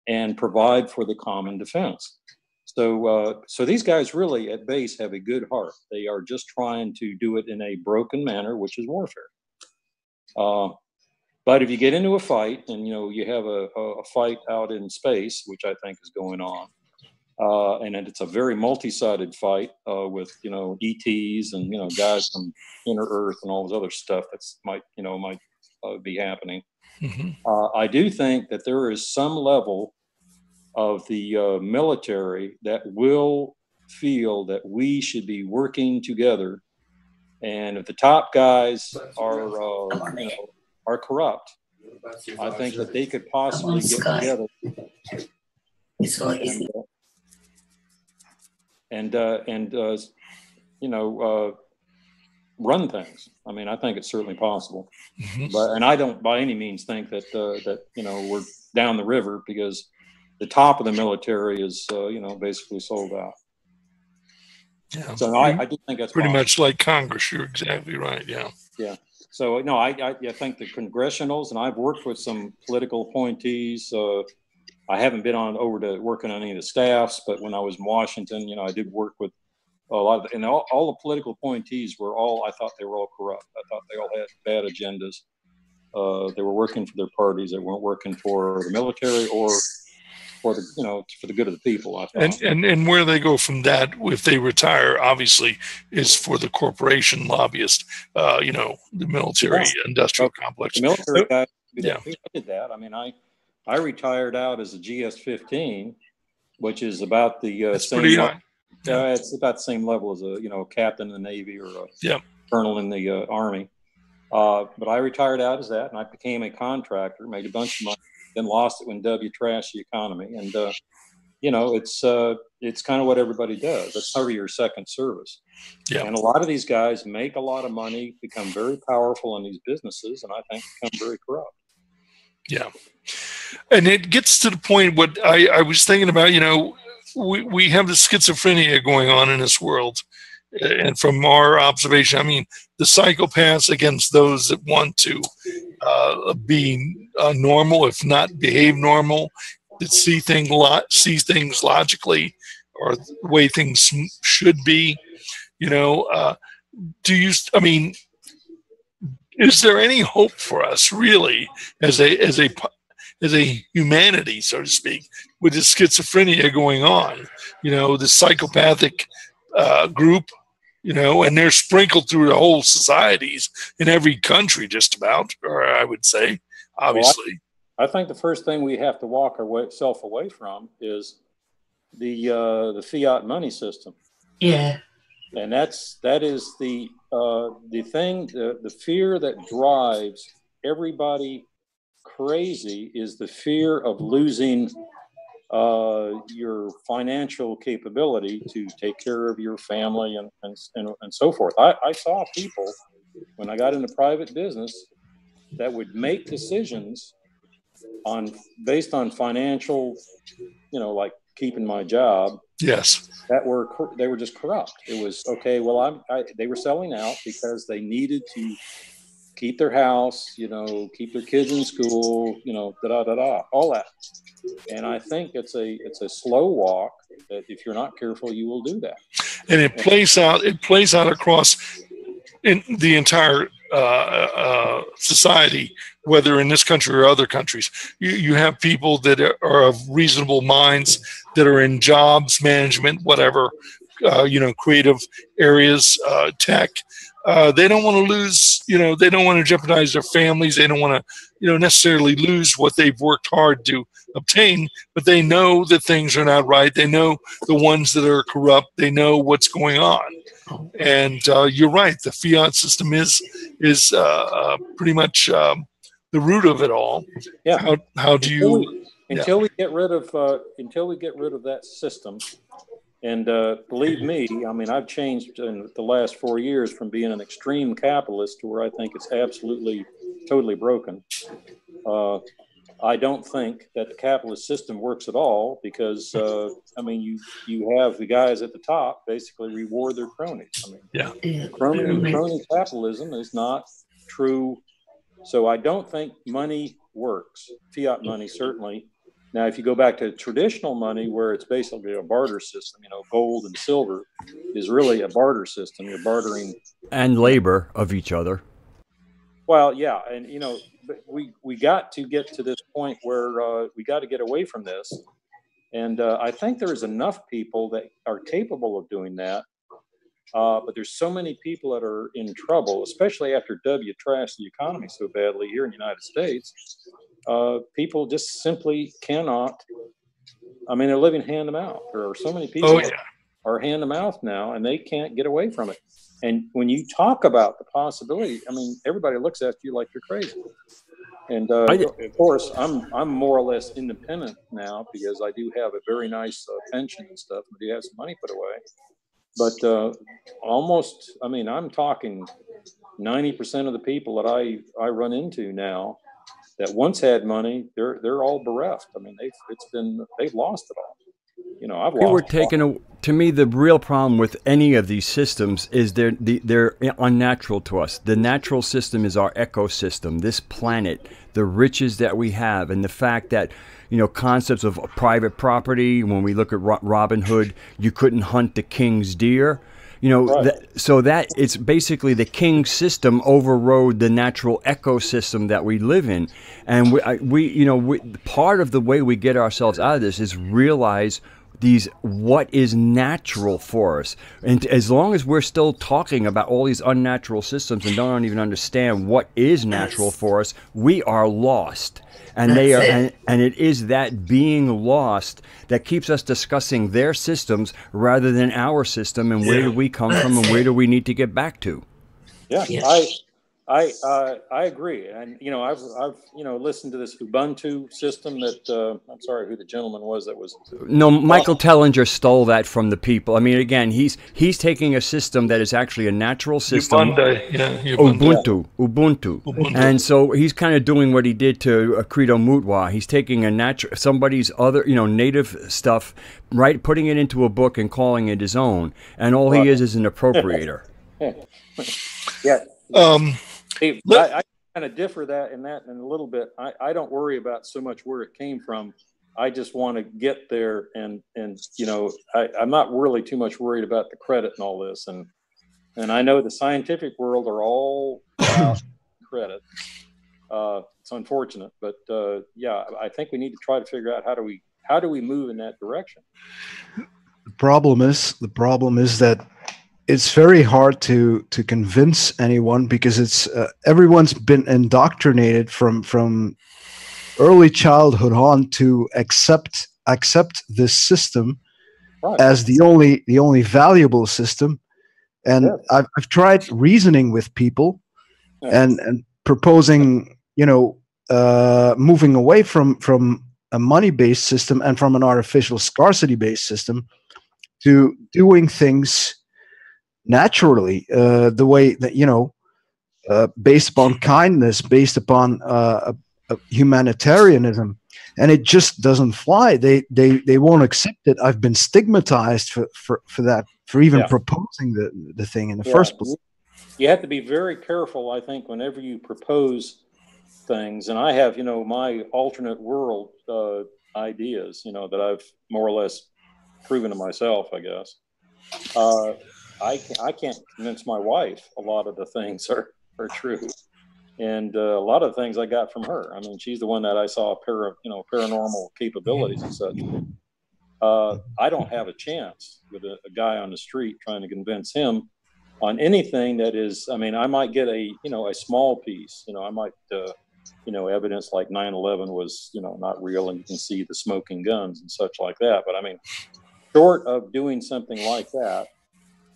and provide for the common defense. So these guys really at base have a good heart. They are just trying to do it in a broken manner, which is warfare. But if you get into a fight, and you know you have a fight out in space, which I think is going on, and it's a very multi-sided fight with ETs and guys from Inner Earth and all this other stuff that's might be happening. Mm-hmm. I do think that there is some level of the military that will feel that we should be working together, and if the top guys are corrupt, I think that they could possibly get together and run things. I mean, I think it's certainly possible. Mm-hmm. And I don't by any means think that we're down the river, because the top of the military is basically sold out. Yeah. So I do think that's pretty possible. much like Congress. You're exactly right. Yeah. Yeah. So no, I think the congressionals, and I've worked with some political appointees. I haven't been over to working on any of the staffs, but when I was in Washington, I did work with a lot of, and all the political appointees I thought they were all corrupt. I thought they all had bad agendas. They were working for their parties. They weren't working for the military or for the for the good of the people. I thought. And where they go from that, if they retire, obviously, is for the corporation lobbyist. The military industrial complex. The military guys, yeah, did that. I mean, I retired out as a GS-15, which is about the same. Pretty high. Yeah. It's about the same level as a captain in the Navy or a colonel in the Army. But I retired out as that, and I became a contractor, made a bunch of money, then lost it when W trashed the economy. And it's kind of what everybody does. That's sort of your second service. Yeah. And a lot of these guys make a lot of money, become very powerful in these businesses, and I think become very corrupt. Yeah. And it gets to the point what I was thinking about, we have the schizophrenia going on in this world. And from our observation, I mean, the psychopaths against those that want to be normal, if not behave normal, that see things logically or the way things should be. Is there any hope for us really as a humanity, so to speak, with this schizophrenia going on? The psychopathic group, and they're sprinkled through the whole societies in every country, just about, or I would say, obviously. Well, I think the first thing we have to walk ourselves away from is the fiat money system. Yeah. And that is the thing, the fear that drives everybody crazy is the fear of losing your financial capability to take care of your family and so forth. I saw people when I got into private business that would make decisions based on financial, like keeping my job. Yes. They were just corrupt. It was okay. Well, they were selling out because they needed to keep their house, keep their kids in school, all that. And I think it's a slow walk that if you're not careful, you will do that. And it plays out across in the entire society, whether in this country or other countries. You have people that are of reasonable minds that are in jobs, management, whatever, creative areas, tech. They don't want to lose, they don't want to jeopardize their families. They don't want to, necessarily lose what they've worked hard to obtain, but they know that things are not right. They know the ones that are corrupt. They know what's going on. And you're right. The fiat system is pretty much the root of it all. Yeah. How do you until we get rid of that system? And believe me, I mean, I've changed in the last 4 years from being an extreme capitalist to where I think it's absolutely, totally broken. I don't think that the capitalist system works at all because, I mean, you have the guys at the top basically reward their cronies. I mean, crony capitalism is not true. So I don't think money works. Fiat money, certainly. Now, if you go back to traditional money, where it's basically a barter system, you know, gold and silver is really a barter system. You're bartering. And labor of each other. Well, yeah. And, you know, we got to get to this point where we got to get away from this. And I think there's enough people that are capable of doing that. But there's so many people that are in trouble, especially after W trashed the economy so badly here in the United States. People just simply cannot. I mean, they're living hand to mouth. There are so many people are hand to mouth now, and they can't get away from it. And when you talk about the possibility, I mean, everybody looks at you like you're crazy. And of course, I'm more or less independent now because I do have a very nice pension and stuff. I do have some money put away. But almost, I mean, I'm talking 90% of the people that I run into now that once had money, they're all bereft. I mean, they've lost it all. You know, I've lost. To me, the real problem with any of these systems is they're unnatural to us. The natural system is our ecosystem, this planet, the riches that we have, and the fact that, you know, concepts of private property. When we look at Robin Hood, you couldn't hunt the king's deer. You know, Right. so that it's basically the king system overrode the natural ecosystem that we live in, and we part of the way we get ourselves out of this is realize what is natural for us. And as long as we're still talking about all these unnatural systems and don't even understand what is natural for us, we are lost. And and it is that being lost that keeps us discussing their systems rather than our system, and where do we come from and where do we need to get back to. Yeah, I agree, and you know, I've listened to this Ubuntu system that I'm sorry who the gentleman was that was. No, Michael Tellinger stole that from the people. I mean, again, he's taking a system that is actually a natural system. Ubuntu. And so he's kind of doing what he did to Credo Mutwa. He's taking somebody's other, native stuff, right, putting it into a book and calling it his own, and all he is an appropriator. Yeah. I kind of differ in a little bit. I don't worry about so much where it came from. I just want to get there, and I'm not really too much worried about the credit and all this. And I know the scientific world are all about credit. It's unfortunate, but I think we need to try to figure out how do we move in that direction. The problem is that it's very hard to convince anyone because it's everyone's been indoctrinated from early childhood on to accept this system as the only valuable system. And I've tried reasoning with people and proposing moving away from a money-based system and from an artificial scarcity-based system to doing things naturally, the way that based upon kindness, based upon humanitarianism, and it just doesn't fly. They won't accept it. I've been stigmatized for that, for even proposing the thing in the first place. You have to be very careful, I think, whenever you propose things. And I have, my alternate world ideas, that I've more or less proven to myself, I guess. I can't convince my wife a lot of the things are true, and a lot of the things I got from her. I mean, she's the one that I saw paranormal capabilities and such. I don't have a chance with a guy on the street trying to convince him on anything that is. I mean, I might get a small piece. I might evidence like 9/11 was not real, and you can see the smoking guns and such like that. But I mean, short of doing something like that,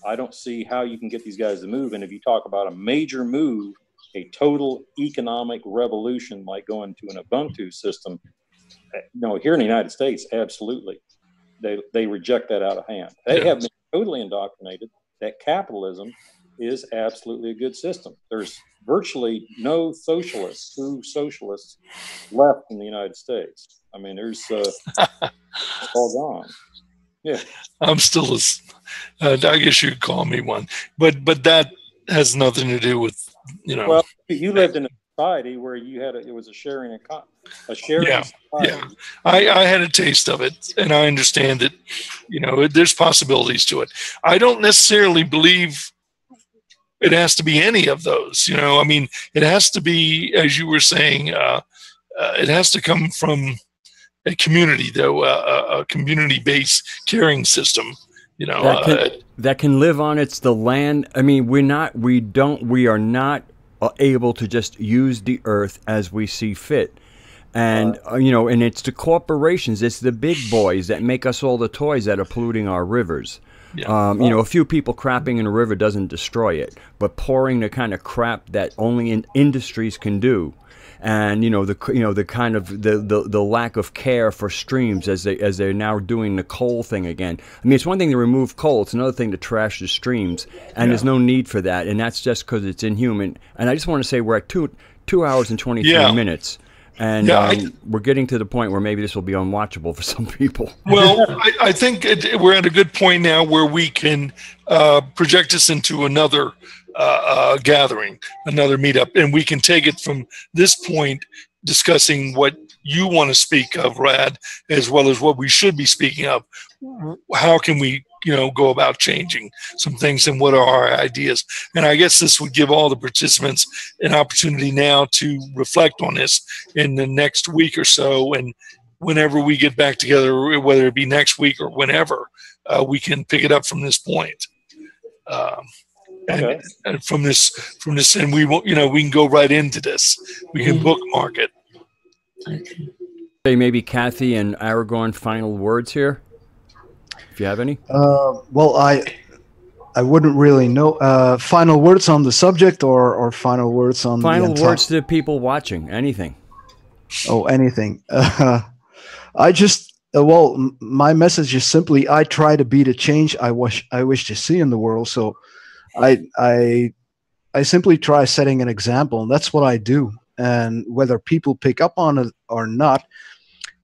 I don't see how you can get these guys to move. And if you talk about a major move, a total economic revolution like going to an Ubuntu system, here in the United States, absolutely. They reject that out of hand. They have been totally indoctrinated that capitalism is absolutely a good system. There's virtually no socialists, true socialists, left in the United States. I mean, there's all gone. Yeah, I'm still I guess you'd call me one, but that has nothing to do with, you know. Well, you lived in a society where you had it was a sharing Yeah, society. I had a taste of it, and I understand that, you know, there's possibilities to it. I don't necessarily believe it has to be any of those. You know, I mean, it has to be, as you were saying, it has to come from a community, though, a community-based caring system. You know, that can live on the land. I mean, we are not able to just use the earth as we see fit. And, you know, and it's the corporations, it's the big boys that make us all the toys that are polluting our rivers. Yeah. You know, a few people crapping in a river doesn't destroy it, but pouring the kind of crap that only industries can do. And, you know, the kind of the lack of care for streams as they're now doing the coal thing again. I mean, it's one thing to remove coal, it's another thing to trash the streams, and there's no need for that, and that's just because it's inhuman. And I just want to say we're at 2 hours and 23 minutes. And we're getting to the point where maybe this will be unwatchable for some people. Well, I think we're at a good point now where we can project this into another gathering, another meetup, and we can take it from this point, discussing what you want to speak of, Rad, as well as what we should be speaking of. How can we, you know, go about changing some things, and what are our ideas? And I guess this would give all the participants an opportunity now to reflect on this in the next week or so, and whenever we get back together, whether it be next week or whenever, we can pick it up from this point. And from this, and we won't, you know, we can go right into this. We can bookmark it. Say maybe Kathy and Aragorn final words here, if you have any. Well, I wouldn't really know. Final words on the subject, or final words on final words to the people watching. Anything. Oh, anything. I just well, my message is simply: I try to be the change I wish to see in the world. So, I simply try setting an example, and that's what I do. And whether people pick up on it or not,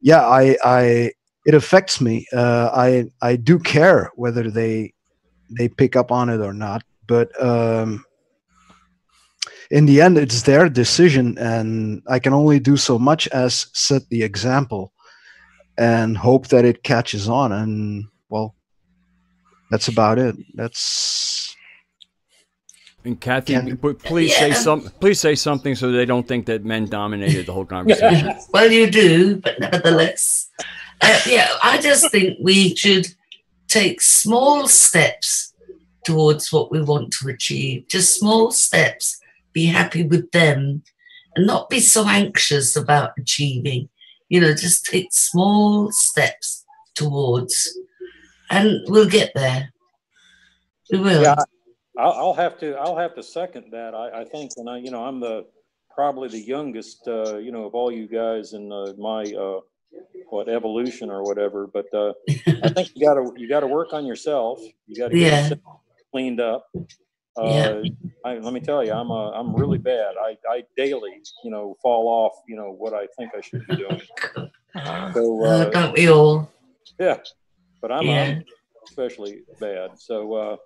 it affects me. I do care whether they pick up on it or not. But in the end, it's their decision, and I can only do so much as set the example and hope that it catches on. And well, that's about it. And Kathy, please say something so they don't think that men dominated the whole conversation. Well, you do, but nevertheless, I just think we should take small steps towards what we want to achieve. Just small steps. Be happy with them, and not be so anxious about achieving. You know, just take small steps towards, and we'll get there. We will. Yeah. I'll have to second that. I think, and I'm probably the youngest, of all you guys in my evolution or whatever. But I think you gotta work on yourself. You got to get yourself cleaned up. Let me tell you, I'm really bad. I daily, fall off. What I think I should be doing. So don't we all? Yeah, but I'm especially bad. So.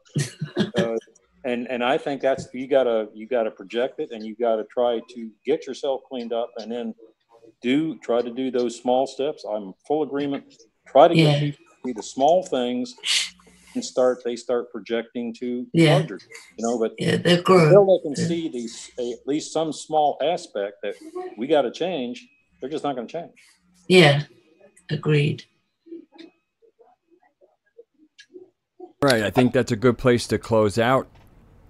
And I think that's you gotta project it, and you gotta try to get yourself cleaned up, and then try to do those small steps. I'm full agreement. Try to get people to do the small things, and they start projecting to larger. But until they can see at least some small aspect that we got to change, they're just not going to change. Yeah, agreed. Right, I think that's a good place to close out.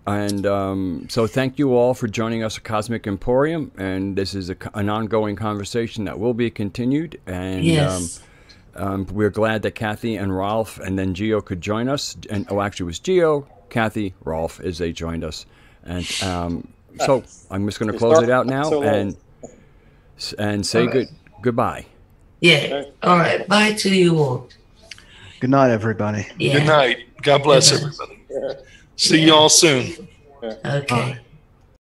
And so thank you all for joining us at Cosmic Emporium. And this is an ongoing conversation that will be continued. And we're glad that Kathy and Rolf and then Geo could join us. And actually it was Geo, Kathy, Rolf as they joined us. And so I'm just going to close it out now and say goodbye. Yeah. All right. Bye to you all. Good night, everybody. Yeah. Good night. God bless everybody. See you all soon. Okay.